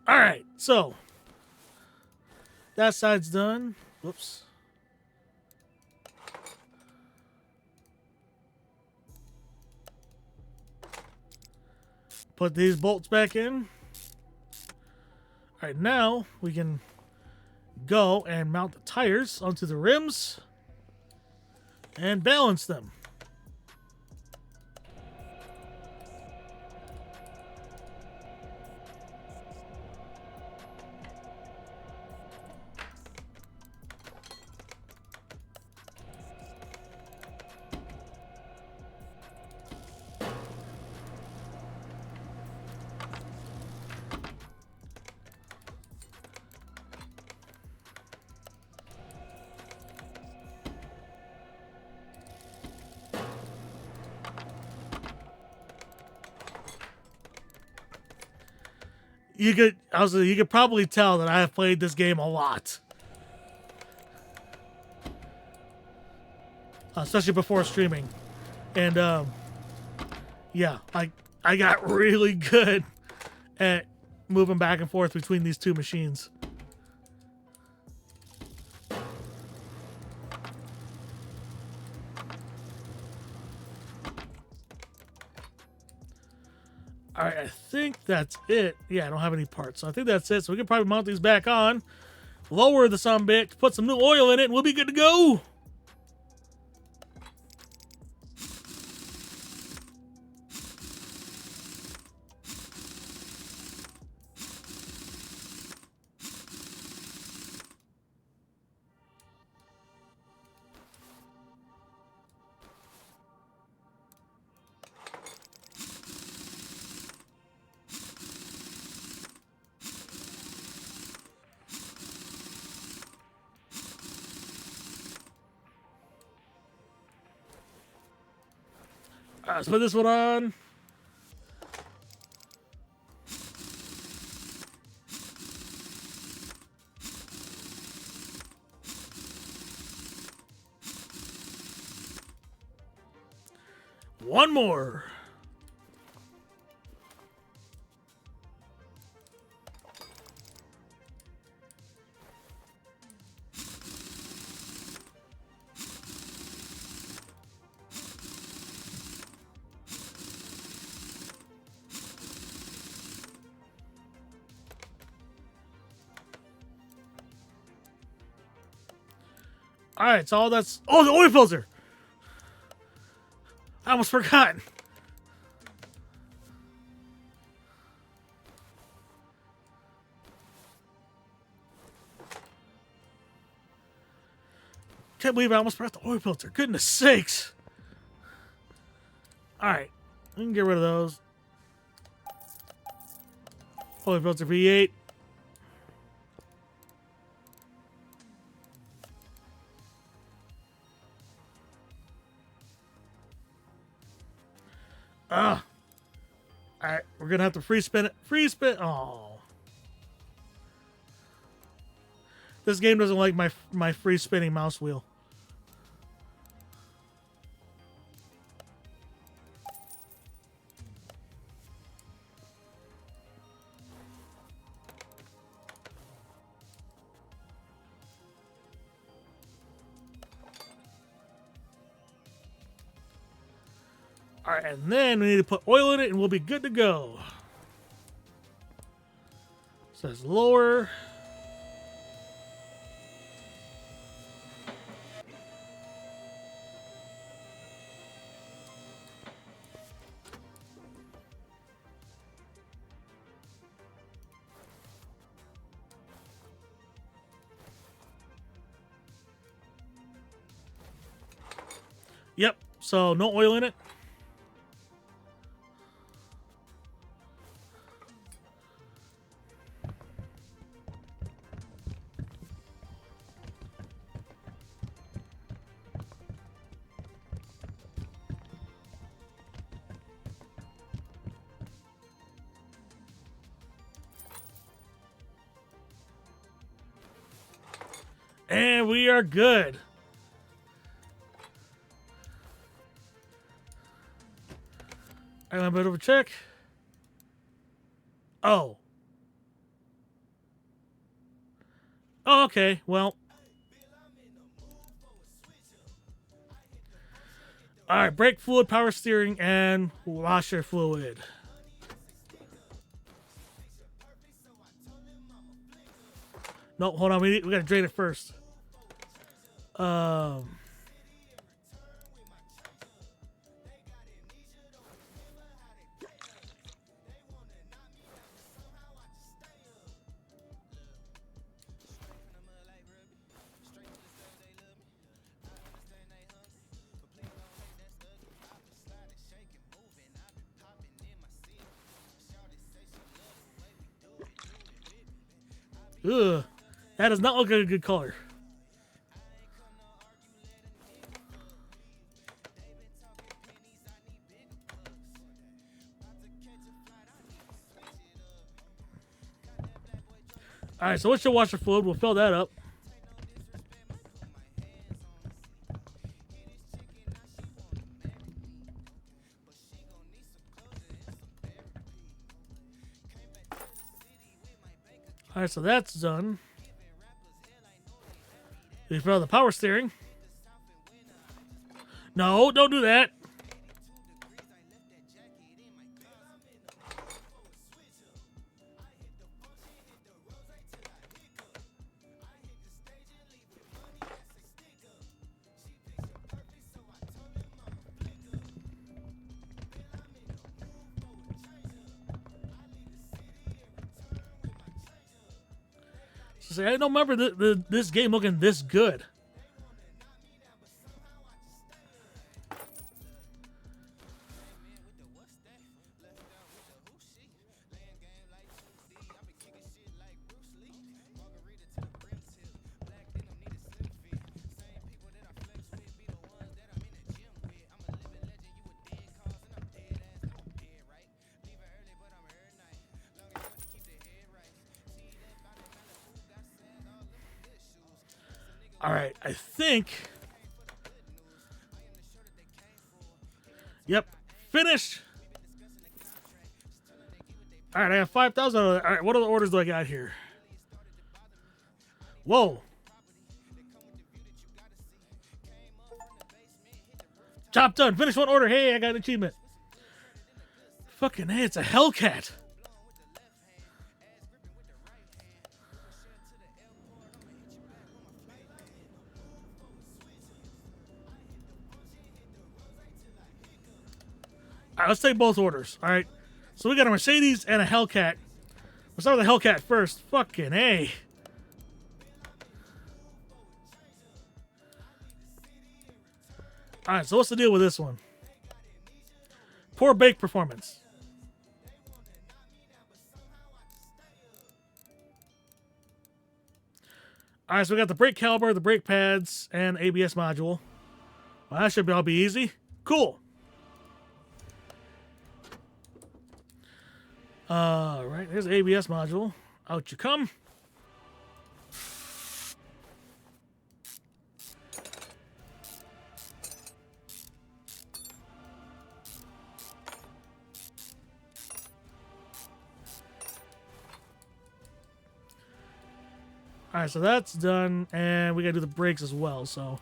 All right, so that side's done. Whoops. Put these bolts back in. All right, now we can go and mount the tires onto the rims and balance them. you could probably tell that I have played this game a lot, especially before streaming, and yeah, I got really good at moving back and forth between these two machines. All right, I think that's it. Yeah, I don't have any parts, so I think that's it. So we can probably mount these back on, lower the sumbit, put some new oil in it, and we'll be good to go. All right, let's put this one on. One more. All right, so all that's... Oh, the oil filter! I almost forgot. Can't believe I almost forgot the oil filter. Goodness sakes. All right, we can get rid of those. Oil filter V8. All right, we're gonna have to free spin it. Free spin. Oh, this game doesn't like my free spinning mouse wheel. All right, and then we need to put oil in it, and we'll be good to go. Says lower. Yep. So no oil in it. And we are good. I'm a bit of a check. Oh. Oh, okay. Well. All right. Brake fluid, power steering, and washer fluid. No, hold on. We gotta drain it first. Ugh. That does not look like a good color. All right, so what's your washer fluid? We'll fill that up. All right, so that's done. We fill the power steering. No, don't do that. So I don't remember this game looking this good. All right, I think. Yep, finished. All right, I have 5,000. All right, what other orders do I got here? Whoa. Job done. Finish one order. Hey, I got an achievement. Fucking hey, it's a Hellcat. All right, let's take both orders. All right. So we got a Mercedes and a Hellcat. Let's start with the Hellcat first. Fucking hey. All right, so what's the deal with this one? Poor bake performance. All right, so we got the brake caliper, the brake pads, and ABS module. Well, that should all be easy. Cool. All right, here's the ABS module. Out you come. All right, so that's done, and we gotta do the brakes as well. So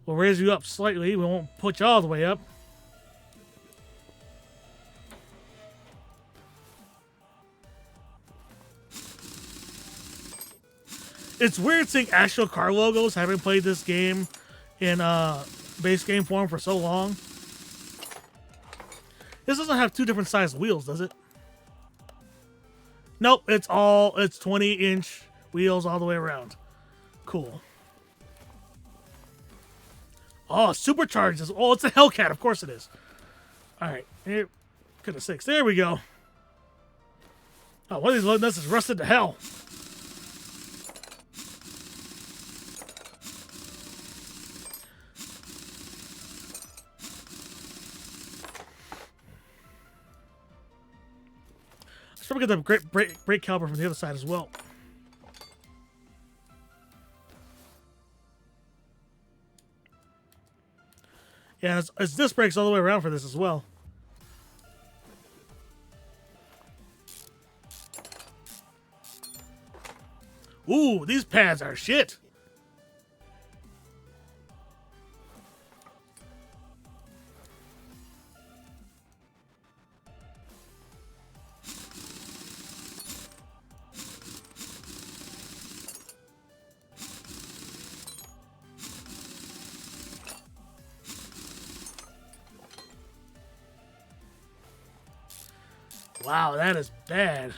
we'll raise you up slightly. We won't put you all the way up. It's weird seeing actual car logos, having played this game in base game form for so long. This doesn't have two different sized wheels, does it? Nope, it's 20-inch wheels all the way around. Cool. Oh, supercharged. Oh, it's a Hellcat. Of course it is. All right. Here. Could have 6. There we go. Oh, one of these load nuts is rusted to hell. Let's probably get the great brake caliper from the other side as well. Yeah, it's disc brakes all the way around for this as well. Ooh, these pads are shit. Wow, that is bad.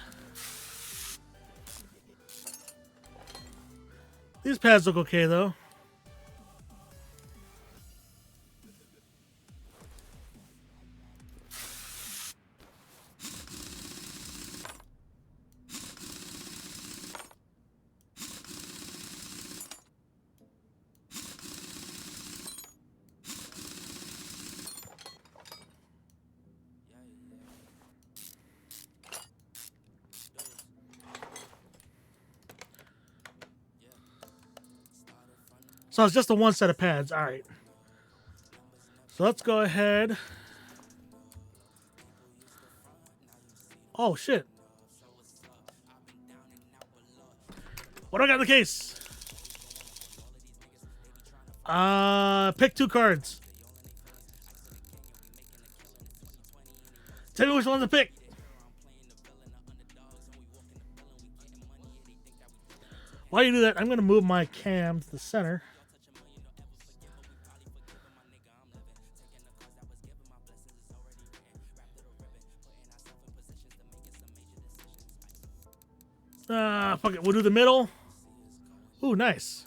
These pads look okay, though. So it's just the one set of pads. All right. So let's go ahead. Oh, shit. What do I got in the case? Pick 2 cards. Tell me which one to pick. While you do that, I'm going to move my cam to the center. Fuck it. We'll do the middle. Ooh, nice.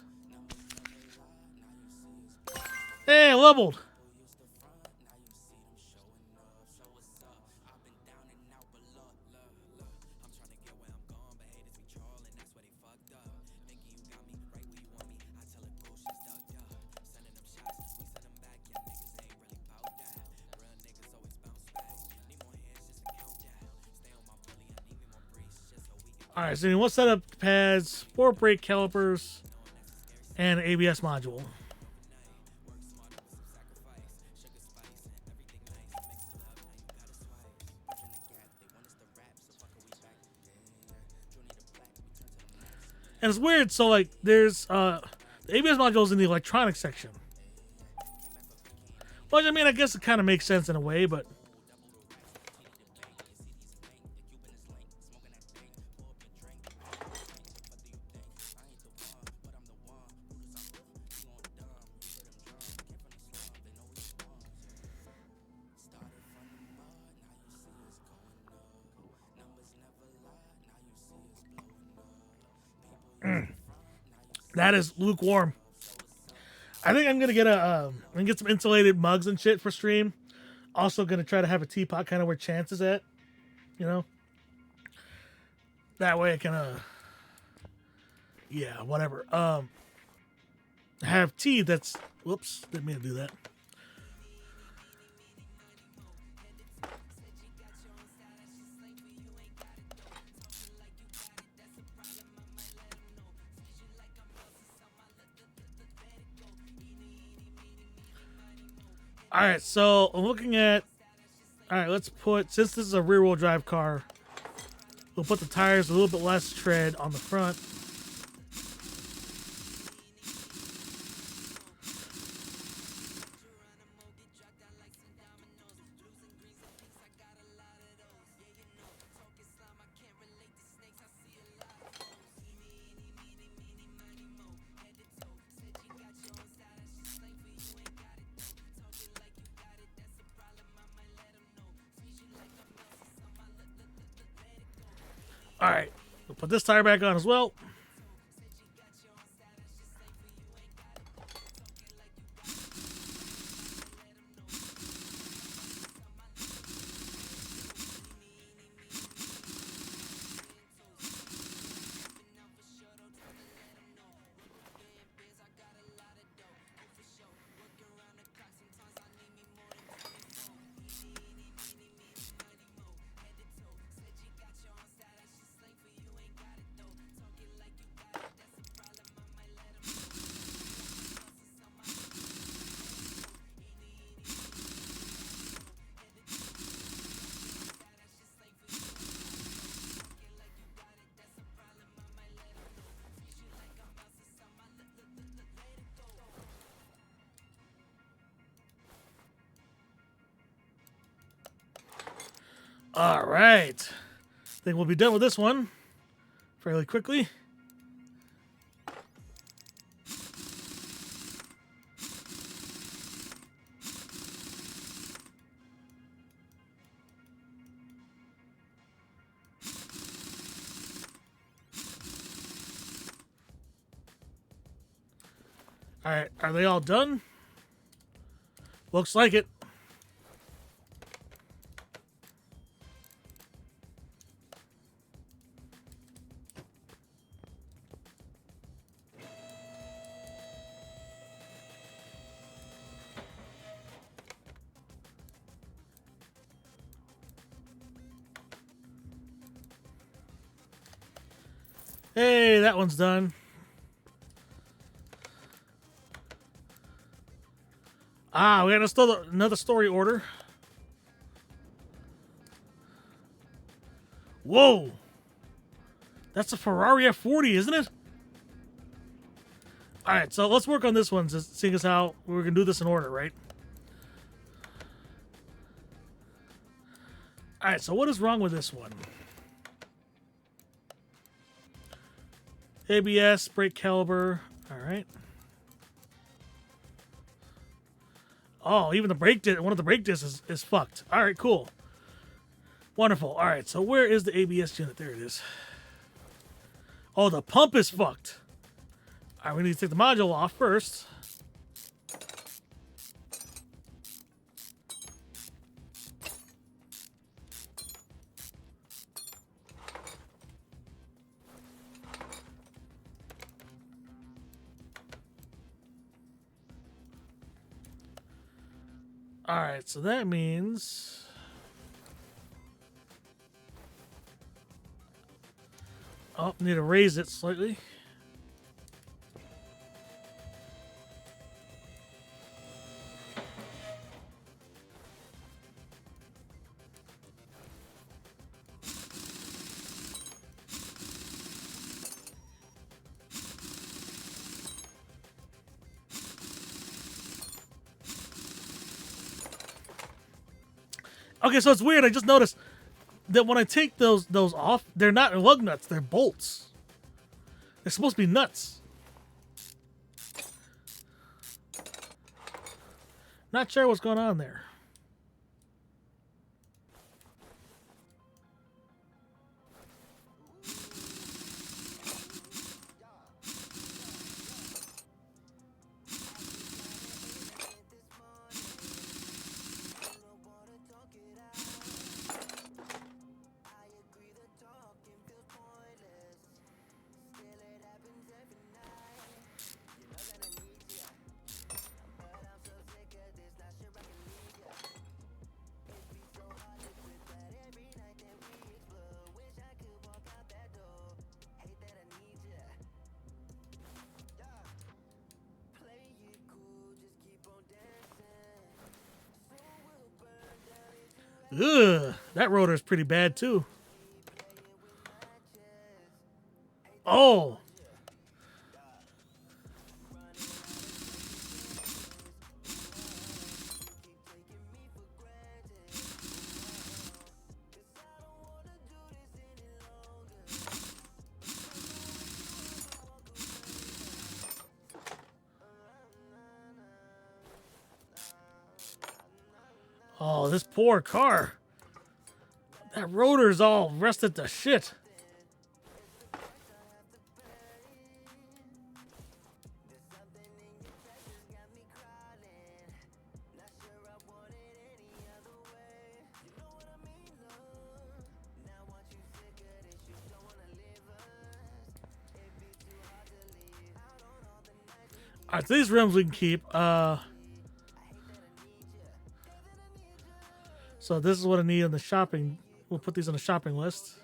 Hey, leveled. All right, so one set of pads, 4 brake calipers, and an ABS module. And it's weird, so like there's the ABS module is in the electronics section. Well, I mean, I guess it kind of makes sense in a way, but that is lukewarm. I think I'm gonna get I'm gonna get some insulated mugs and shit for stream. Also gonna try to have a teapot kind of where Chance is at, you know. That way I can yeah, whatever. Have tea that's whoops, didn't mean to do that. All right, so I'm looking at. All right, let's put, since this is a rear-wheel drive car, we'll put the tires a little bit less tread on the front. All right, we'll put this tire back on as well. All right. I think we'll be done with this one fairly quickly. All right, are they all done? Looks like it. Hey, that one's done. Ah, we got another story order. Whoa! That's a Ferrari F40, isn't it? Alright, so let's work on this one, seeing as how we're going to do this in order, right? Alright, so what is wrong with this one? ABS, brake caliber. Alright. Oh, even the brake disc, one of the brake discs is fucked. Alright, cool. Wonderful. Alright, so where is the ABS unit? There it is. Oh, the pump is fucked. Alright, we need to take the module off first. Alright, so that means... Oh, need to raise it slightly. Okay, so it's weird. I just noticed that when I take those off, they're not lug nuts. They're bolts. They're supposed to be nuts. Not sure what's going on there. Ugh, that rotor is pretty bad too. Oh. Oh, this poor car. That rotor's all rusted to shit. Alright, so these rims we can keep. So this is what I need on the shopping. We'll put these on the shopping list.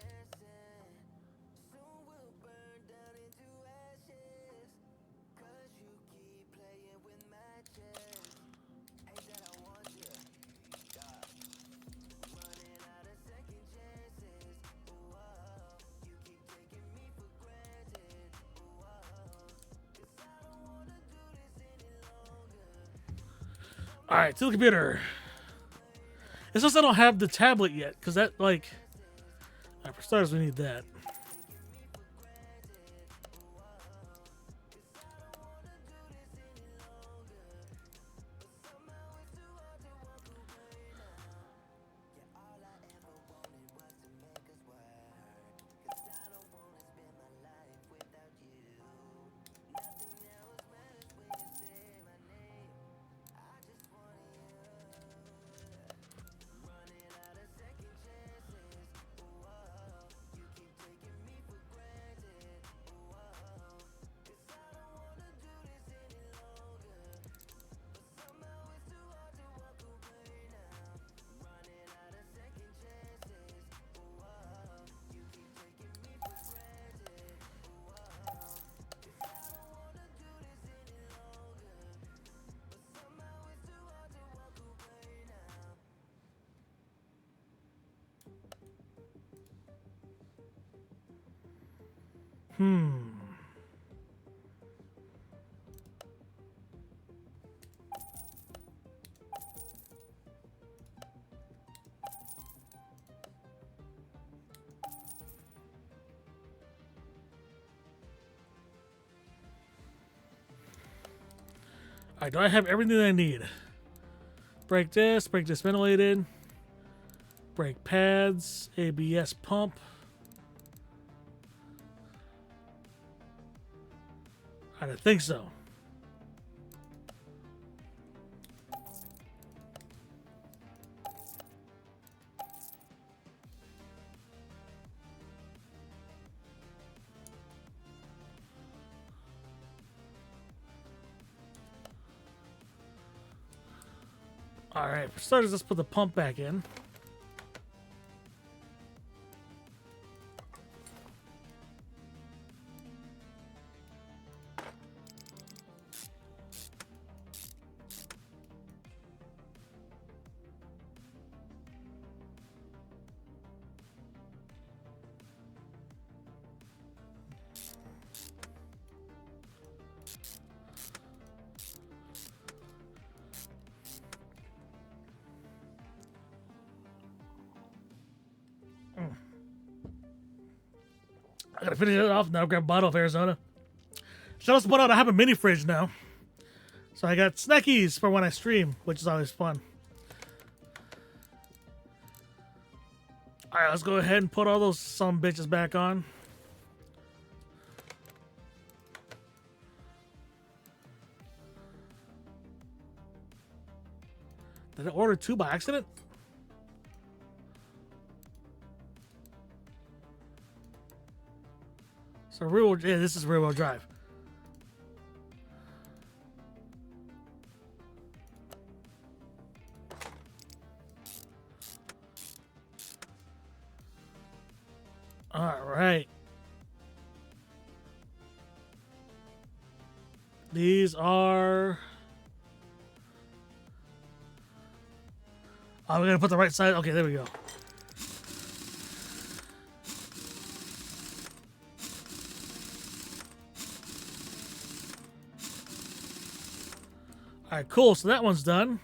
Alright, to the computer. It's just I don't have the tablet yet, because that, like... Alright, for starters, we need that. Alright, do I have everything I need? Brake disc ventilated, brake pads, ABS pump. I don't think so. Alright, for starters, let's put the pump back in. I gotta finish it off now. Grab a bottle of Arizona. Should also point out I have a mini fridge now. So I got snackies for when I stream, which is always fun. Alright, let's go ahead and put all those some bitches back on. Did I order 2 by accident? So yeah, this is rear wheel drive. All right. These are. Oh, we're gonna put the right side. Okay, there we go. All right, cool. So that one's done.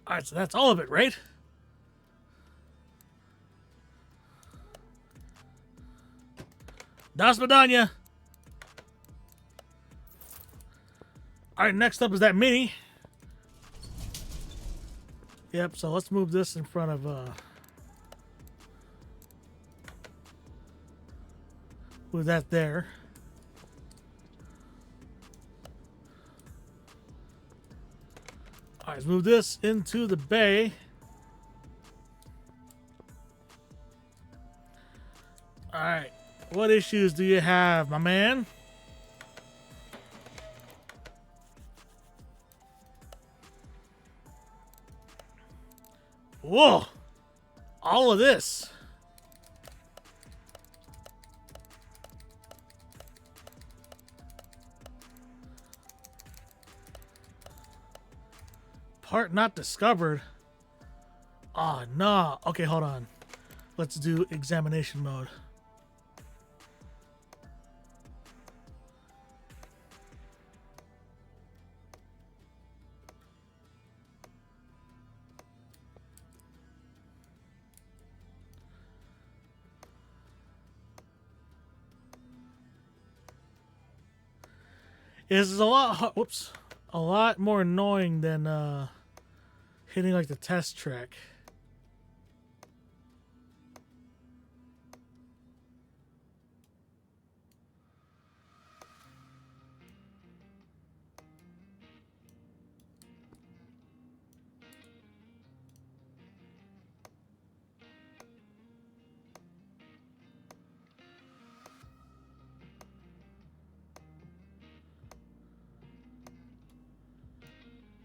All right, so that's all of it, right? Das Madonna. All right, next up is that mini. Yep, so let's move this in front of move that there. All right, let's move this into the bay. All right, what issues do you have, my man? Whoa, all of this. Part not discovered. Oh, no. Okay, hold on. Let's do examination mode. Is a lot. Whoops, a lot more annoying than hitting like the test track.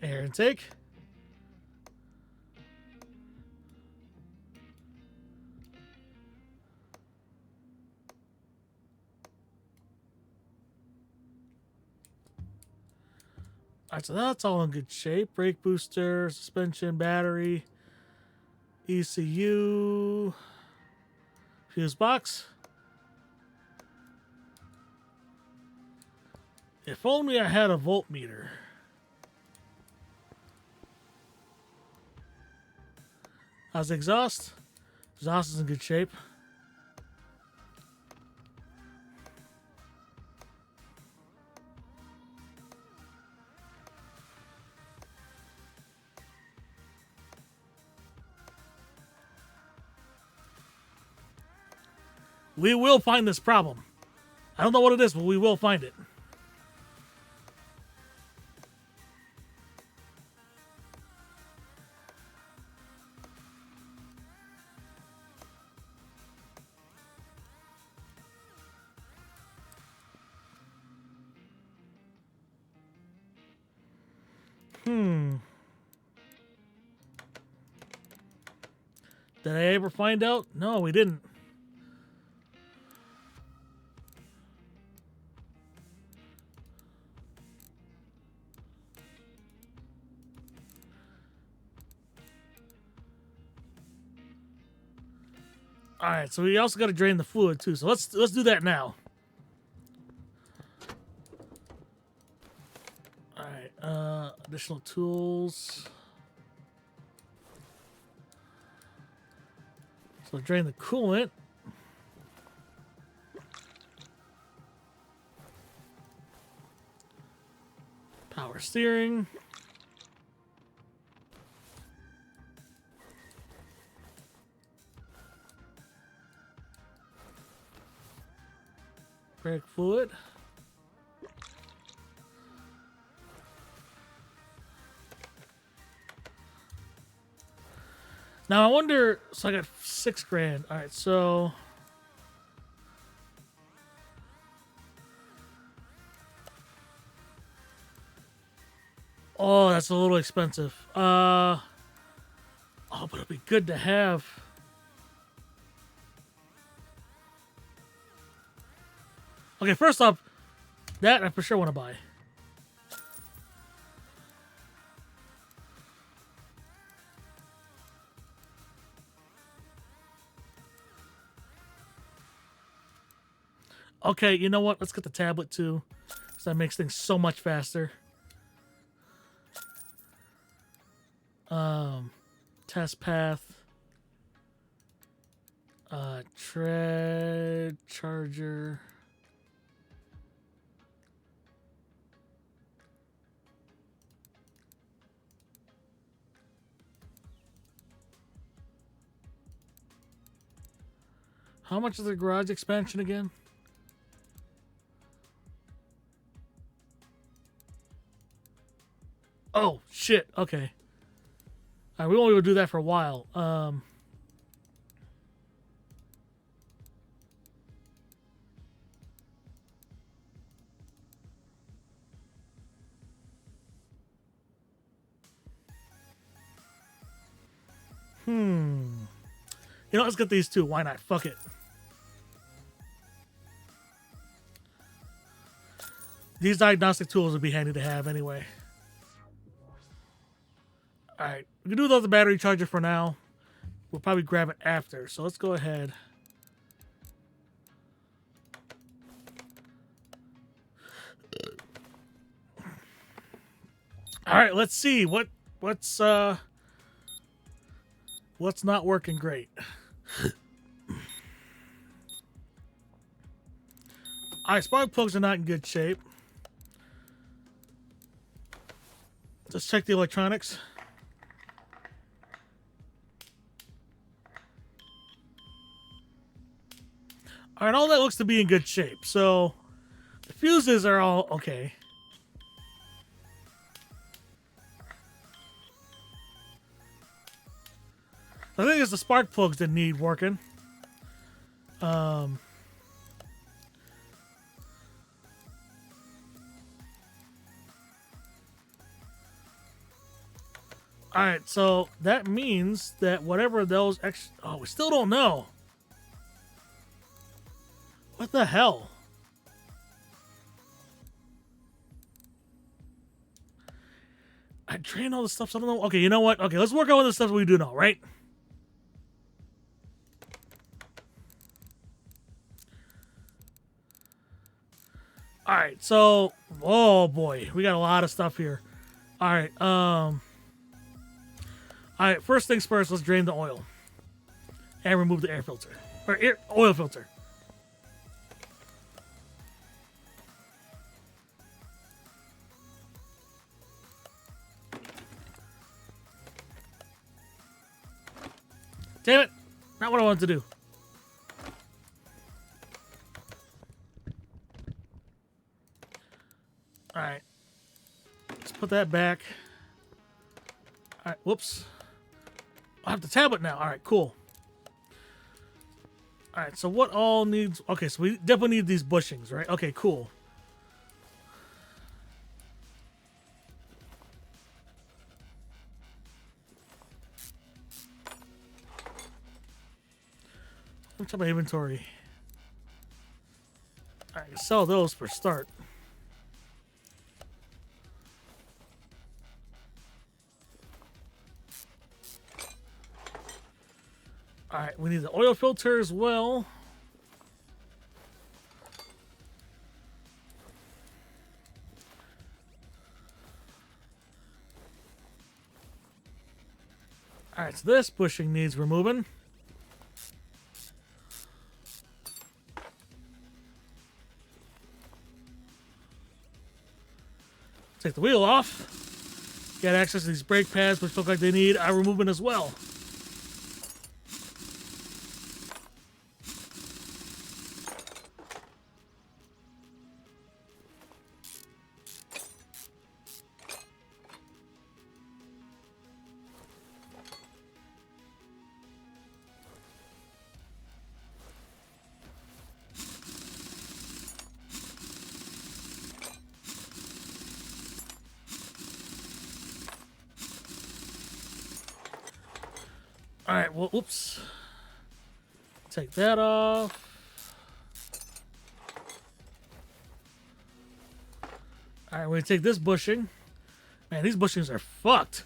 Air intake. Alright, so that's all in good shape. Brake booster, suspension, battery, ECU, fuse box. If only I had a voltmeter. How's the exhaust? Exhaust is in good shape. We will find this problem. I don't know what it is, but we will find it. Did I ever find out? No, we didn't. All right, so we also got to drain the fluid too. So let's do that now. All right, additional tools. So drain the coolant. Power steering. Brake fluid. Now I wonder, so I got $6,000. All right, so oh, that's a little expensive. Oh, but it'd be good to have. Okay, first off, that I for sure want to buy. Okay, you know what? Let's get the tablet too, because that makes things so much faster. Test path. Tread charger. How much is the garage expansion again? Oh, shit. Okay. All right, we won't be able to do that for a while. You know, let's get these two. Why not? Fuck it. These diagnostic tools would be handy to have anyway. Alright, we can do without the battery charger for now. We'll probably grab it after. So let's go ahead. Alright, let's see. What's not working great. Alright, spark plugs are not in good shape. Let's check the electronics. All right, all that looks to be in good shape. So the fuses are all okay. I think it's the spark plugs that need working. All right, so that means that whatever those oh, we still don't know. What the hell? I drained all the stuff, so I don't know. Okay, you know what? Okay, let's work on with the stuff we do know, right? All right, so oh boy, we got a lot of stuff here. All right, all right. First things first, let's drain the oil and remove the air filter or oil filter. Damn it! Not what I wanted to do. All right, let's put that back. All right, whoops. I have the tablet now. All right, cool. All right, so what all needs... Okay, so we definitely need these bushings, right? Okay, cool. Let me check my inventory. All right, sell those for start. All right, we need the oil filter as well. All right, so this bushing needs removing. Take the wheel off. Get access to these brake pads, which look like they need removing as well. All right, well, oops. Take that off. All right, we're gonna take this bushing. Man, these bushings are fucked.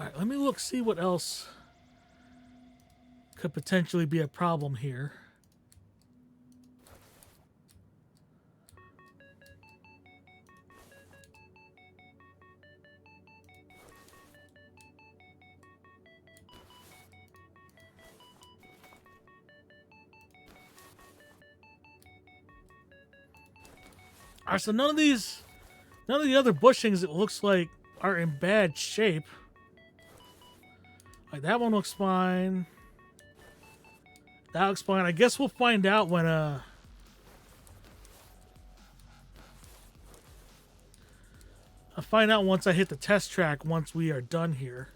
All right, let me look, see what else could potentially be a problem here. All right, so none of the other bushings, it looks like, are in bad shape. Like that one looks fine. That looks fine. I guess we'll find out when I'll find out once I hit the test track once we are done here.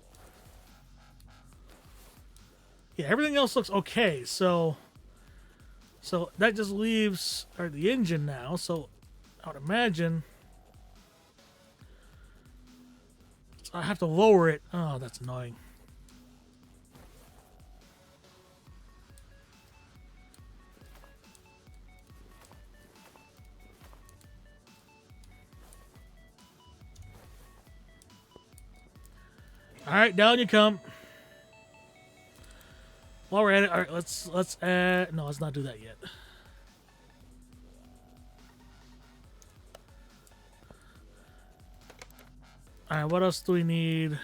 Yeah, everything else looks okay. So that just leaves the engine now. So I would imagine I have to lower it. Oh, that's annoying. All right, down you come. While we're at it, all right, let's add. No, let's not do that yet. All right, what else do we need?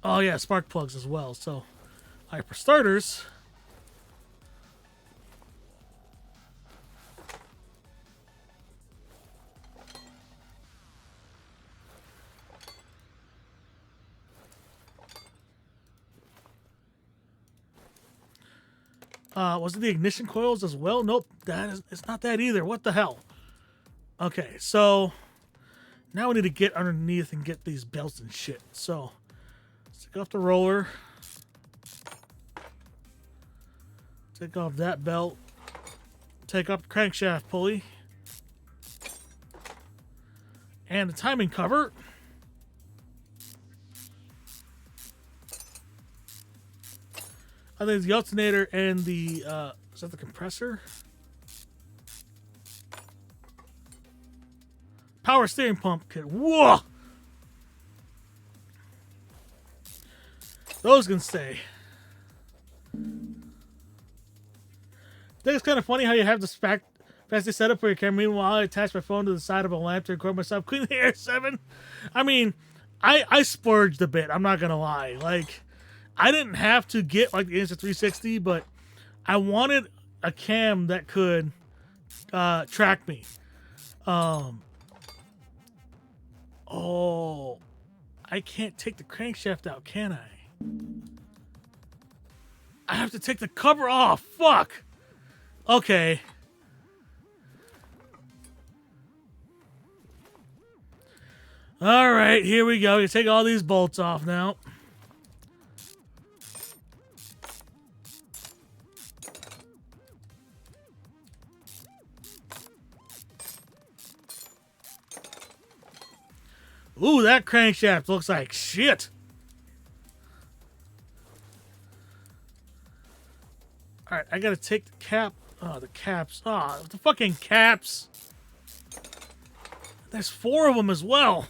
Oh yeah, spark plugs as well. So, all right, for starters, Was it the ignition coils as well? Nope, it's not that either. What the hell? Okay, so now we need to get underneath and get these belts and shit. So let's take off the roller. Take off that belt. Take off the crankshaft pulley. And the timing cover. I think it's the alternator and the, is that the compressor? Power steering pump kit. Whoa! Those can stay. I think it's kind of funny how you have this fancy setup for your camera. Meanwhile, I attach my phone to the side of a lamp to record myself cleaning the Air 7. I mean, I splurged a bit. I'm not going to lie. Like, I didn't have to get like the Insta360, but I wanted a cam that could track me. Oh, I can't take the crankshaft out, can I? I have to take the cover off. Fuck. Okay. All right, here we go. You take all these bolts off now. Ooh, that crankshaft looks like shit. All right, I gotta take the cap. Oh, the caps. Oh, the fucking caps. There's 4 of them as well.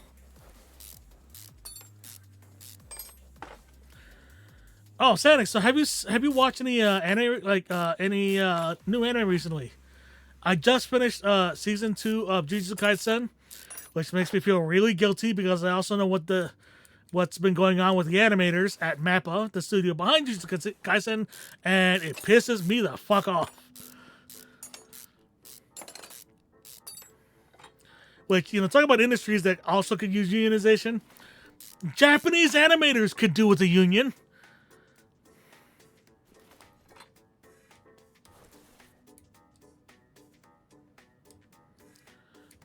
Oh, Sanic, so have you watched any anime, like any new anime recently? I just finished season 2 of Jujutsu Kaisen, which makes me feel really guilty because I also know what's been going on with the animators at MAPPA, the studio behind Jujutsu Kaisen, and it pisses me the fuck off. Which, you know, talk about industries that also could use unionization. Japanese animators could do with a union.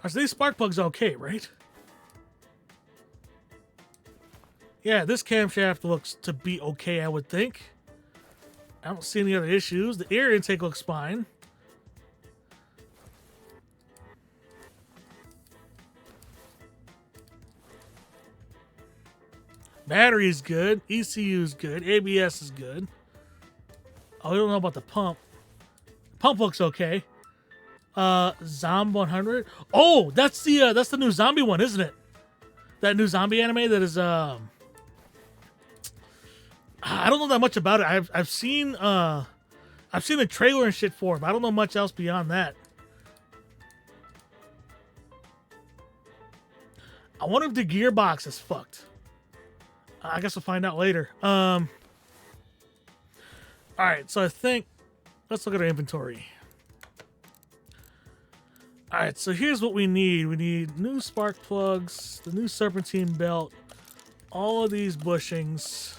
Are these spark plugs okay, right? Yeah, this camshaft looks to be okay, I would think. I don't see any other issues. The air intake looks fine. Battery is good. ECU is good. ABS is good. Oh, we don't know about the pump. Pump looks okay. Zom 100. Oh, that's the new zombie one, isn't it? That new zombie anime that is I don't know that much about it. I've seen the trailer and shit for it, but I don't know much else beyond that. I wonder if the gearbox is fucked. I guess we'll find out later. All right, so I think let's look at our inventory. All right, so here's what we need. We need new spark plugs, the new serpentine belt, all of these bushings,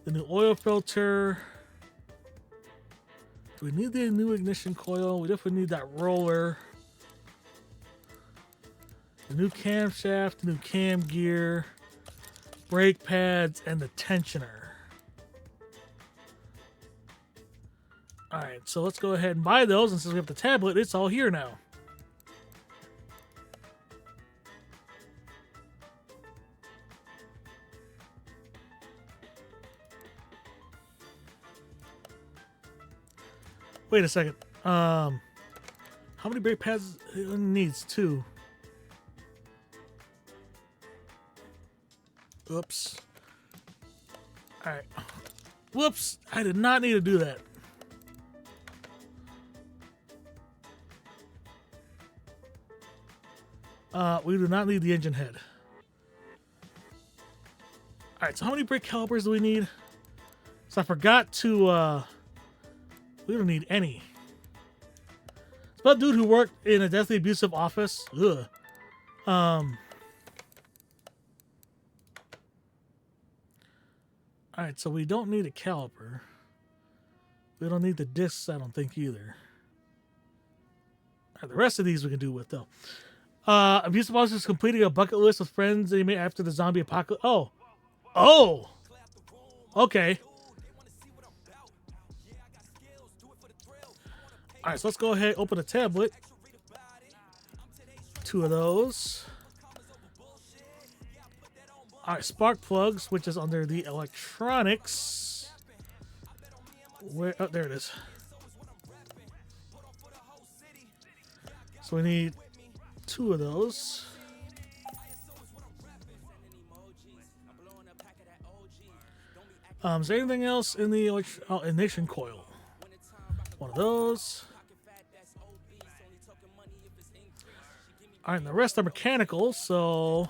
the new oil filter. Do we need the new ignition coil? We definitely need that roller. The new camshaft, the new cam gear, brake pads, and the tensioner. Alright, so let's go ahead and buy those, and since we have the tablet, it's all here now. Wait a second. How many brake pads it needs? 2. Oops. Alright. Whoops! I did not need to do that. We do not need the engine head. Alright, so how many brake calipers do we need? So I forgot to, we don't need any. It's about a dude who worked in a deathly abusive office. Ugh. Alright, so we don't need a caliper. We don't need the discs, I don't think, either. The rest of these we can do with, though. Abuse of is completing a bucket list with friends they made after the zombie apocalypse. Oh. Oh! Okay. Alright, so let's go ahead and open a tablet. 2 of those. Alright, spark plugs, which is under the electronics. Where? Oh, there it is. So we need 2 of those. Is there anything else in the ignition coil? 1 of those. Alright, and the rest are mechanical, so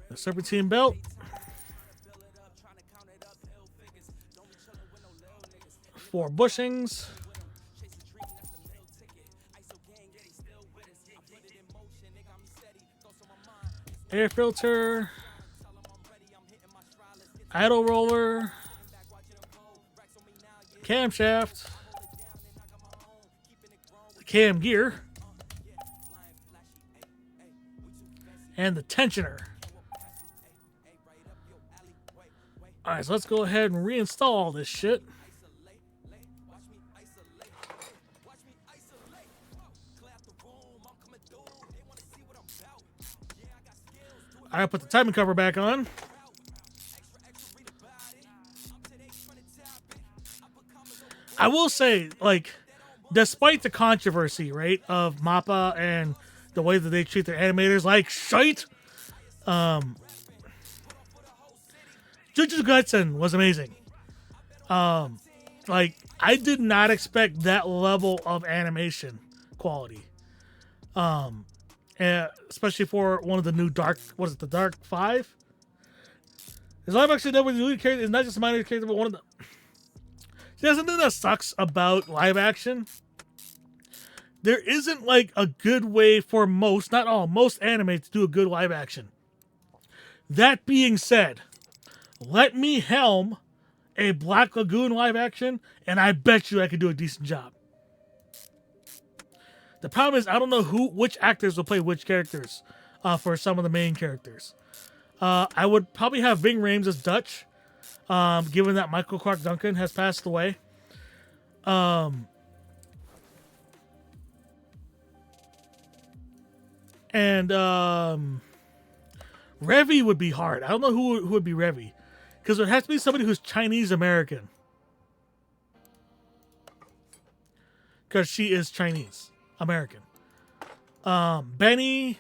the serpentine belt. 4 bushings. Air filter. Idle roller. Camshaft. The cam gear. And the tensioner. Alright, so let's go ahead and reinstall all this shit. I put the timing cover back on. I will say, like, despite the controversy, right, of MAPPA and the way that they treat their animators like shite, Jujutsu Kaisen was amazing. Like, I did not expect that level of animation quality. Especially for one of the new Dark, what is it, the Dark 5? Is live action done with the lead character? It's not just a minor character, but one of the... See, that's something that sucks about live action. There isn't, like, a good way for most, not all, most anime to do a good live action. That being said, let me helm a Black Lagoon live action, and I bet you I could do a decent job. The problem is I don't know which actors will play which characters for some of the main characters. I would probably have Ving Rhames as Dutch, given that Michael Clark Duncan has passed away. And Revy would be hard. I don't know who would be Revy, because it has to be somebody who's Chinese American, because she is Chinese American. Benny,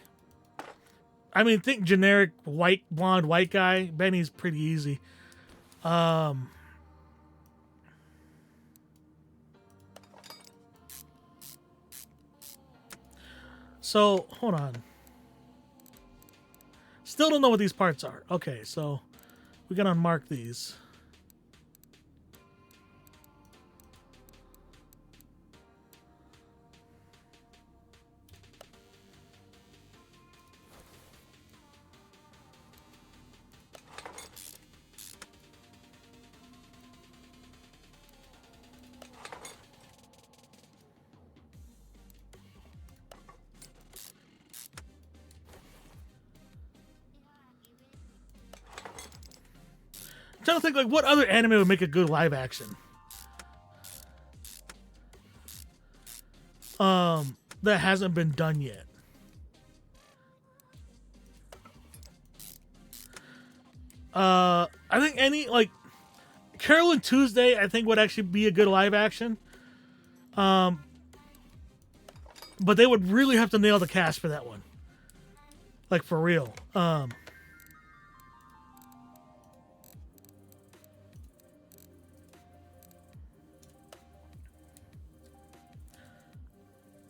I mean, think generic blonde white guy. Benny's pretty easy. So hold on. Still don't know what these parts are. Okay, so we gotta unmark these. I'm trying to think, like, what other anime would make a good live action? That hasn't been done yet. I think any, like, Carol and Tuesday, I think would actually be a good live action. But they would really have to nail the cast for that one. Like, for real.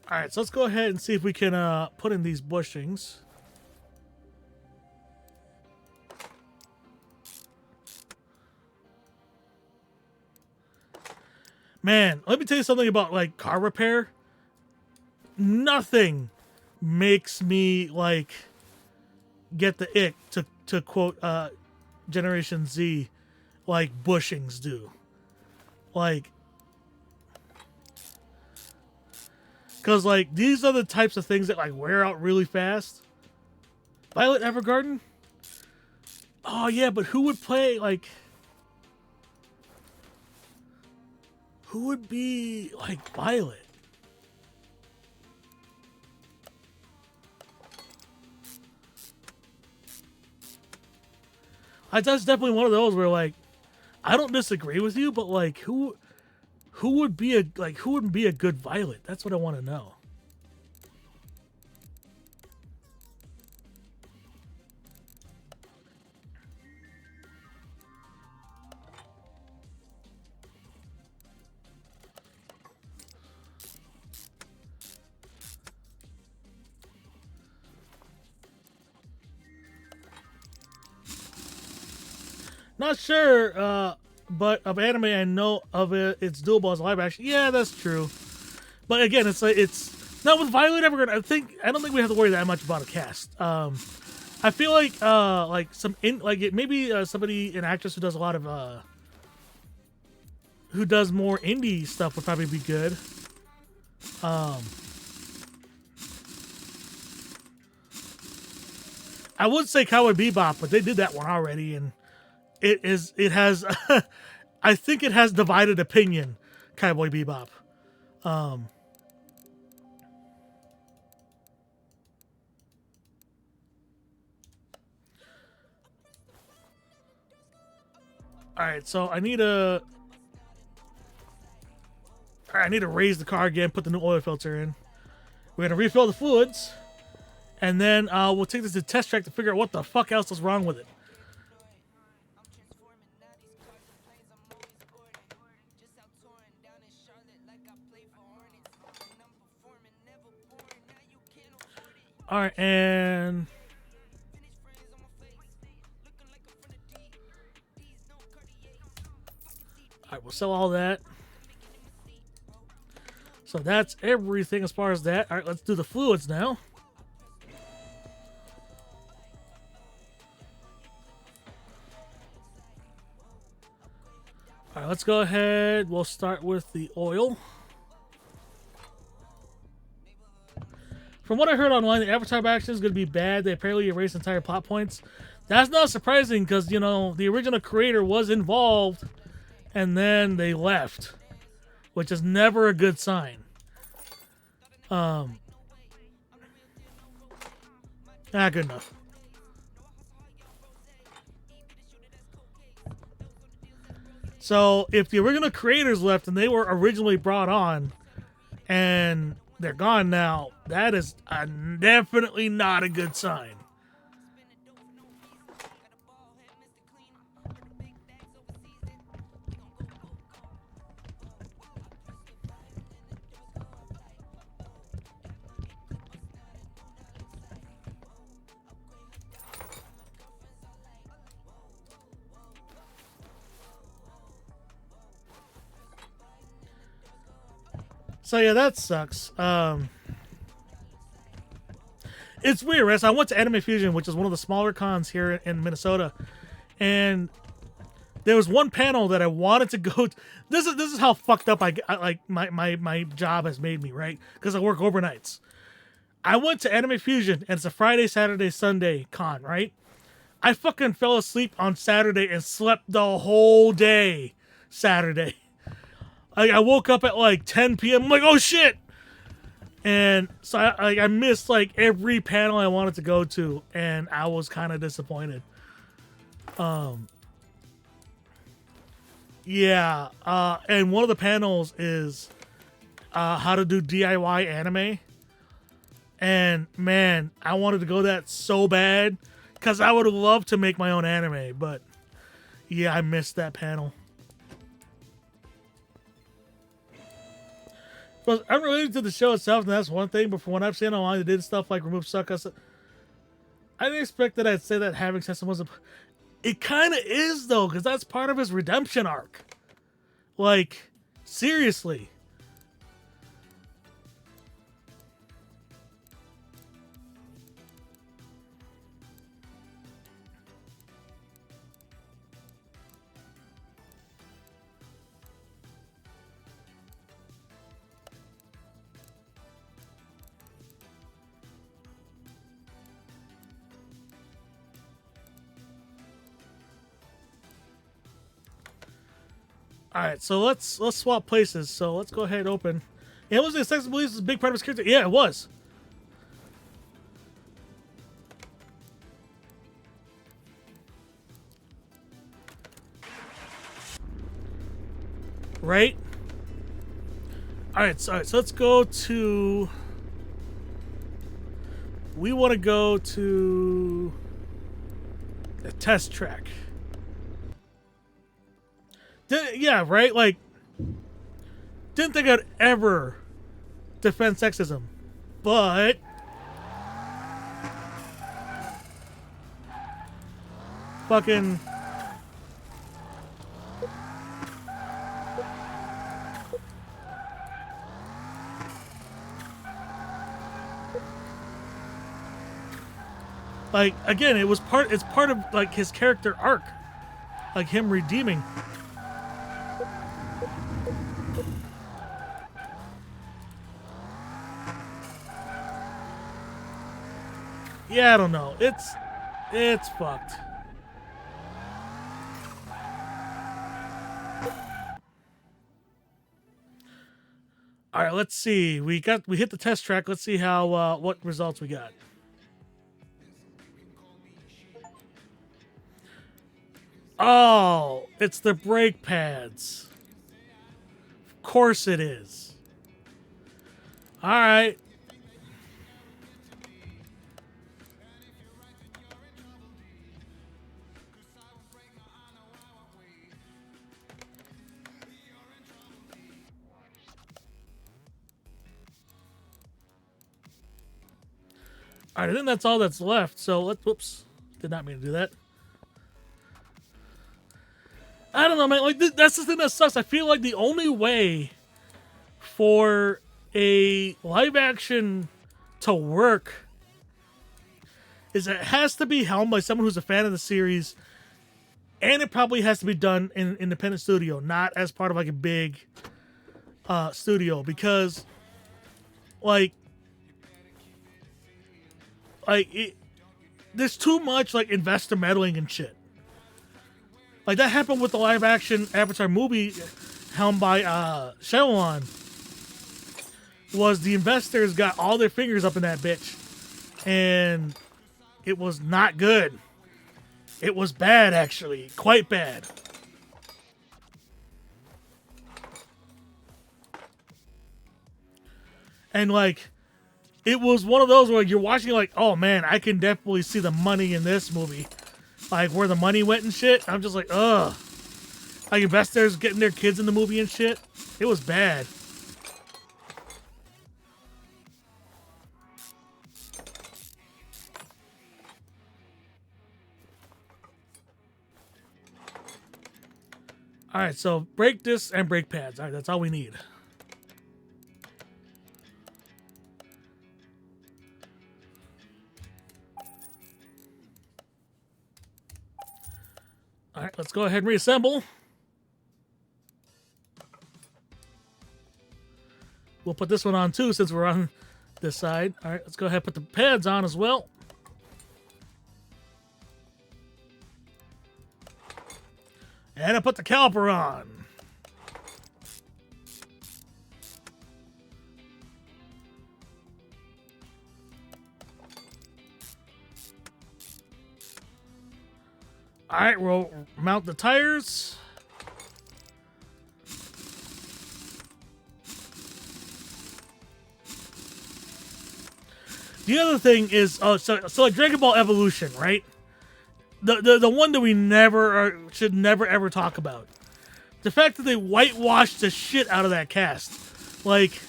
Alright, so let's go ahead and see if we can put in these bushings. Man, let me tell you something about, like, car repair. Nothing makes me, like, get the ick, to quote Generation Z, like bushings do. Like, because like these are the types of things that like wear out really fast. Violet Evergarden. Oh yeah, but who would play like? Who would be like Violet? That's definitely one of those where like I don't disagree with you, but like who would be a like who would be a good Violet? That's what I want to know. Not sure, but of anime I know of it, it's doable as live action. Yeah, that's true. But again, it's like it's not with Violet Evergarden. I don't think we have to worry that much about a cast. I feel like some maybe somebody an actress who does a lot of who does more indie stuff would probably be good. I would say Cowboy Bebop, but they did that one already, and it has I think it has divided opinion. Cowboy Bebop. All right, so I need to raise the car again, put the new oil filter in. We're gonna refill the fluids, and then we'll take this to test track to figure out what the fuck else is wrong with it. All right, and all right, we'll sell all that. So that's everything as far as that. All right, let's do the fluids now. All right, let's go ahead. We'll start with the oil. From what I heard online, the Avatar action is going to be bad. They apparently erased entire plot points. That's not surprising because, you know, the original creator was involved and then they left, which is never a good sign. Good enough. So if the original creators left and they were originally brought on and they're gone now, that is definitely not a good sign. So yeah, that sucks. It's weird, right? So I went to Anime Fusion, which is one of the smaller cons here in Minnesota, and there was one panel that I wanted to go to. This is how fucked up I like my job has made me, right? Because I work overnights. I went to Anime Fusion, and it's a Friday, Saturday, Sunday con, right? I fucking fell asleep on Saturday and slept the whole day Saturday. I woke up at like 10 p.m. I'm like, oh shit! And so I missed like every panel I wanted to go to, and I was kind of disappointed. Yeah. And one of the panels is how to do DIY anime. And man, I wanted to go that so bad because I would have loved to make my own anime, but yeah, I missed that panel. But unrelated to the show itself, and that's one thing. But from what I've seen online, they did stuff like remove suckers. I didn't expect that I'd say that having system was a. It kind of is though, because that's part of his redemption arc. Like, seriously. All right, so let's swap places. So let's go ahead and open. It was the sex and beliefs is a big part of his character. Yeah, it was. Right. All right, so let's go to. We want to go to the test track. Yeah, right. Like, didn't think I'd ever defend sexism, but fucking. Like, again, it's part of like his character arc, like him redeeming. Yeah, I don't know. It's fucked. All right, let's see. We hit the test track. Let's see how what results we got. Oh, it's the brake pads. Of course it is. All right. All right, I think that's all that's left. So let's. Whoops, did not mean to do that. I don't know, man. Like that's the thing that sucks. I feel like the only way for a live action to work is it has to be helmed by someone who's a fan of the series, and it probably has to be done in an independent studio, not as part of like a big studio, because like there's too much like investor meddling and shit. Like that happened with the live action Avatar movie helmed by Shyamalan. Was the investors got all their fingers up in that bitch, and it was not good. It was bad, actually, quite bad. And like, it was one of those where you're watching like, oh man, I can definitely see the money in this movie. Like where the money went and shit. I'm just like, ugh. Like investors getting their kids in the movie and shit. It was bad. All right, so brake discs and brake pads. All right, that's all we need. All right, let's go ahead and reassemble. We'll put this one on too since we're on this side. All right, let's go ahead and put the pads on as well. And I put the caliper on. All right, we'll mount the tires. The other thing is, so like Dragon Ball Evolution, right? The one that we should never ever talk about. The fact that they whitewashed the shit out of that cast, like,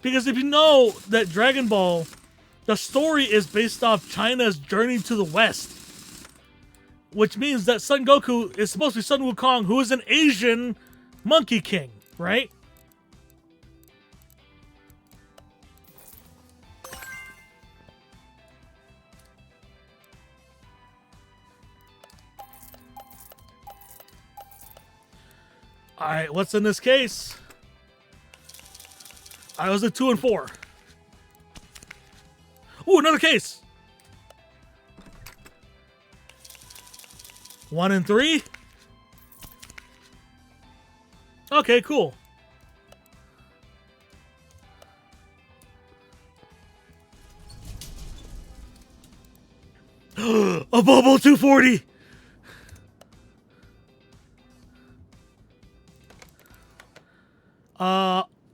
because if you know that Dragon Ball, the story is based off China's journey to the West. Which means that Son Goku is supposed to be Sun Wukong, who is an Asian monkey king, right? Alright, what's in this case? I was at 2 and 4. Ooh, another case! 1 and 3. Okay, cool. A Volvo 240.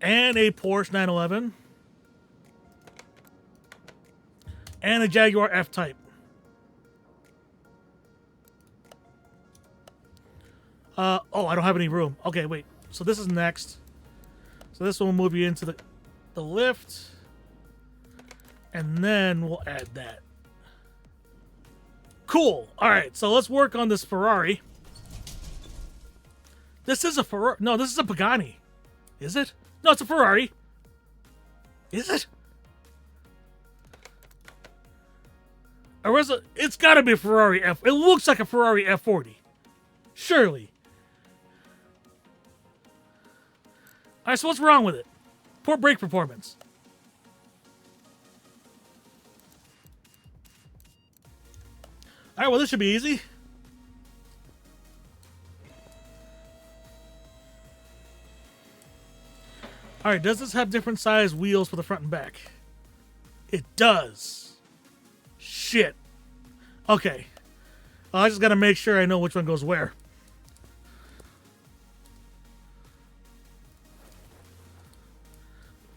And a Porsche 911. And a Jaguar F-Type. Oh, I don't have any room. Okay, wait. So this is next. So this one will move you into the lift. And then we'll add that. Cool. All right, so let's work on this Ferrari. This is a Ferrari. No, this is a Pagani. Is it? No, it's a Ferrari. Is it? Or is it? It's got to be a Ferrari F. It looks like a Ferrari F40. Surely. All right, so what's wrong with it? Poor brake performance. All right, well, this should be easy. All right, does this have different size wheels for the front and back? It does. Shit. Okay. Well, I just got to make sure I know which one goes where.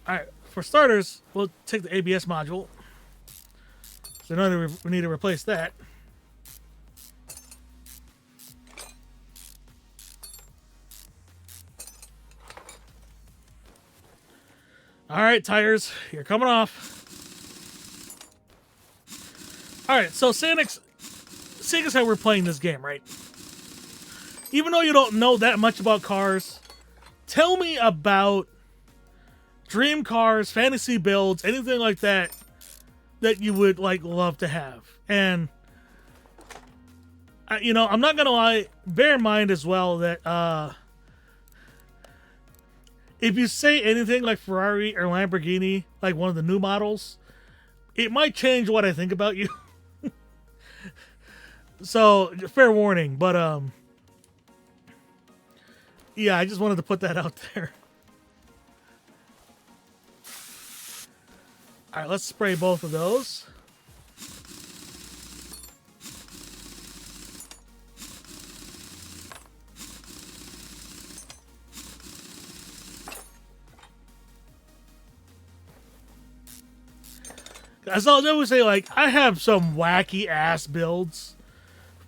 All right, for starters, we'll take the ABS module. So now we need to replace that. All right, tires, you're coming off. All right, so seeing as how we're playing this game, right? Even though you don't know that much about cars, tell me about dream cars, fantasy builds, anything like that that you would like love to have. And you know, I'm not gonna lie, bear in mind as well that if you say anything like Ferrari or Lamborghini, like one of the new models, it might change what I think about you. So, fair warning, but yeah, I just wanted to put that out there. All right, let's spray both of those. As I always say, like, I have some wacky ass builds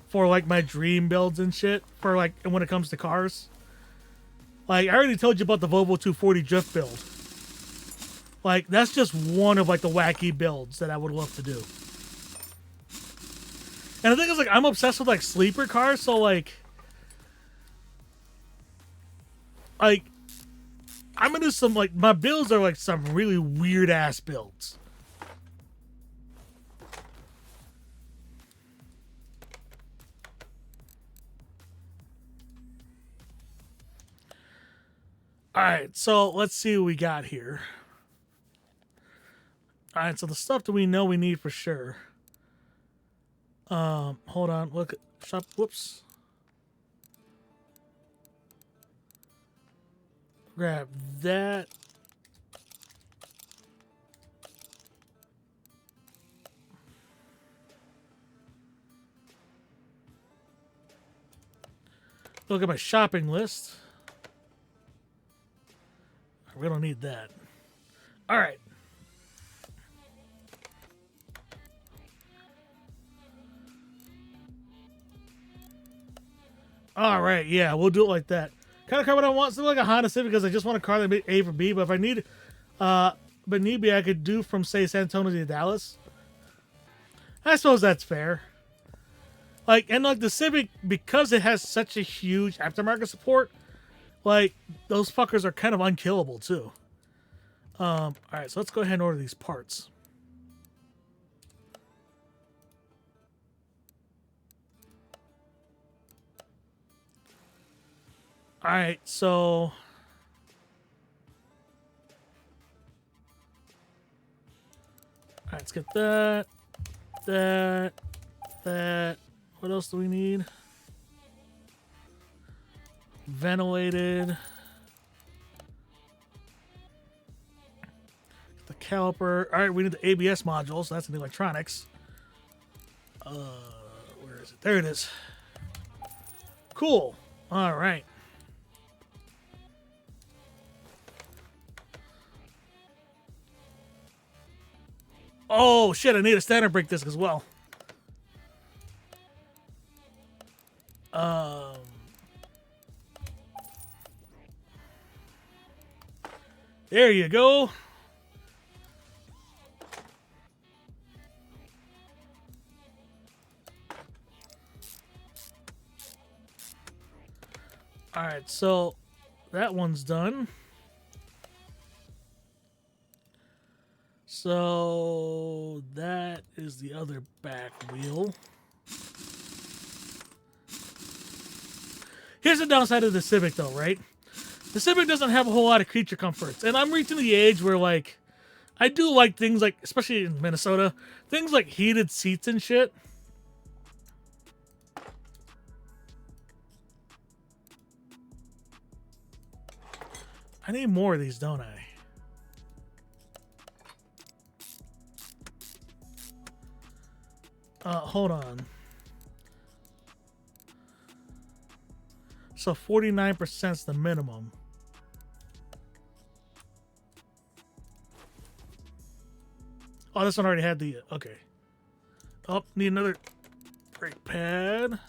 for like my dream builds and shit for like when it comes to cars. Like, I already told you about the Volvo 240 drift build. Like, that's just one of like the wacky builds that I would love to do. And the thing is, like, I'm obsessed with like sleeper cars, so like I'm into some like my builds are like some really weird ass builds. All right, so let's see what we got here. All right, so the stuff that we know we need for sure. Hold on, look at shop. Whoops. Grab that. Look at my shopping list. We don't need that. All right. All right, yeah, we'll do it like that. Kind of car what I want, something like a Honda Civic, because I just want a car that A for B. But if I need, be, I could do from say San Antonio to Dallas. I suppose that's fair. Like, and like the Civic, because it has such a huge aftermarket support, like those fuckers are kind of unkillable too. All right, so let's go ahead and order these parts. All right, so all right, let's get that. What else do we need? Ventilated. caliper. All right, we need the ABS module, so that's in the electronics. Where is it? There it is. Cool. All right. Oh shit! I need a standard brake disc as well. There you go. All right, so that one's done. So that is the other back wheel. Here's the downside of the Civic, though, right? The Civic doesn't have a whole lot of creature comforts, and I'm reaching the age where, like, I do like things like, especially in Minnesota, things like heated seats and shit. I need more of these, don't I? Hold on. So 49% is the minimum. Oh, this one already had the... Okay. Oh, need another brake pad.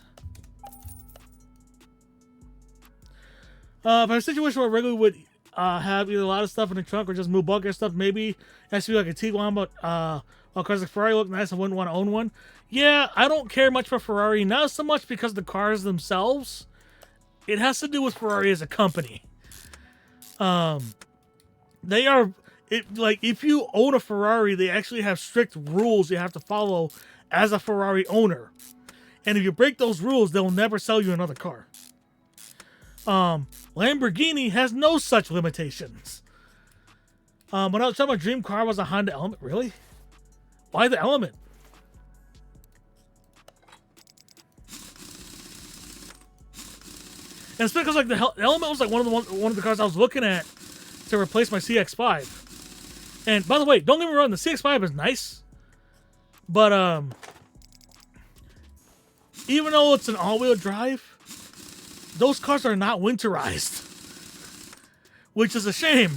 If I have a situation where I regularly would have either a lot of stuff in the trunk or just move bulkier stuff, maybe it has to be like a Tiguan, but cars like Ferrari look nice, I wouldn't want to own one. Yeah, I don't care much for Ferrari, not so much because the cars themselves. It has to do with Ferrari as a company. They are... like, if you own a Ferrari, they actually have strict rules you have to follow as a Ferrari owner. And if you break those rules, they'll never sell you another car. Lamborghini has no such limitations. When I was talking about dream car was a Honda Element. Really? Why the Element? And it's because like the Element was like one of the cars I was looking at to replace my CX-5. And by the way, don't get me wrong, the CX-5 is nice, but even though it's an all-wheel drive, those cars are not winterized, which is a shame,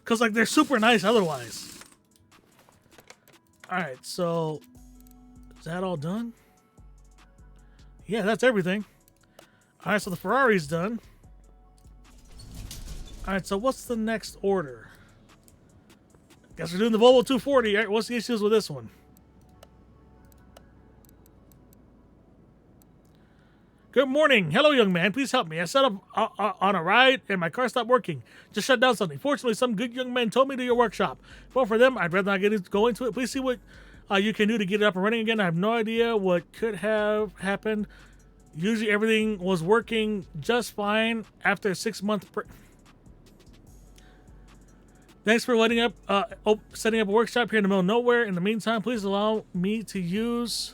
because like they're super nice otherwise. All right, so is that all done? Yeah, that's everything. All right, so the Ferrari's done. All right, so what's the next order? Guess we're doing the Volvo 240. All right, what's the issues with this one? Good morning. Hello, young man. Please help me. I set up on a ride and my car stopped working. Just shut down something. Fortunately, some good young men told me to your workshop. Well, for them, I'd rather not go into it. Please see what you can do to get it up and running again. I have no idea what could have happened. Usually everything was working just fine after a 6-month break. Thanks for setting up a workshop here in the middle of nowhere. In the meantime, please allow me to use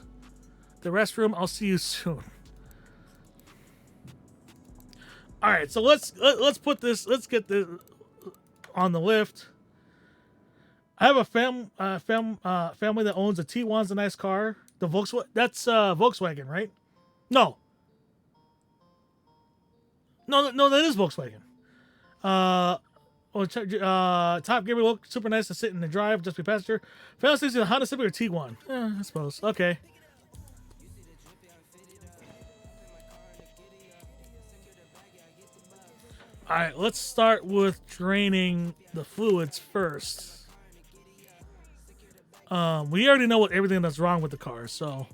the restroom. I'll see you soon. All right, so let's put this. Let's get this on the lift. I have a family that owns a Tiguan's a nice car. The Volkswagen. That's Volkswagen, right? No, that is Volkswagen. Top Gear look super nice to sit in the drive, just be passenger. Family stays in a Honda Civic or Tiguan. I suppose. Okay. All right, let's start with draining the fluids first. We already know everything that's wrong with the car, so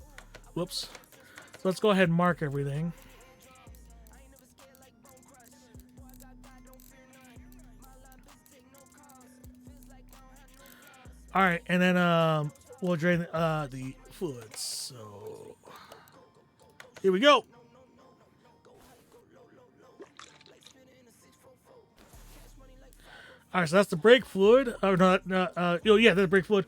whoops. So let's go ahead and mark everything. All right, and then we'll drain the fluids. So here we go. All right, so that's the brake fluid. Or not? Yeah, that's the brake fluid.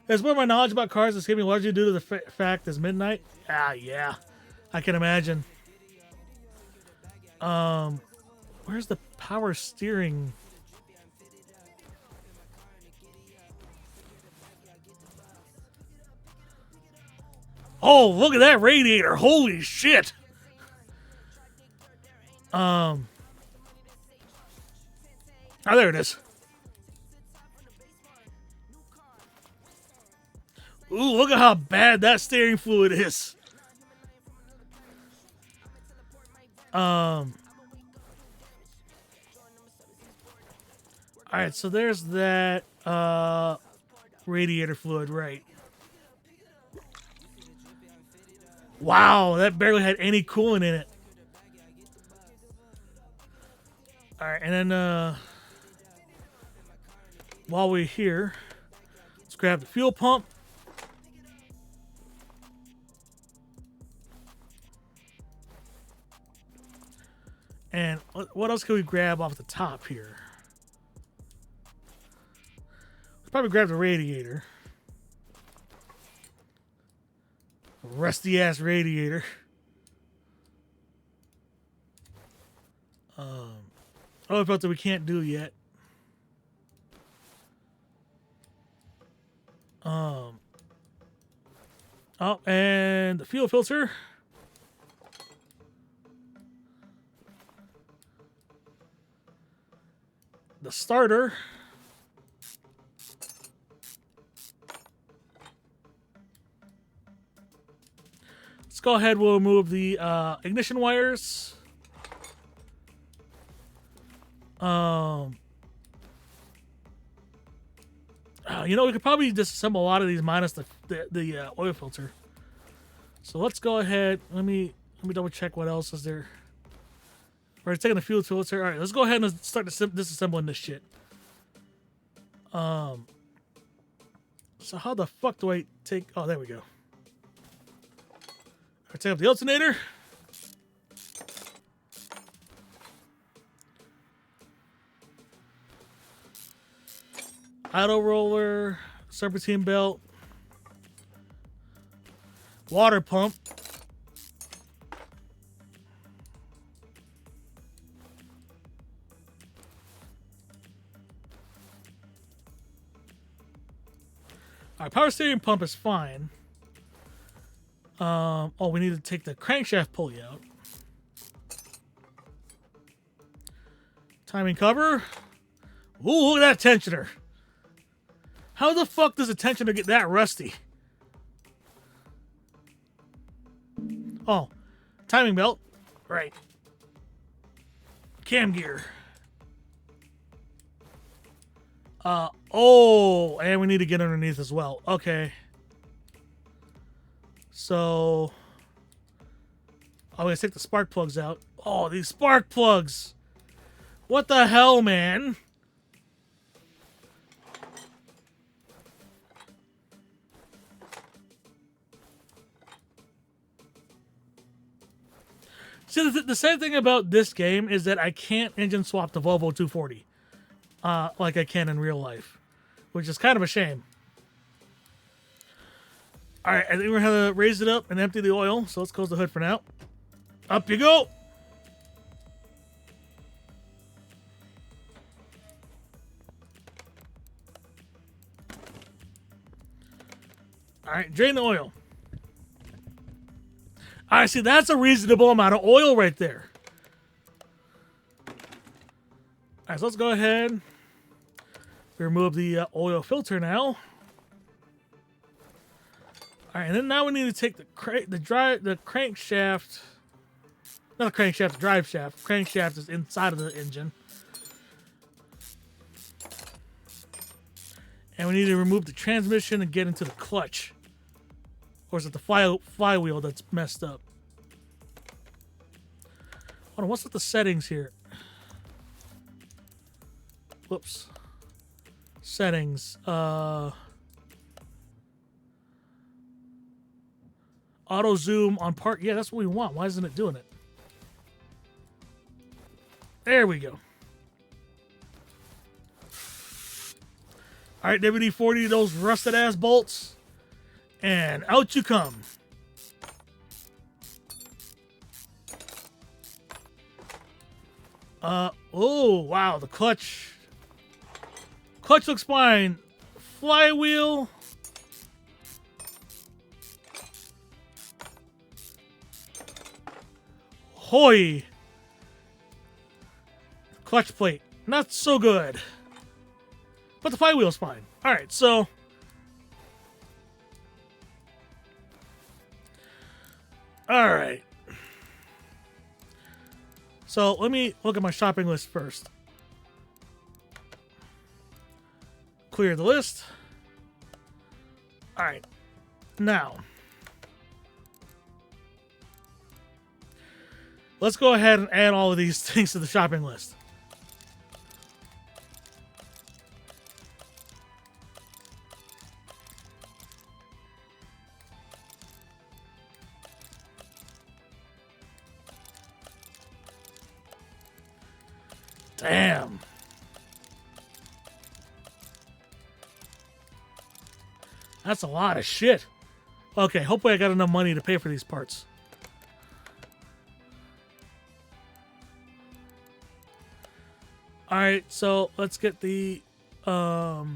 As more of my knowledge about cars is giving largely due to the fact it's midnight. Yeah, I can imagine. Where's the power steering? Oh, look at that radiator. Holy shit. Oh, there it is. Ooh, look at how bad that steering fluid is. All right, so there's that radiator fluid, right? Wow, that barely had any coolant in it. All right, and then while we're here, let's grab the fuel pump. And what else can we grab off the top here? Let's probably grab the radiator. Rusty ass radiator. Oh, filter we can't do yet. Oh, and the fuel filter. The starter. Let's go ahead. We'll remove the ignition wires. You know, we could probably disassemble a lot of these minus the oil filter. So let's go ahead. Let me double check what else is there. We're taking the fuel filter. All right, let's go ahead and start disassembling this shit. So how the fuck do I take? Oh, there we go. I take up the alternator. Auto roller, serpentine belt, water pump. Our power steering pump is fine. Oh, we need to take the crankshaft pulley out. Timing cover. Ooh, look at that tensioner. How the fuck does a tensioner get that rusty? Oh, timing belt. Right. Cam gear. Oh, and we need to get underneath as well. Okay. So, let's take the spark plugs out. Oh, these spark plugs. What the hell, man? See, the same thing about this game is that I can't engine swap the Volvo 240 like I can in real life, which is kind of a shame. All right, I think we're going to raise it up and empty the oil, so let's close the hood for now. Up you go. All right, drain the oil. All right, see, that's a reasonable amount of oil right there. All right, so let's go ahead. Remove the oil filter now. All right, and then now we need to take the crankshaft. Not the crankshaft, the drive shaft. Crankshaft is inside of the engine. And we need to remove the transmission and get into the clutch. Or is it the flywheel that's messed up? Hold on, what's with the settings here? Whoops. Settings. Auto zoom on part. Yeah, that's what we want. Why isn't it doing it? There we go. All right, WD-40 those rusted ass bolts. And out you come. Oh, wow, the clutch. Clutch looks fine. Flywheel. Hoy. Clutch plate. Not so good. But the flywheel's fine. Alright, so... Alright. So, let me look at my shopping list first. Clear the list. Alright. Now. Let's go ahead and add all of these things to the shopping list. Damn. That's a lot of shit. Okay, hopefully I got enough money to pay for these parts. Alright, so let's get the belt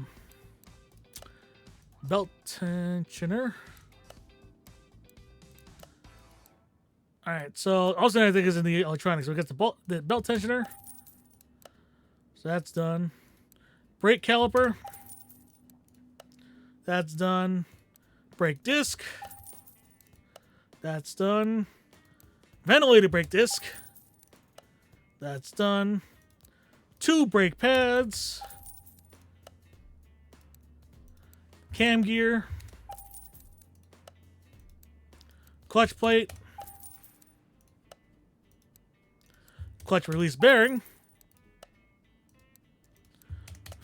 tensioner. Alright, so also I think is in the electronics. So we got the belt tensioner. So that's done. Brake caliper. That's done. Brake disc. That's done. Ventilated brake disc. That's done. 2 brake pads. Cam gear. Clutch plate. Clutch release bearing.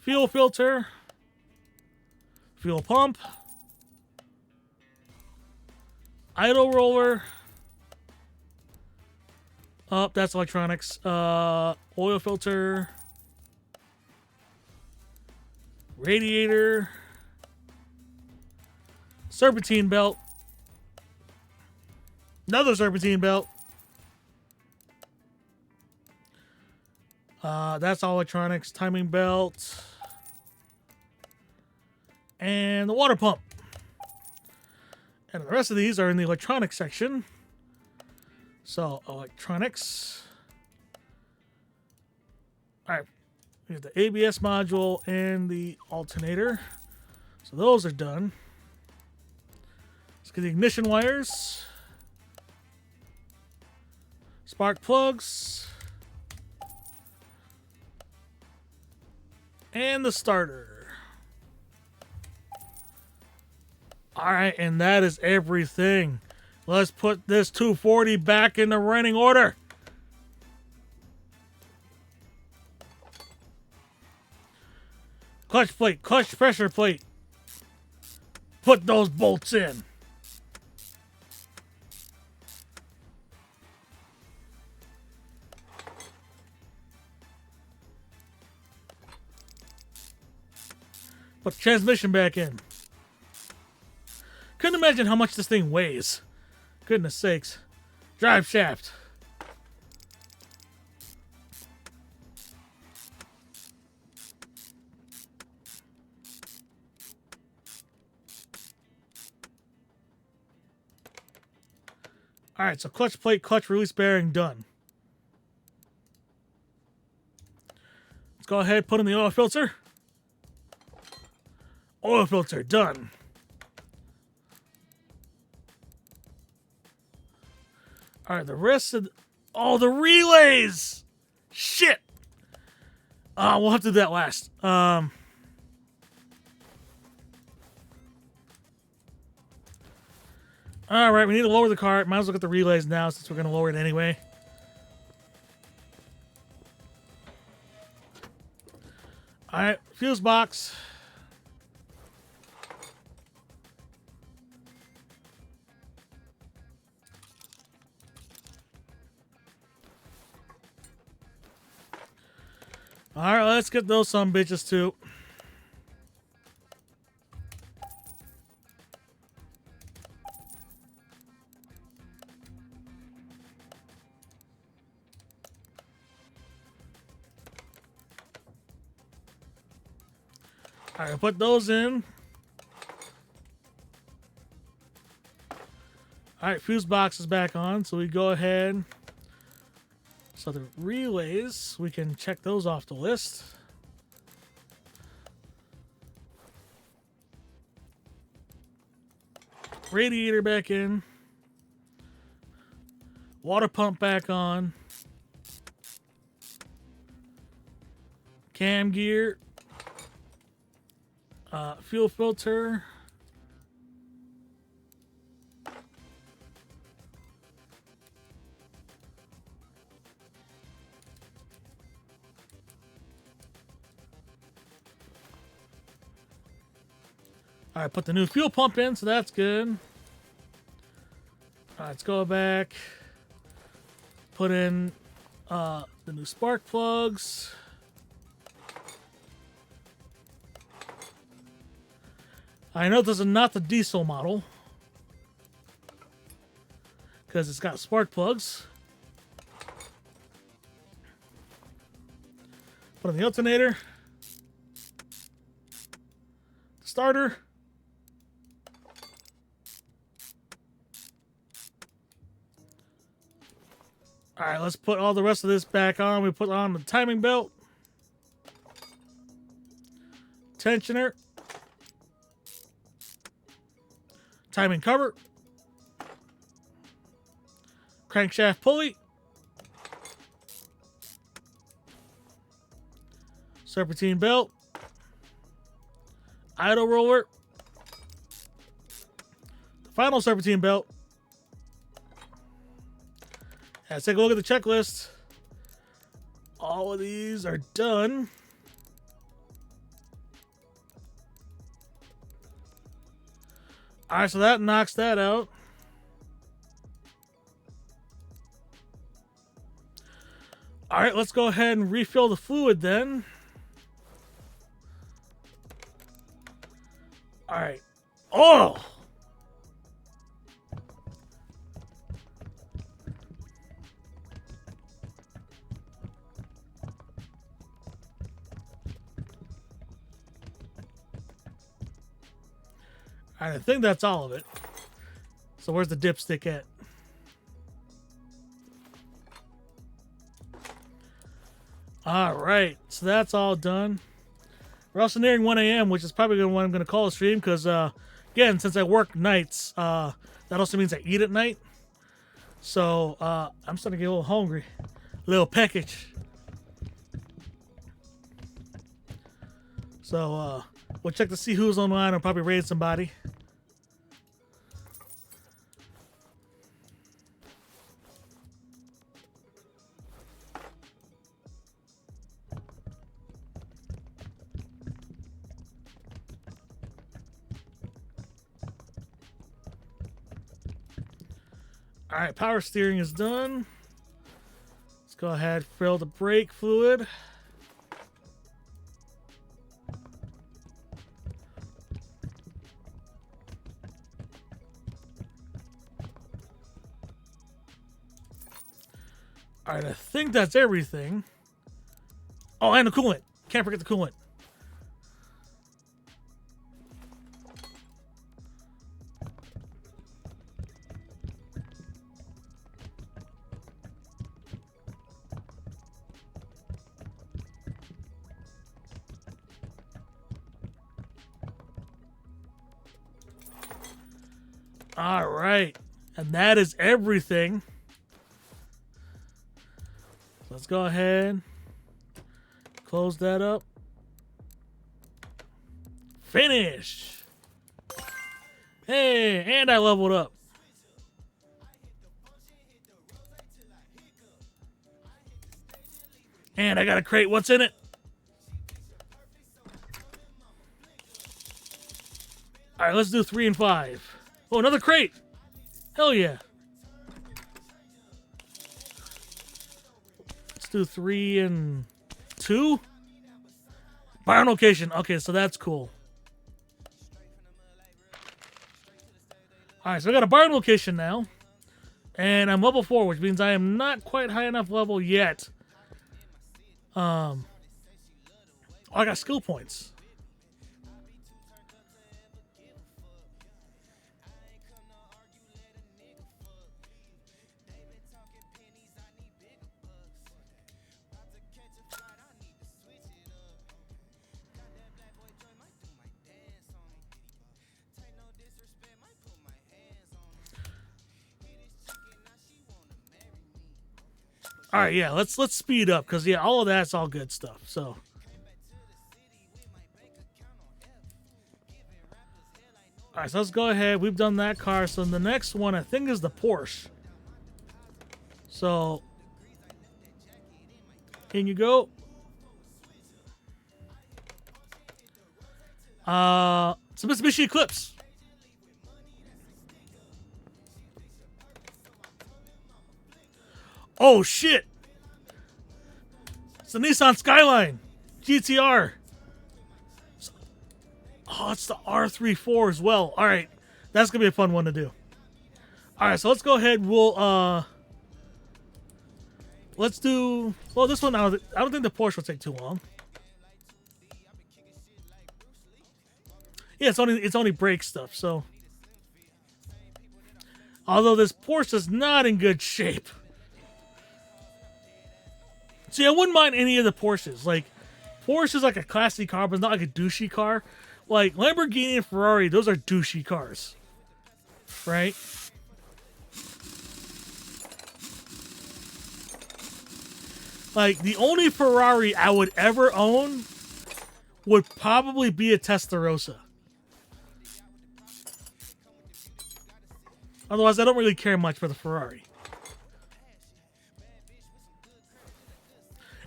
Fuel filter. Fuel pump. Idle roller. Oh, that's electronics. Oil filter. Radiator. Serpentine belt. Another serpentine belt. That's all electronics. Timing belt. And the water pump. And the rest of these are in the electronics section. So, electronics. Alright. We have the ABS module and the alternator. So those are done. Let's get the ignition wires. Spark plugs. And the starter. Alright, and that is everything. Let's put this 240 back in the running order. Clutch plate, clutch pressure plate. Put those bolts in. Put the transmission back in. Couldn't imagine how much this thing weighs. Goodness sakes. Drive shaft. Alright, so clutch plate, clutch release bearing, done. Let's go ahead and put in the oil filter. Oil filter, done. Alright, the rest of... Oh, the relays! Shit! We'll have to do that last. Alright, we need to lower the cart. Might as well get the relays now since we're going to lower it anyway. Alright, fuse box. Alright, let's get those some bitches too. Alright, put those in. Alright, fuse box is back on, so we go ahead, So the relays, we can check those off the list. Radiator back in. Water pump back on. Cam gear. Fuel filter. All right, put the new fuel pump in, so that's good. All right, let's go back. Put in the new spark plugs. I know this is not the diesel model because it's got spark plugs. Put in the alternator. Starter. All right, let's put all the rest of this back on. We put on the timing belt, tensioner, timing cover, crankshaft pulley, serpentine belt, idle roller, the final serpentine belt. Let's take a look at the checklist. All of these are done. All right, so that knocks that out. All right, let's go ahead and refill the fluid then. All right. Oh! All right, I think that's all of it. So where's the dipstick at? All right, so that's all done. We're also nearing 1 a.m., which is probably what I'm going to call a stream because, again, since I work nights, that also means I eat at night. So I'm starting to get a little hungry. A little package. So we'll check to see who's online. I'll probably raid somebody. All right, power steering is done. Let's go ahead, fill the brake fluid. All right, I think that's everything. Oh, and the coolant. Can't forget the coolant. All right, and that is everything. Let's go ahead, close that up. Finish. Hey, and I leveled up. And I got a crate. What's in it? All right, let's do 3 and 5. Oh, another crate. Hell yeah. Let's do 3 and 2. Barn location. Okay, so that's cool. All right, so I got a barn location now. And I'm level 4, which means I am not quite high enough level yet. Oh, I got skill points. All right, yeah, let's speed up because yeah, all of that's all good stuff. So, all right, so let's go ahead. We've done that car. So the next one I think is the Porsche. So, in you go. It's a Mitsubishi Eclipse. Oh shit! It's the Nissan Skyline GTR. Oh, it's the R34 as well. All right, that's gonna be a fun one to do. All right, so let's go ahead. Let's do. Well, this one I don't think the Porsche will take too long. Yeah, it's only brake stuff. So, although this Porsche is not in good shape. See, I wouldn't mind any of the Porsches. Like, Porsche is like a classy car, but it's not like a douchey car. Like, Lamborghini and Ferrari, those are douchey cars. Right? Like, the only Ferrari I would ever own would probably be a Testarossa. Otherwise, I don't really care much for the Ferrari.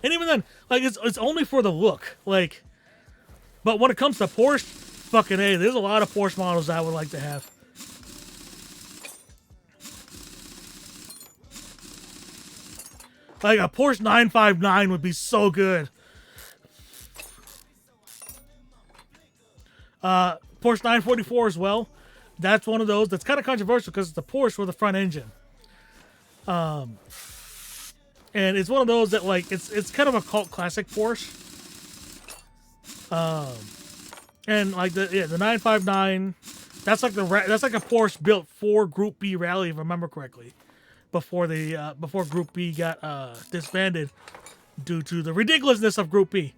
And even then, like, it's only for the look. Like, but when it comes to Porsche, fucking A, there's a lot of Porsche models I would like to have. Like, a Porsche 959 would be so good. Porsche 944 as well. That's one of those that's kind of controversial because it's the Porsche with the front engine. And it's one of those that, like, it's kind of a cult classic Porsche. And like the 959, that's like a Porsche built for Group B rally, if I remember correctly, before Group B got disbanded due to the ridiculousness of Group B.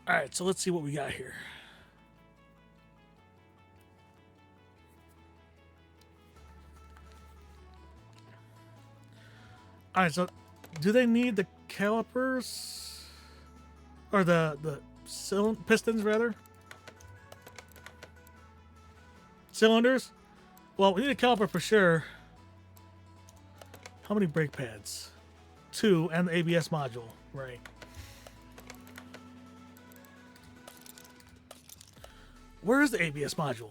All right, so let's see what we got here. All right, so do they need the calipers or the pistons rather? Cylinders? Well, we need a caliper for sure. How many brake pads? 2 and the ABS module, right? Where is the ABS module?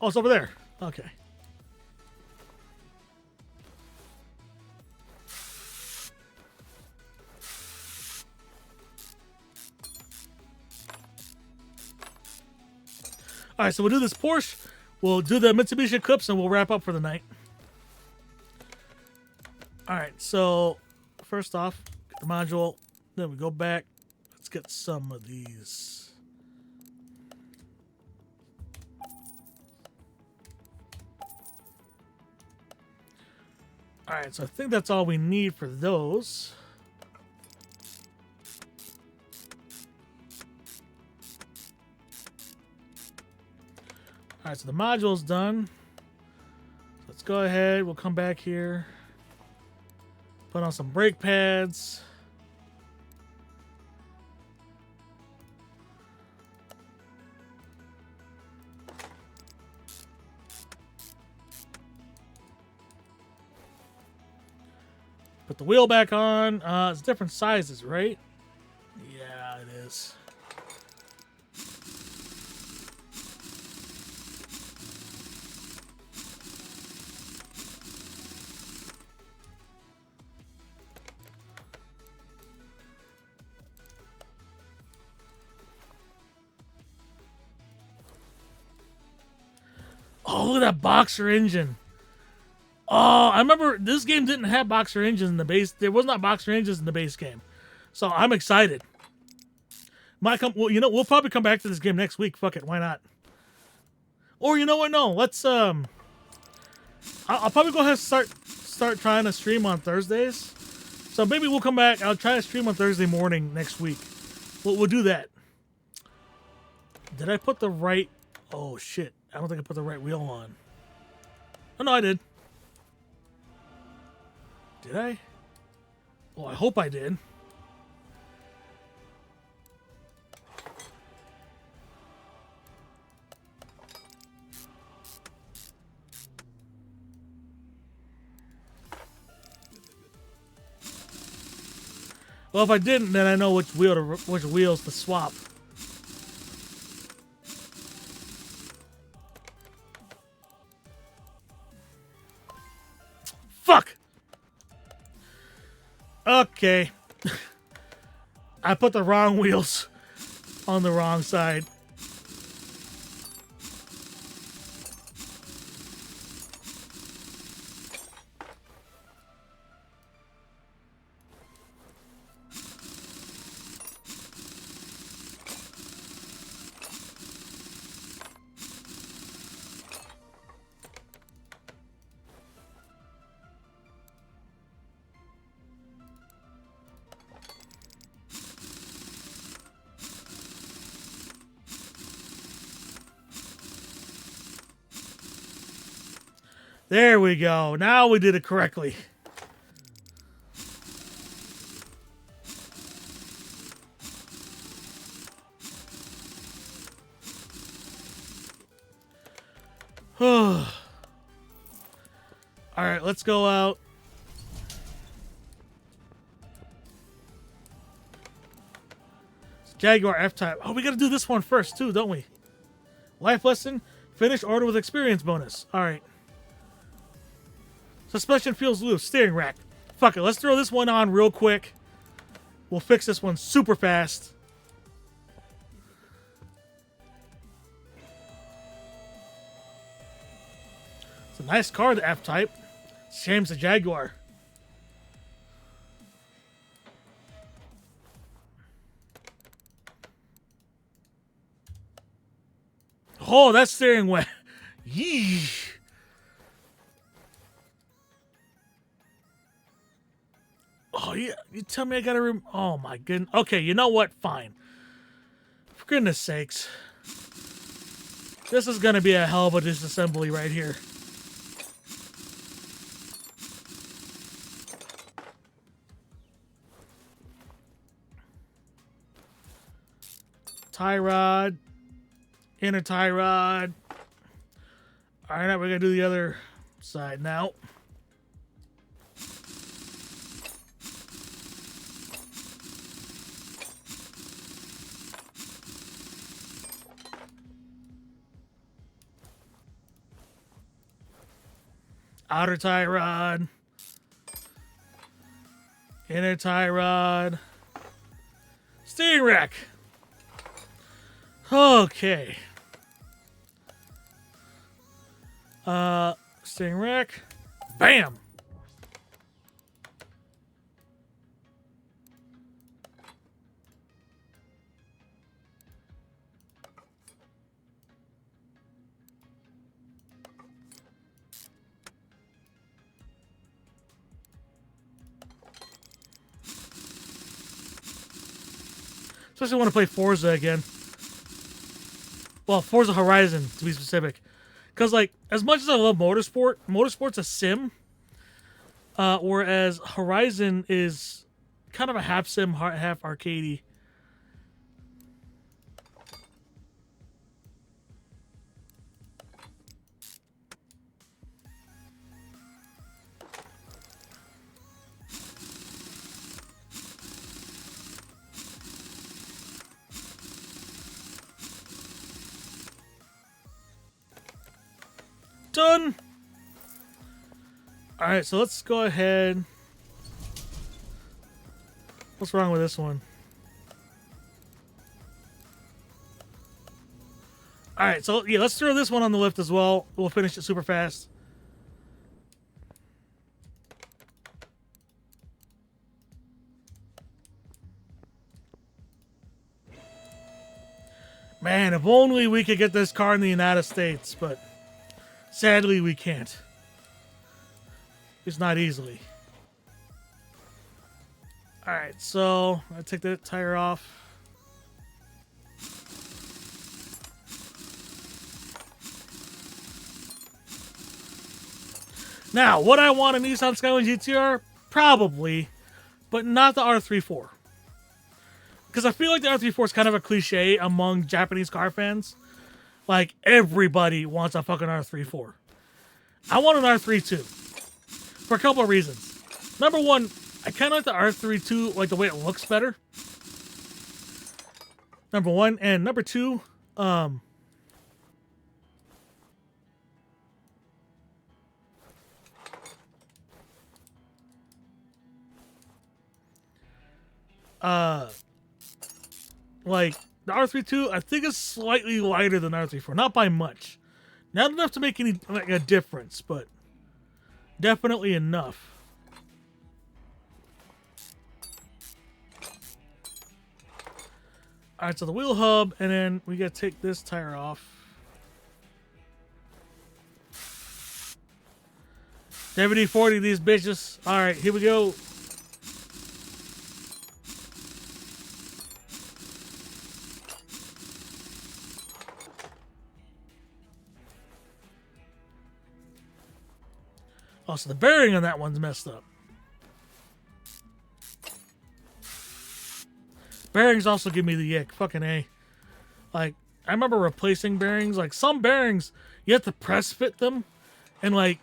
Oh, it's over there. Okay. All right, so we'll do this Porsche. We'll do the Mitsubishi Eclipse, and we'll wrap up for the night. All right, so first off, the module. Then we go back. Let's get some of these. All right, so I think that's all we need for those. All right, so the module's done. Let's go ahead. We'll come back here. Put on some brake pads. Put the wheel back on. It's different sizes, right? Yeah, it is. Oh, look at that boxer engine. Oh, I remember this game didn't have boxer engines in the base. There was not boxer engines in the base game. So I'm excited. Well, you know, we'll probably come back to this game next week. Fuck it, why not? Or you know what? No, let's I'll probably go ahead and start trying to stream on Thursdays. So maybe we'll come back. I'll try to stream on Thursday morning next week. We'll do that. Did I put the right? Oh shit. I don't think I put the right wheel on. Oh, no, I did. Did I? Well, I hope I did. Well, if I didn't, then I know which wheels to swap. Fuck! Okay. I put the wrong wheels on the wrong side. There we go. Now we did it correctly. All right, let's go out. Jaguar F-Type. Oh, we got to do this one first, too, don't we? Life lesson. Finish order with experience bonus. All right. Suspension feels loose. Steering rack. Fuck it. Let's throw this one on real quick. We'll fix this one super fast. It's a nice car, the F-Type. Shame's the Jaguar. Oh, that steering wheel. Yeesh. Oh, yeah. You tell me I gotta oh, my goodness. Okay, you know what? Fine. For goodness sakes. This is gonna be a hell of a disassembly right here. Tie rod. Inner tie rod. Alright, now we're gonna do the other side now. Outer tie rod. Inner tie rod. Steering rack. Okay. Steering rack. Bam. Especially want to play Forza again. Well, Forza Horizon, to be specific. Because, like, as much as I love Motorsport's a sim. Whereas Horizon is kind of a half sim, half arcadey. Done. All right, so let's go ahead. What's wrong with this one? All right, so yeah, let's throw this one on the lift as well. We'll finish it super fast. Man, if only we could get this car in the United States, but sadly we can't. It's not easily. Alright, so I take that tire off. Now, would I want a Nissan Skyline GTR? Probably, but not the R34. Because I feel like the R34 is kind of a cliche among Japanese car fans. Like, everybody wants a fucking R34. I want an R32 for a couple of reasons. Number one, I kind of like the R32, like the way it looks better. Number one. And number two, like the R32, I think is slightly lighter than the R34, not by much, not enough to make any like a difference, but definitely enough. All right, so the wheel hub, and then we gotta take this tire off. WD-40 these bitches. All right, here we go. Oh, so the bearing on that one's messed up. Bearings also give me the ick. Fucking A. Like, I remember replacing bearings. Like, some bearings, you have to press fit them. And, like,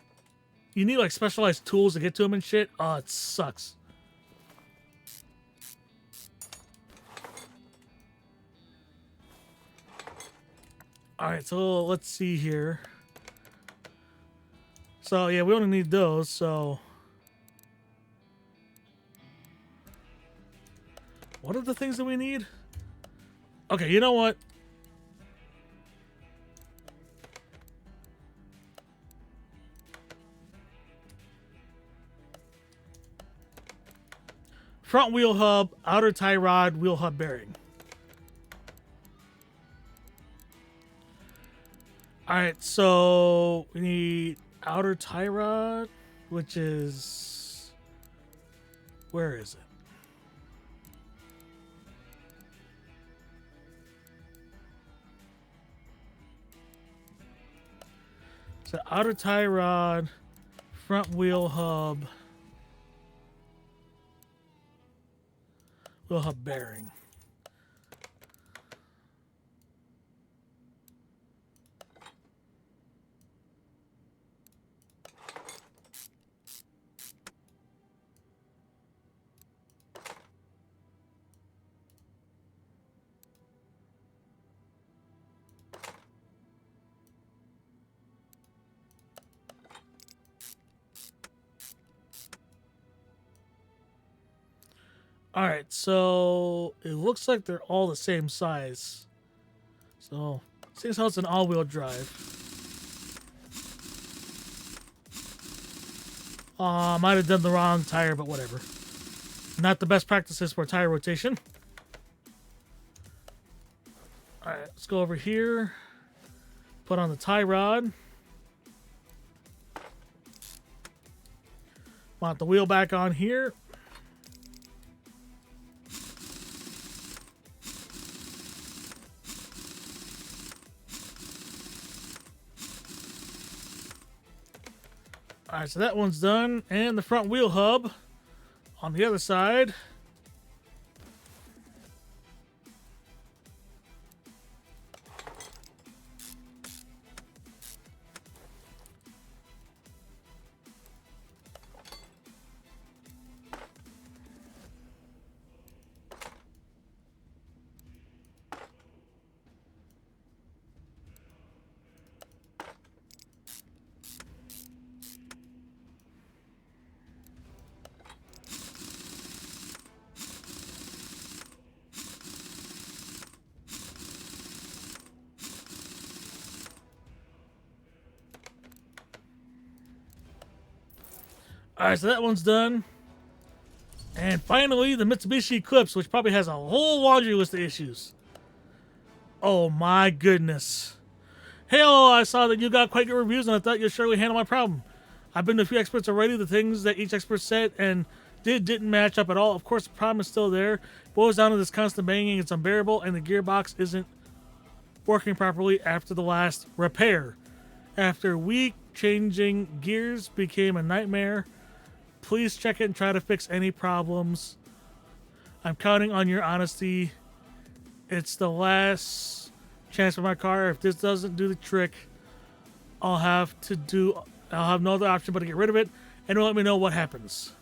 you need, like, specialized tools to get to them and shit. Oh, it sucks. Alright, so let's see here. So, yeah, we only need those, so... What are the things that we need? Okay, you know what? Front wheel hub, outer tie rod, wheel hub bearing. Alright, so we need outer tie rod, which is... Where is it? So outer tie rod, front wheel hub bearing. Alright, so it looks like they're all the same size. So, seems how it's an all-wheel drive. Might have done the wrong tire, but whatever. Not the best practices for tire rotation. Alright, let's go over here. Put on the tie rod. Mount the wheel back on here. Alright, so that one's done. And the front wheel hub on the other side. Alright, so that one's done. And finally, the Mitsubishi Eclipse, which probably has a whole laundry list of issues. Oh my goodness. Hey, hello, I saw that you got quite good reviews and I thought you'd surely handle my problem. I've been to a few experts already. The things that each expert said and didn't match up at all. Of course, the problem is still there. It boils down to this constant banging. It's unbearable and the gearbox isn't working properly after the last repair. After changing gears became a nightmare. Please check it and try to fix any problems. I'm counting on your honesty. It's the last chance for my car. If this doesn't do the trick, I'll have no other option but to get rid of it, and let me know what happens.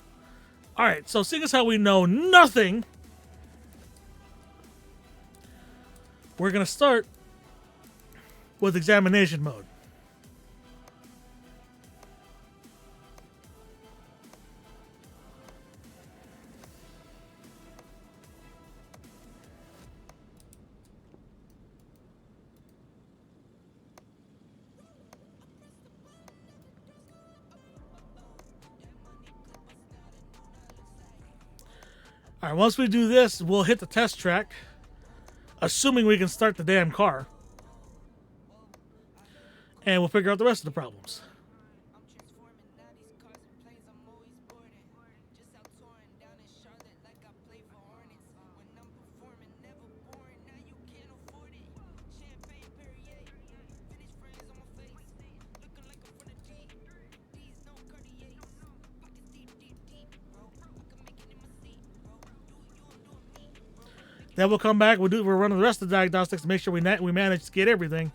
Alright, so seeing as how we know nothing, we're going to start with examination mode. Alright, once we do this, we'll hit the test track, assuming we can start the damn car, and we'll figure out the rest of the problems. Then we'll come back. We'll run the rest of the diagnostics to make sure we manage to get everything.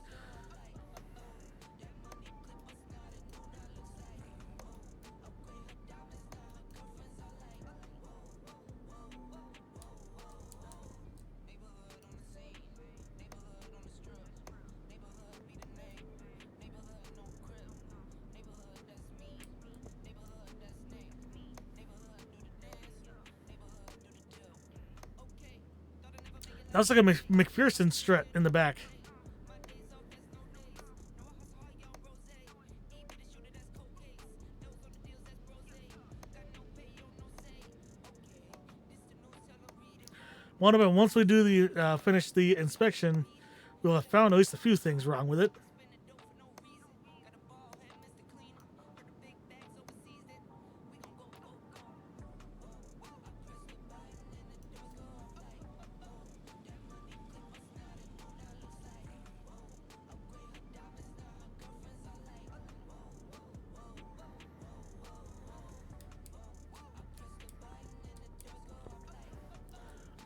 That was like a McPherson strut in the back. Once we do the finish the inspection, we'll have found at least a few things wrong with it.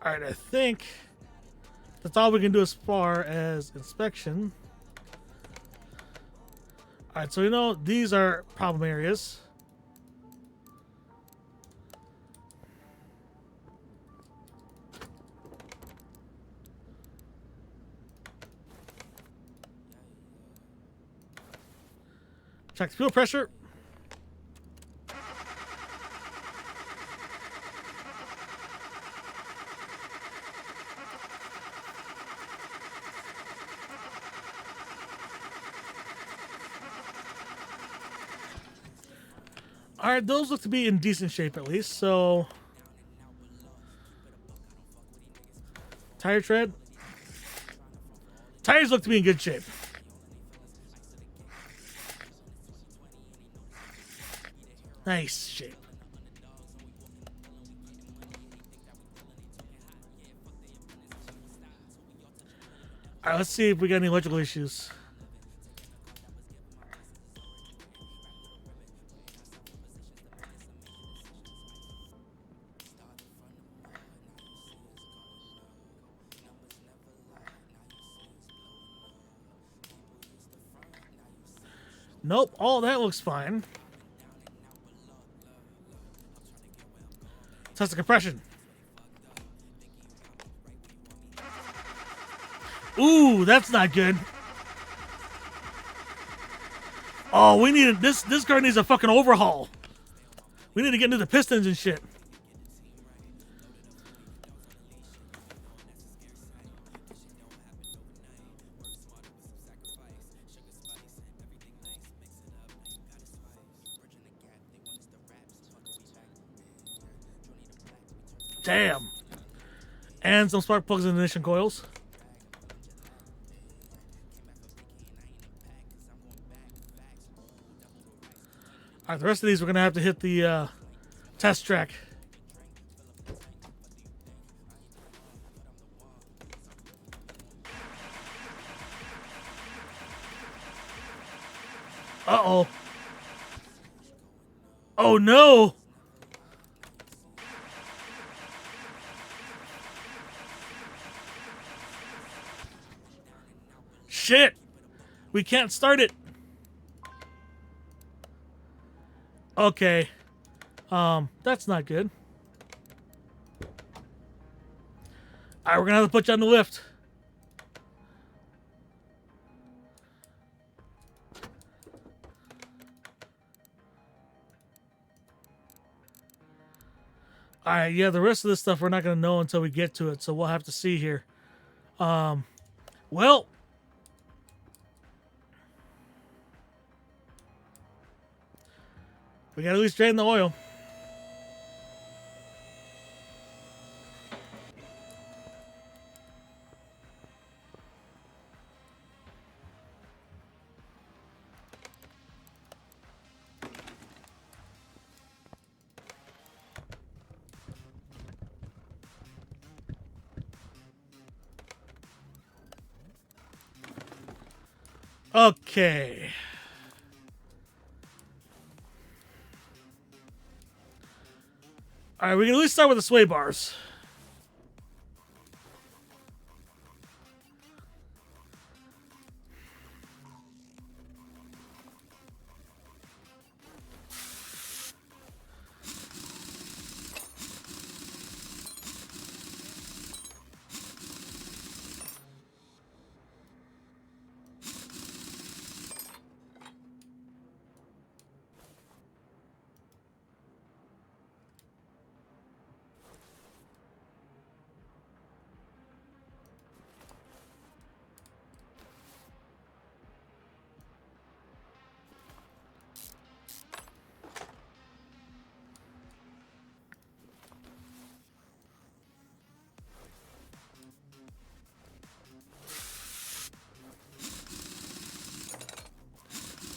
Alright, I think that's all we can do as far as inspection. Alright, so these are problem areas. Check the fuel pressure. Alright, those look to be in decent shape at least, so... Tire tread. Tires look to be in good shape. Nice shape. Alright, let's see if we got any electrical issues. Nope, all that looks fine. Test the compression. Ooh, that's not good. Oh, we need this car needs a fucking overhaul. We need to get into the pistons and shit. Damn. And some spark plugs and ignition coils. Alright, the rest of these we're going to have to hit the test track. Uh-oh. Oh no! Shit! We can't start it. Okay. That's not good. Alright, we're gonna have to put you on the lift. Alright, yeah, the rest of this stuff we're not gonna know until we get to it, so we'll have to see here. Well, we gotta at least drain the oil. Okay. Alright, we can at least start with the sway bars.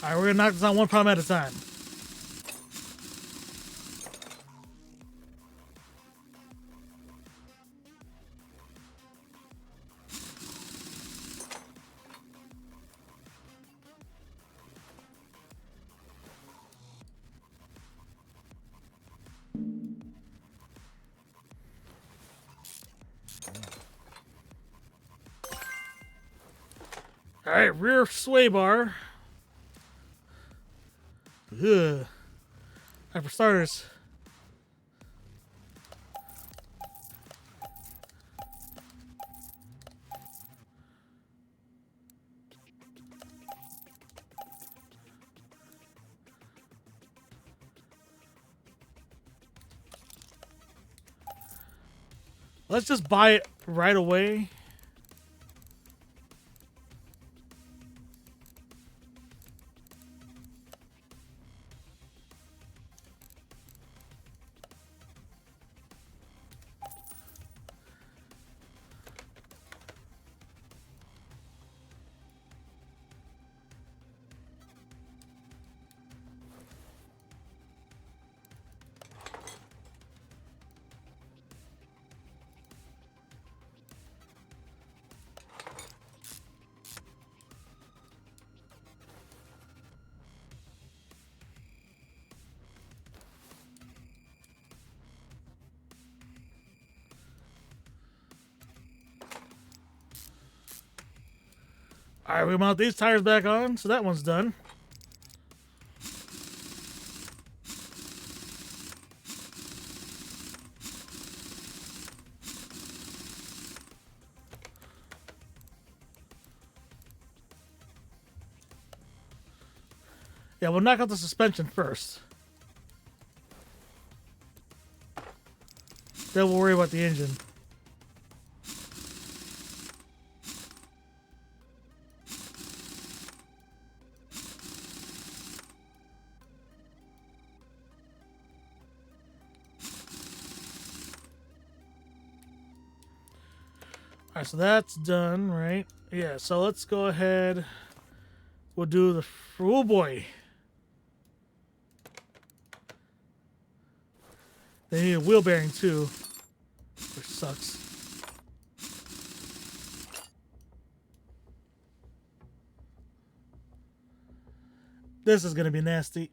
Alright, we're gonna knock this on one problem at a time. Alright, rear sway bar. Ugh. Alright, for starters. Let's just buy it right away. Alright, we mount these tires back on, so that one's done. Yeah, we'll knock out the suspension first. Then we'll worry about the engine. Alright, so that's done, right? Yeah, so let's go ahead. We'll do the... Oh boy. They need a wheel bearing too, which sucks. This is gonna be nasty.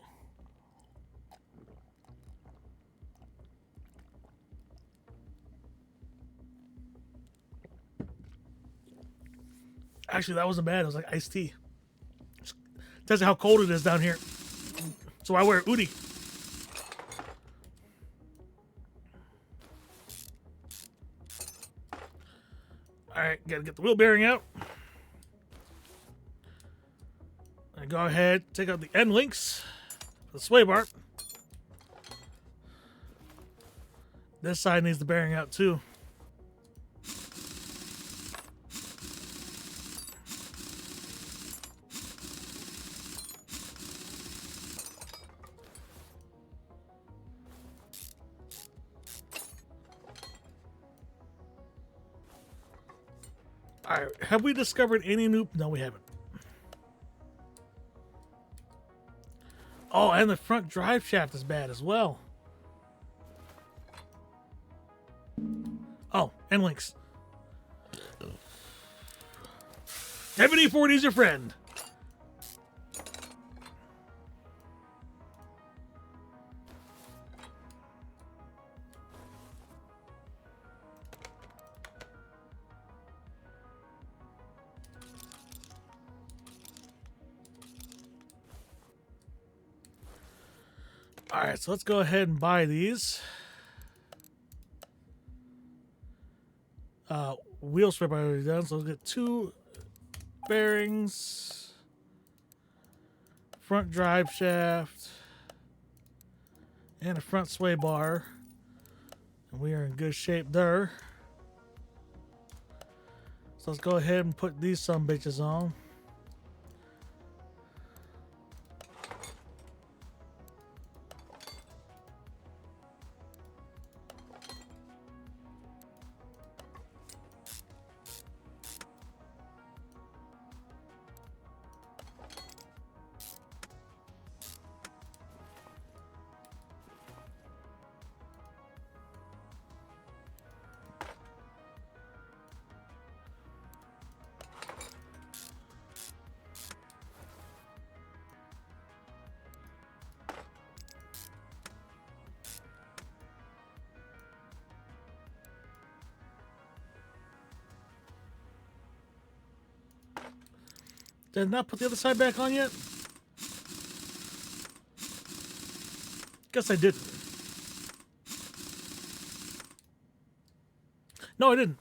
Actually, that wasn't bad. It was like iced tea. Tells you how cold it is down here. So I wear a hoodie. Alright, gotta get the wheel bearing out. And go ahead, take out the end links for the sway bar. This side needs the bearing out too. Alright, have we discovered any new... No, we haven't. Oh, and the front drive shaft is bad as well. Oh, and links. 7040 is your friend. Alright, so let's go ahead and buy these. Wheel strip I already done, so we'll get 2 bearings, front drive shaft, and a front sway bar. And we are in good shape there. So let's go ahead and put these some bitches on. Did I not put the other side back on yet? Guess I didn't. No, I didn't.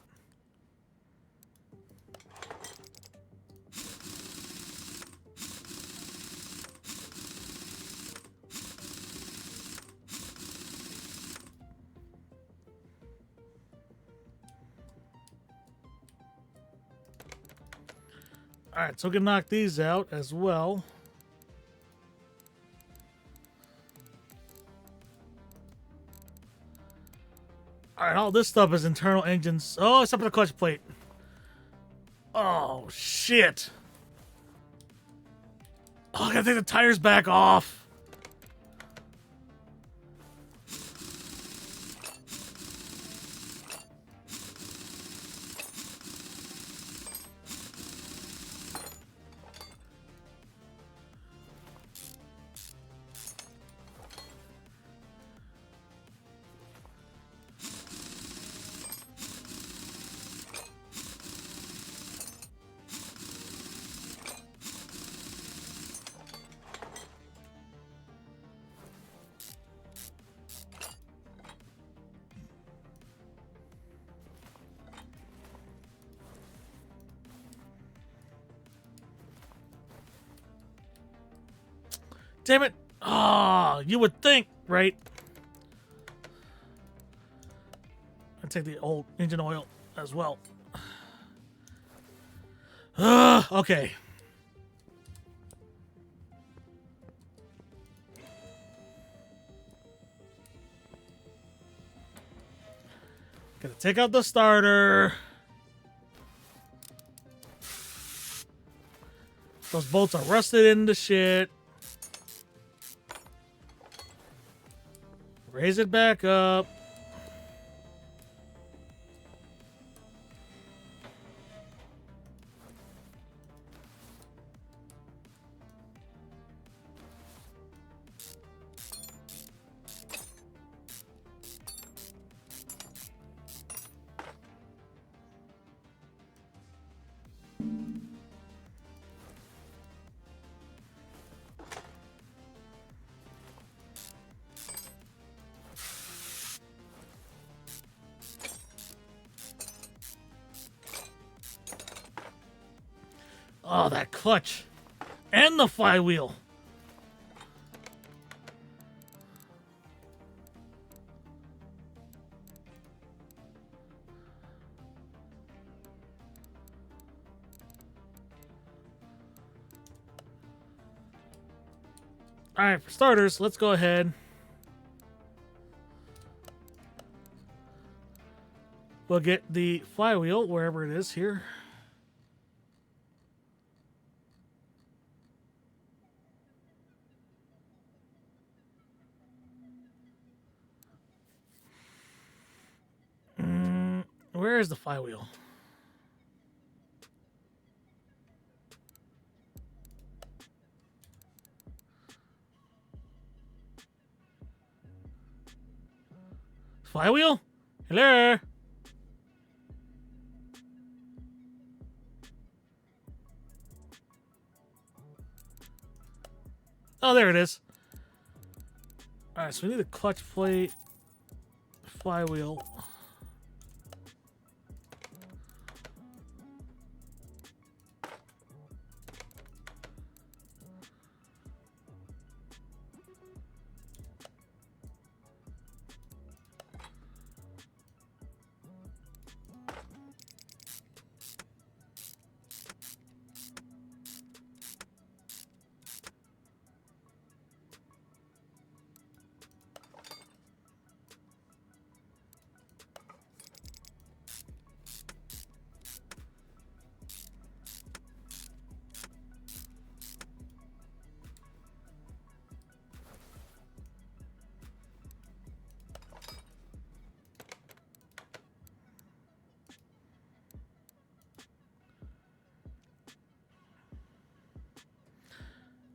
Alright, so we can knock these out as well. Alright, all this stuff is internal engines. Oh, except for the clutch plate. Oh, shit. Oh, I gotta take the tires back off. Damn it. Oh, you would think, right? I take the old engine oil as well. Okay. Gonna take out the starter. Those bolts are rusted into shit. Raise it back up. Oh, that clutch. And the flywheel. Alright, for starters, let's go ahead. We'll get the flywheel, wherever it is here. Where is the flywheel? Flywheel? Hello? Oh, there it is. Alright, so we need a clutch plate, flywheel.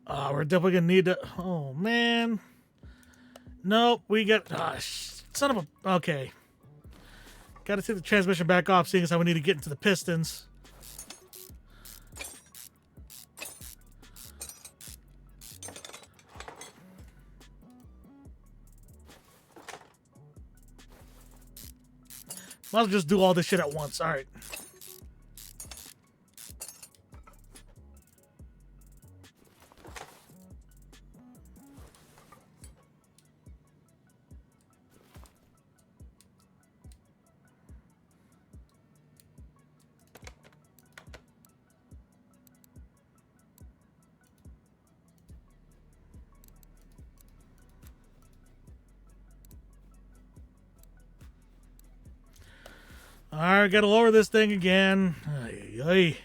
Oh, we're definitely gonna need to. Oh man. Nope, we got. Son of a. Okay. Gotta take the transmission back off, seeing as how we need to get into the pistons. Might as well just do all this shit at once. Alright. Alright, gotta lower this thing again. Ay, ay.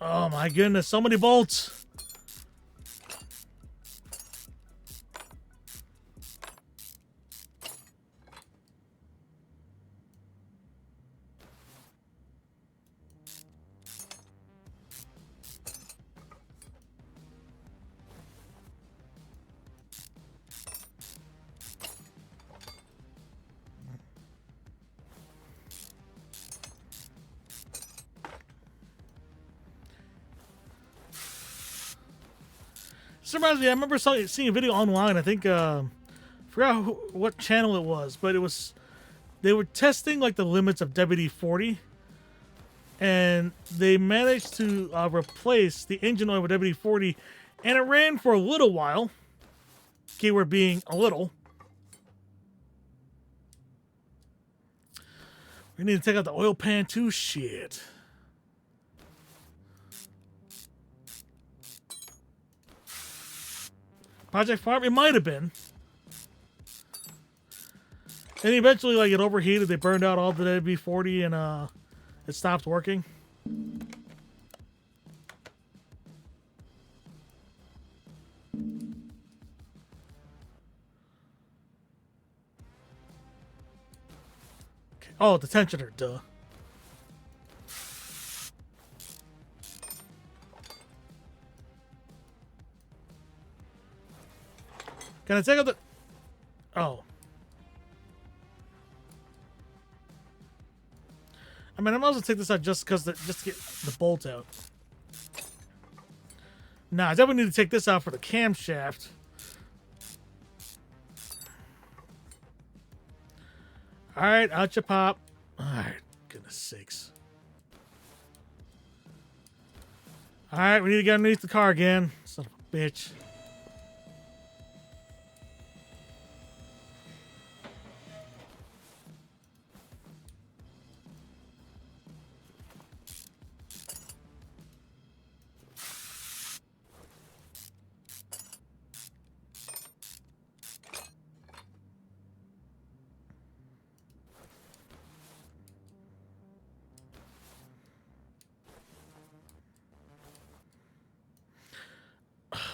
Oh my goodness, so many bolts. This reminds me, I remember seeing a video online. I think, forgot what channel it was, but it was, they were testing like the limits of WD-40, and they managed to replace the engine oil with WD-40, and it ran for a little while. Keyword being a little. We need to take out the oil pan too. Shit. Project Farm? It might have been. And eventually, like, it overheated. They burned out all the WD-40 and it stopped working. Okay. Oh, the tensioner, duh. Can I take out the... Oh. I mean, I might as well take this out just because just to get the bolt out. Nah, I definitely need to take this out for the camshaft. Alright, out you pop. Alright, goodness sakes. Alright, we need to get underneath the car again. Son of a bitch.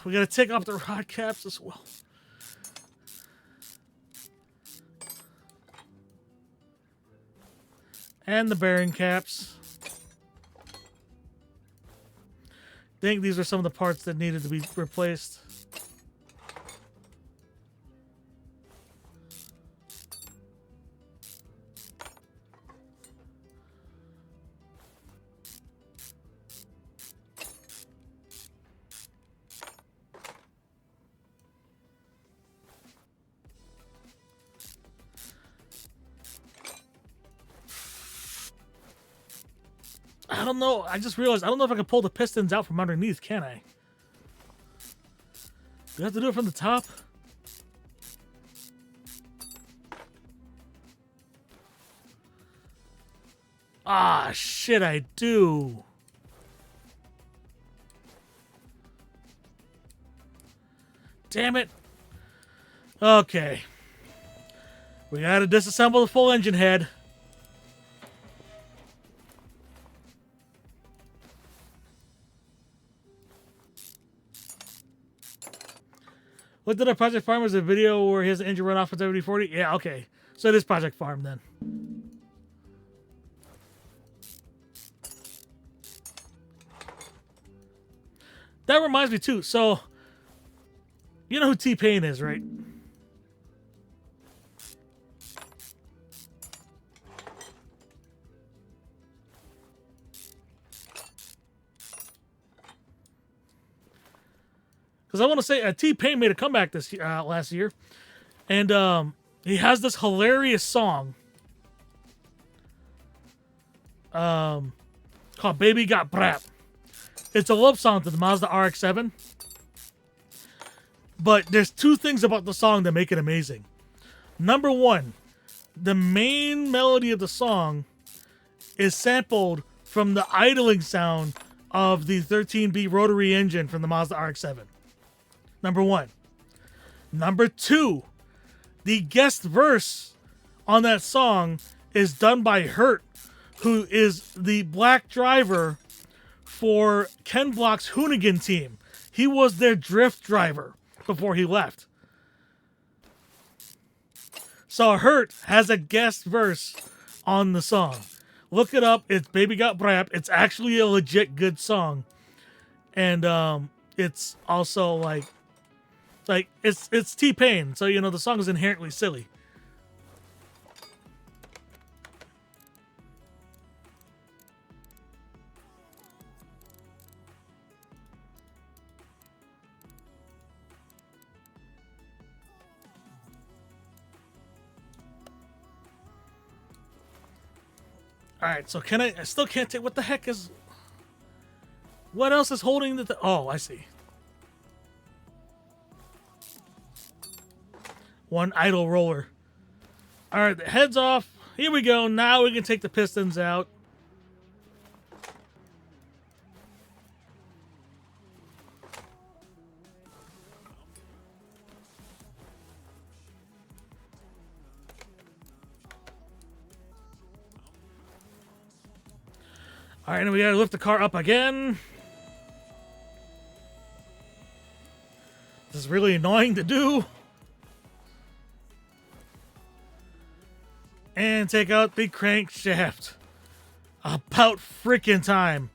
We gotta take off the rod caps as well. And the bearing caps. I think these are some of the parts that needed to be replaced. I don't know. I just realized I don't know if I can pull the pistons out from underneath, can I? Do I have to do it from the top? Ah, shit, I do. Damn it. Okay. We gotta disassemble the full engine head. What did a Project Farm? Was a video where he has an engine run off with WD-40? Yeah, okay. So it is Project Farm then. That reminds me too. So, you know who T-Pain is, right? Because I want to say T-Pain made a comeback this last year, and he has this hilarious song called "Baby Got Brap." It's a love song to the Mazda RX-7, but there's two things about the song that make it amazing. Number one, the main melody of the song is sampled from the idling sound of the 13B rotary engine from the Mazda RX-7. Number one. Number two, the guest verse on that song is done by Hurt, who is the black driver for Ken Block's Hoonigan team. He was their drift driver before he left. So Hurt has a guest verse on the song. Look it up. It's Baby Got Brap. It's actually a legit good song. And it's also like it's T-Pain, so you know the song is inherently silly. Alright, so I still can't take, what the heck is, what else is holding oh, I see. One idle roller. Alright, the head's off. here we go. Now we can take the pistons out. All right, and we gotta lift the car up again. This is really annoying to do. And take out the crankshaft. About freaking time.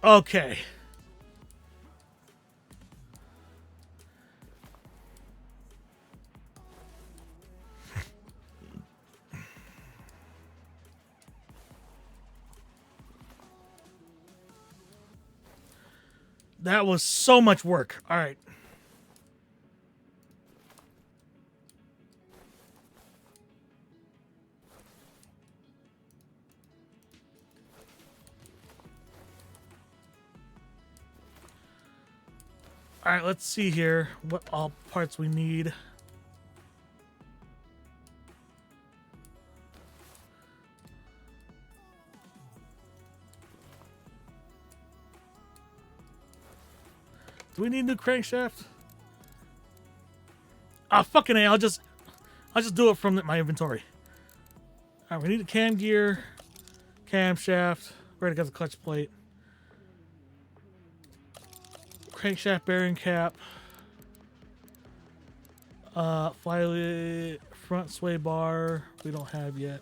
Okay. That was so much work. All right. All right, let's see here what all parts we need. Do we need a new crankshaft? Ah, fucking A, I'll just do it from my inventory. All right, we need a cam gear, camshaft. Already got the clutch plate. Crankshaft bearing cap. Front sway bar. We don't have yet.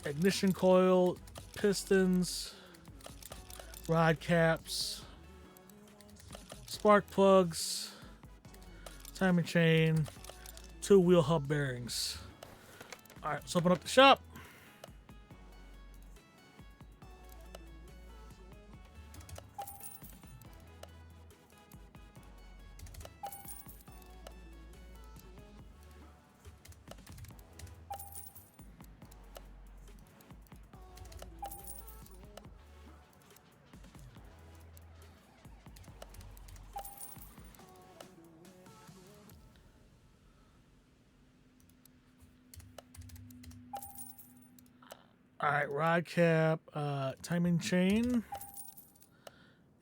Ignition coil, pistons, rod caps, spark plugs, timing chain, 2 wheel hub bearings. All right, let's open up the shop. All right, rod cap, timing chain.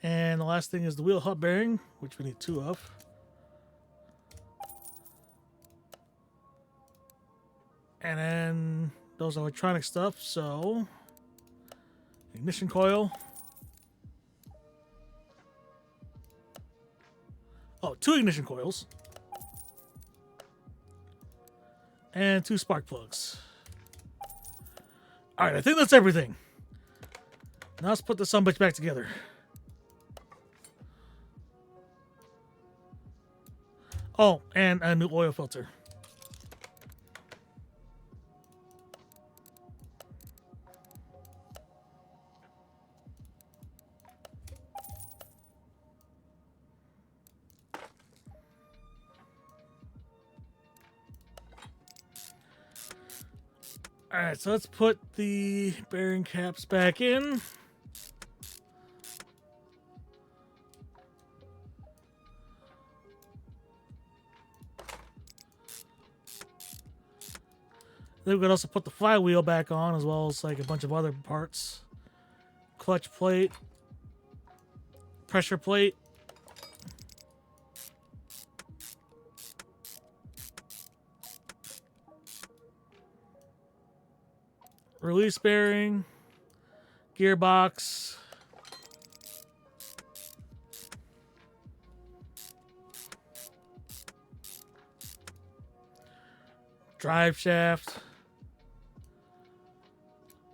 And the last thing is the wheel hub bearing, which we need 2 of. And then those electronic stuff, so ignition coil. Oh, 2 ignition coils. And 2 spark plugs. All right, I think that's everything. Now let's put the sumbitch back together. Oh, and a new oil filter. All right, so let's put the bearing caps back in. Then we could also put the flywheel back on, as well as like a bunch of other parts. Clutch plate, pressure plate, release bearing, gearbox, drive shaft,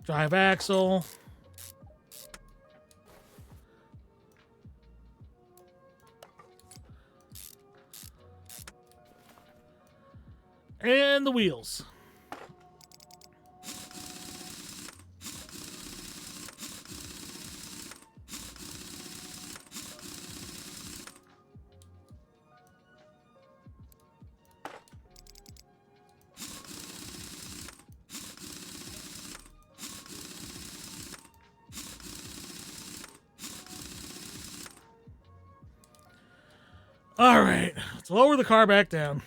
drive axle, and the wheels. All right, let's lower the car back down.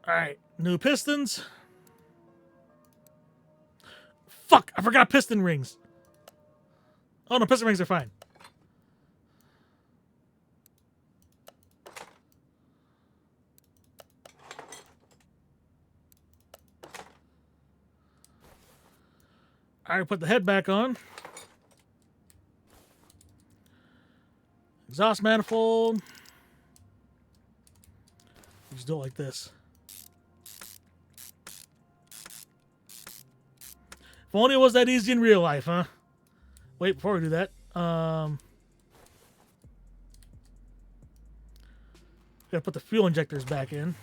All right, new pistons. Fuck, I forgot piston rings. Oh no, piston rings are fine. All right, put the head back on. Exhaust manifold. Just do it like this. If only it was that easy in real life, huh? Wait, before we do that, gotta put the fuel injectors back in.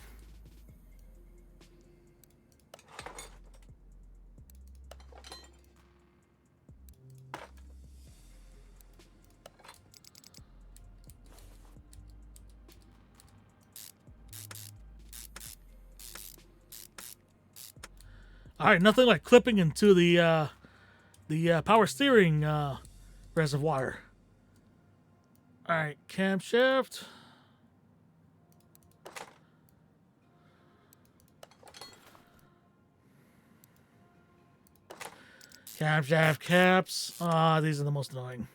All right, nothing like clipping into the power steering reservoir. All right, camshaft. Camshaft caps. Ah, these are the most annoying.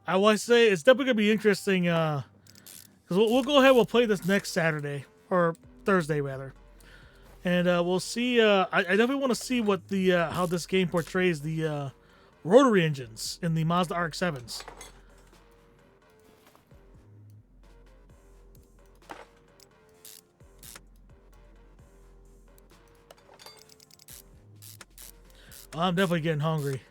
I will say it's definitely gonna be interesting. Because we'll go ahead. We'll play this next Saturday or Thursday rather, and we'll see. I definitely want to see what the how this game portrays the rotary engines in the Mazda RX-7s. I'm definitely getting hungry.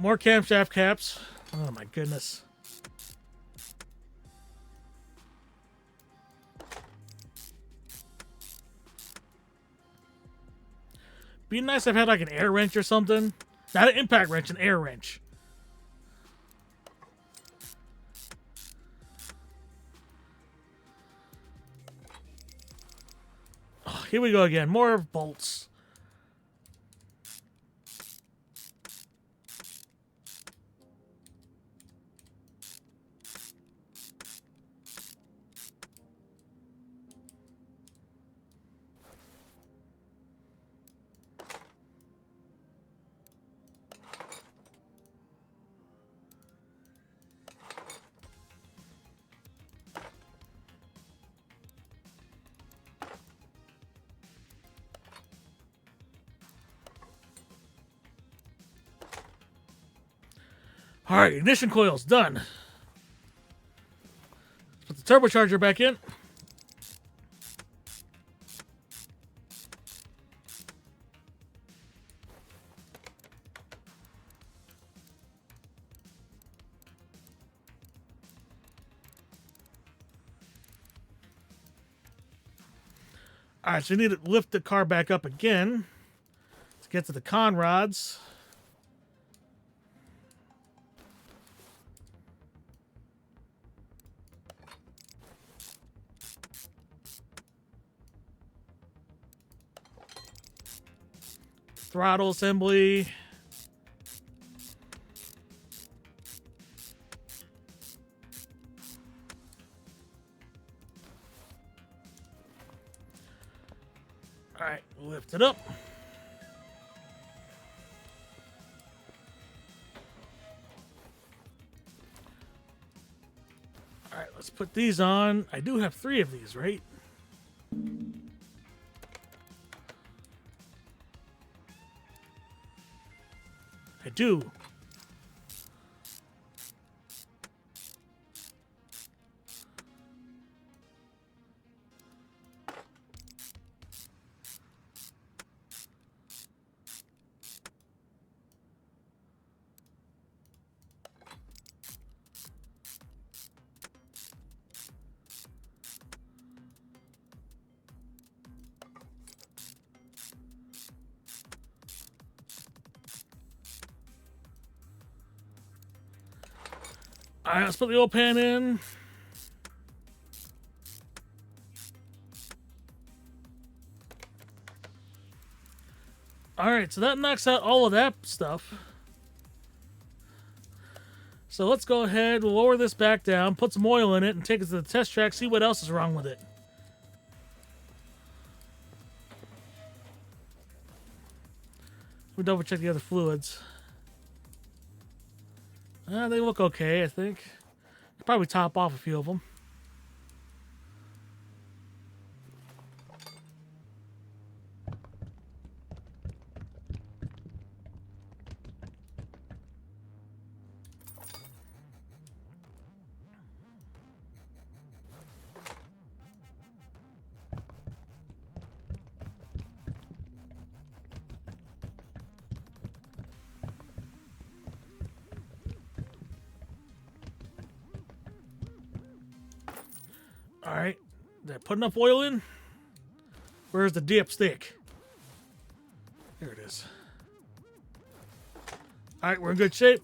More camshaft caps. Oh my goodness. Be nice if I had like an air wrench or something. Not an impact wrench, an air wrench. Oh, here we go again. More bolts. All right, ignition coils done. Let's put the turbocharger back in. All right, so we need to lift the car back up again to get to the con rods. Throttle assembly. All right, lift it up. All right, let's put these on. I do have 3 of these, right? I do. All right, let's put the oil pan in. Alright, so that knocks out all of that stuff. So let's go ahead, we'll lower this back down, put some oil in it, and take it to the test track, see what else is wrong with it. We'll double check the other fluids. They look okay, I think. Probably top off a few of them. Alright. Did I put enough oil in? Where's the dipstick? There it is. Alright, we're in good shape.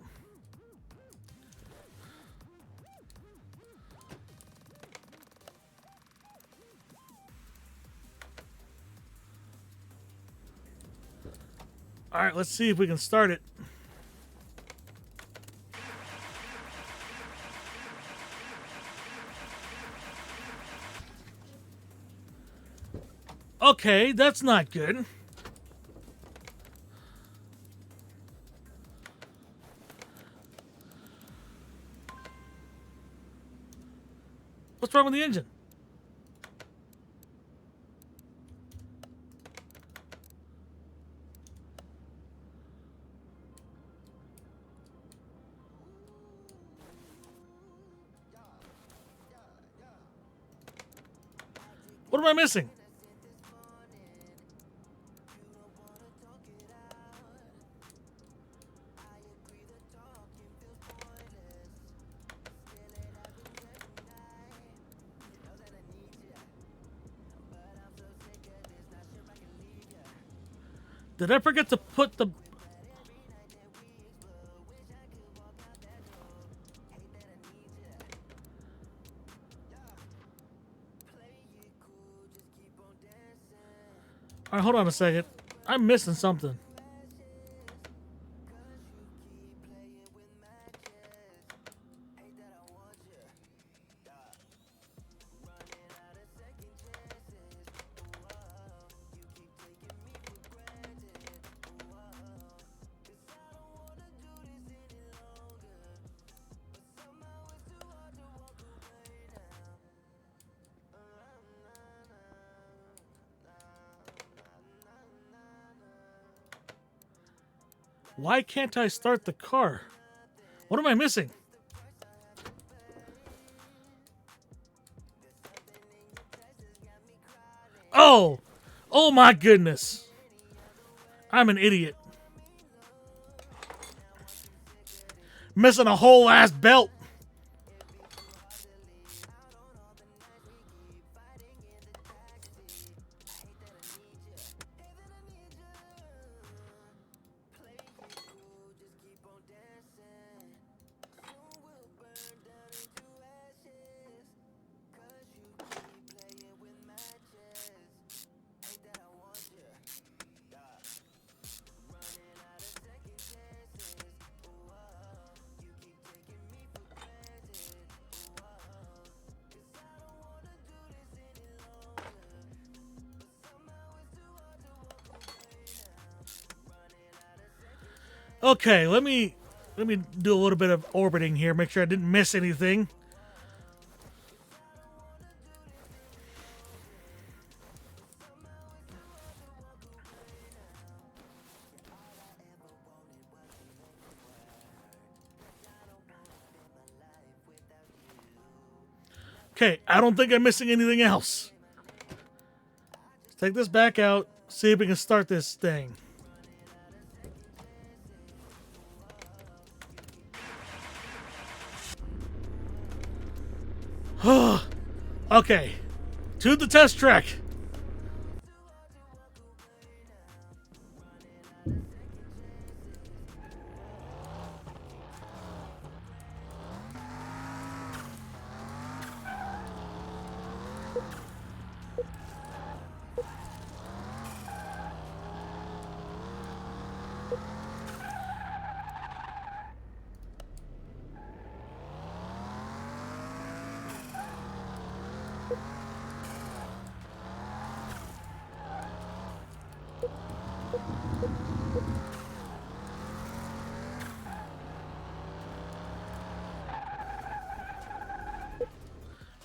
Alright, let's see if we can start it. Okay, that's not good. What's wrong with the engine? What am I missing? Did I forget to put the... Alright, hold on a second. I'm missing something. Why can't I start the car? What am I missing? Oh! Oh my goodness! I'm an idiot. Missing a whole ass belt. Okay, let me do a little bit of orbiting here, make sure I didn't miss anything. Okay, I don't think I'm missing anything else. Let's take this back out, see if we can start this thing. Okay, to the test track.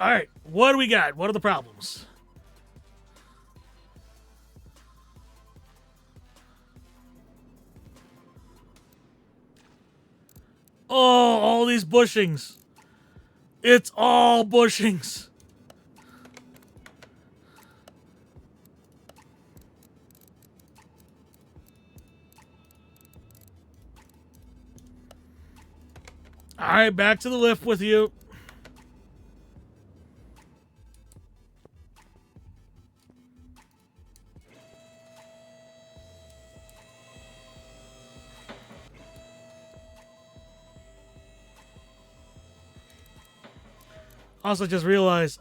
All right, what do we got? What are the problems? Oh, all these bushings. It's all bushings. All right, back to the lift with you. Also, just realized,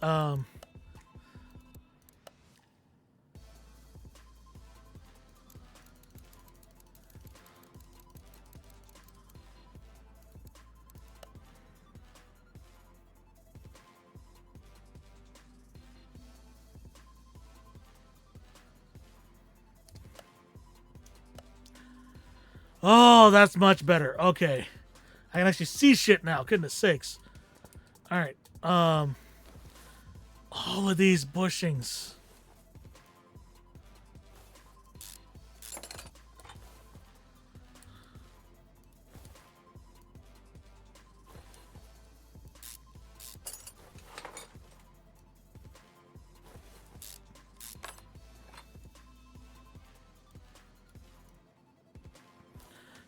oh, that's much better. Okay. I can actually see shit now. Goodness sakes. All right. All of these bushings.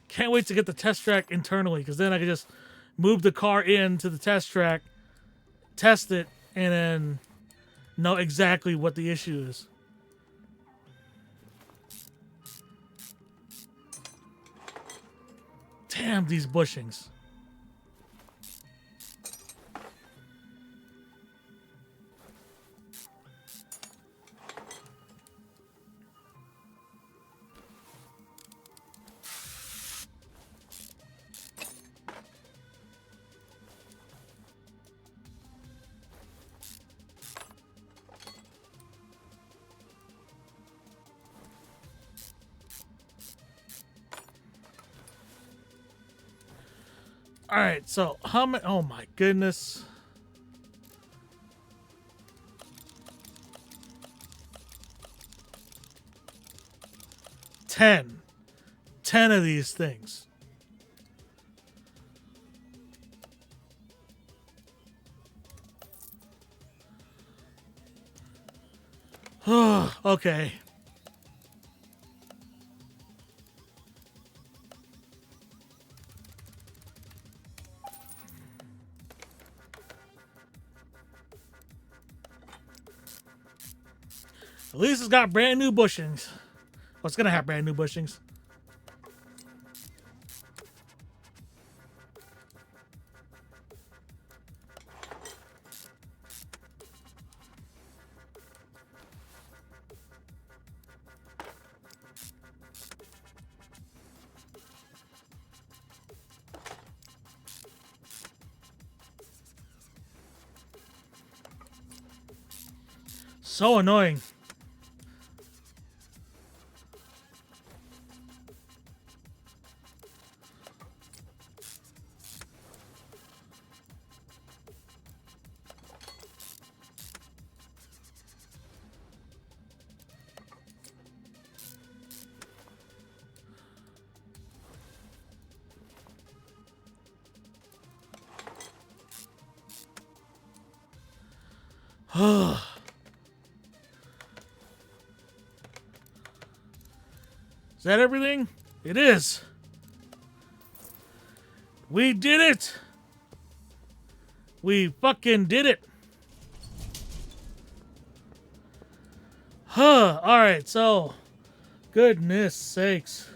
Can't wait to get the test track internally, because then I can just move the car into the test track, test it, and then know exactly what the issue is. Damn these bushings. All right, so how many? Oh my goodness. Ten of these things. Okay. At least it's got brand new bushings. Well, it's gonna have brand new bushings. So annoying. Is that everything? It is. We did it. We fucking did it. All right, so goodness sakes.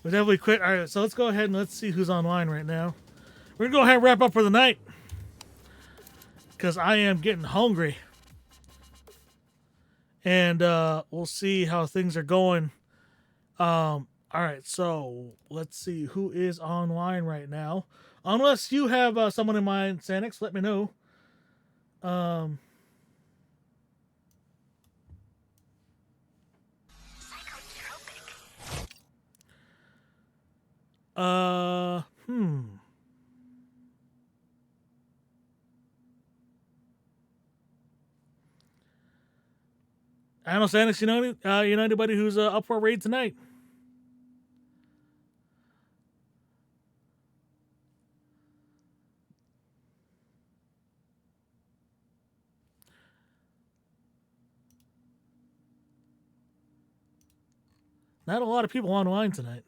We definitely quit. All right, so let's go ahead and let's see who's online right now. We're gonna go ahead and wrap up for the night because I am getting hungry, and we'll see how things are going. All right, so let's see who is online right now. Unless you have someone in mind, Sanix, let me know. Um, hmm. I don't know, Sanix. You know anybody who's up for a raid tonight? Not a lot of people online tonight.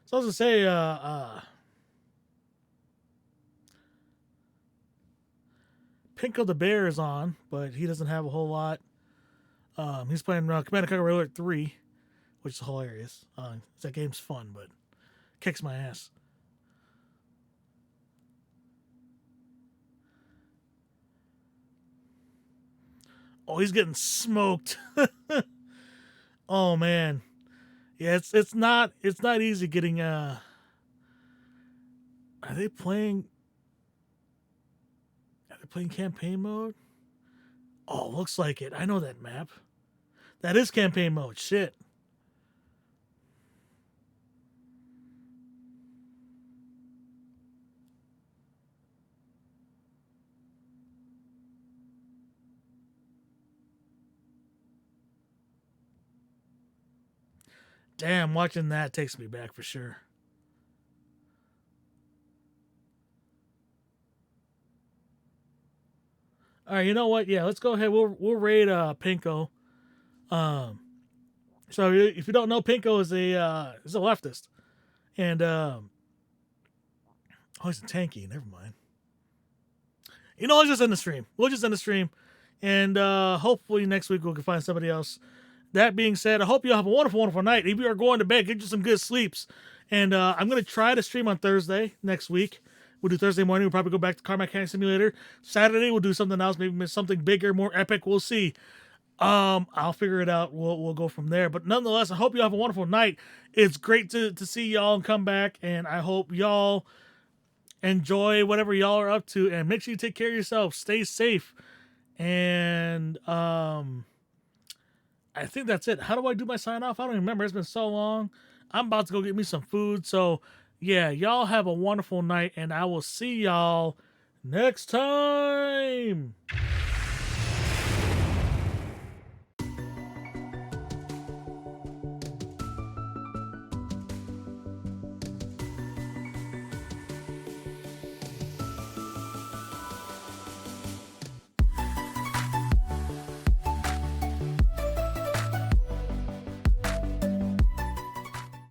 So I was gonna say, Pinko the Bear is on, but he doesn't have a whole lot. He's playing Command and Conquer Railroad 3, which is hilarious. That game's fun, but kicks my ass. Oh, he's getting smoked. Oh man, yeah, it's not easy getting. Are they playing? Are they playing campaign mode? Oh, looks like it. I know that map. That is campaign mode. Shit. Damn, watching that takes me back for sure. All right, you know what? Yeah, let's go ahead. We'll raid Pinko. Um, so if you don't know, Pinko is a leftist, and oh, he's a tanky. Never mind. You know, I'll just end the stream. We'll just end the stream, and hopefully next week we can find somebody else. That being said, I hope you have a wonderful, wonderful night. If you are going to bed, get you some good sleeps. And I'm going to try to stream on Thursday next week. We'll do Thursday morning. We'll probably go back to Car Mechanic Simulator. Saturday, we'll do something else, maybe something bigger, more epic. We'll see. I'll figure it out. We'll go from there. But nonetheless, I hope you have a wonderful night. It's great to see y'all and come back. And I hope y'all enjoy whatever y'all are up to. And make sure you take care of yourself. Stay safe. And I think that's it. How do I do my sign off? I don't remember. It's been so long. I'm about to go get me some food. So, yeah, y'all have a wonderful night, and I will see y'all next time.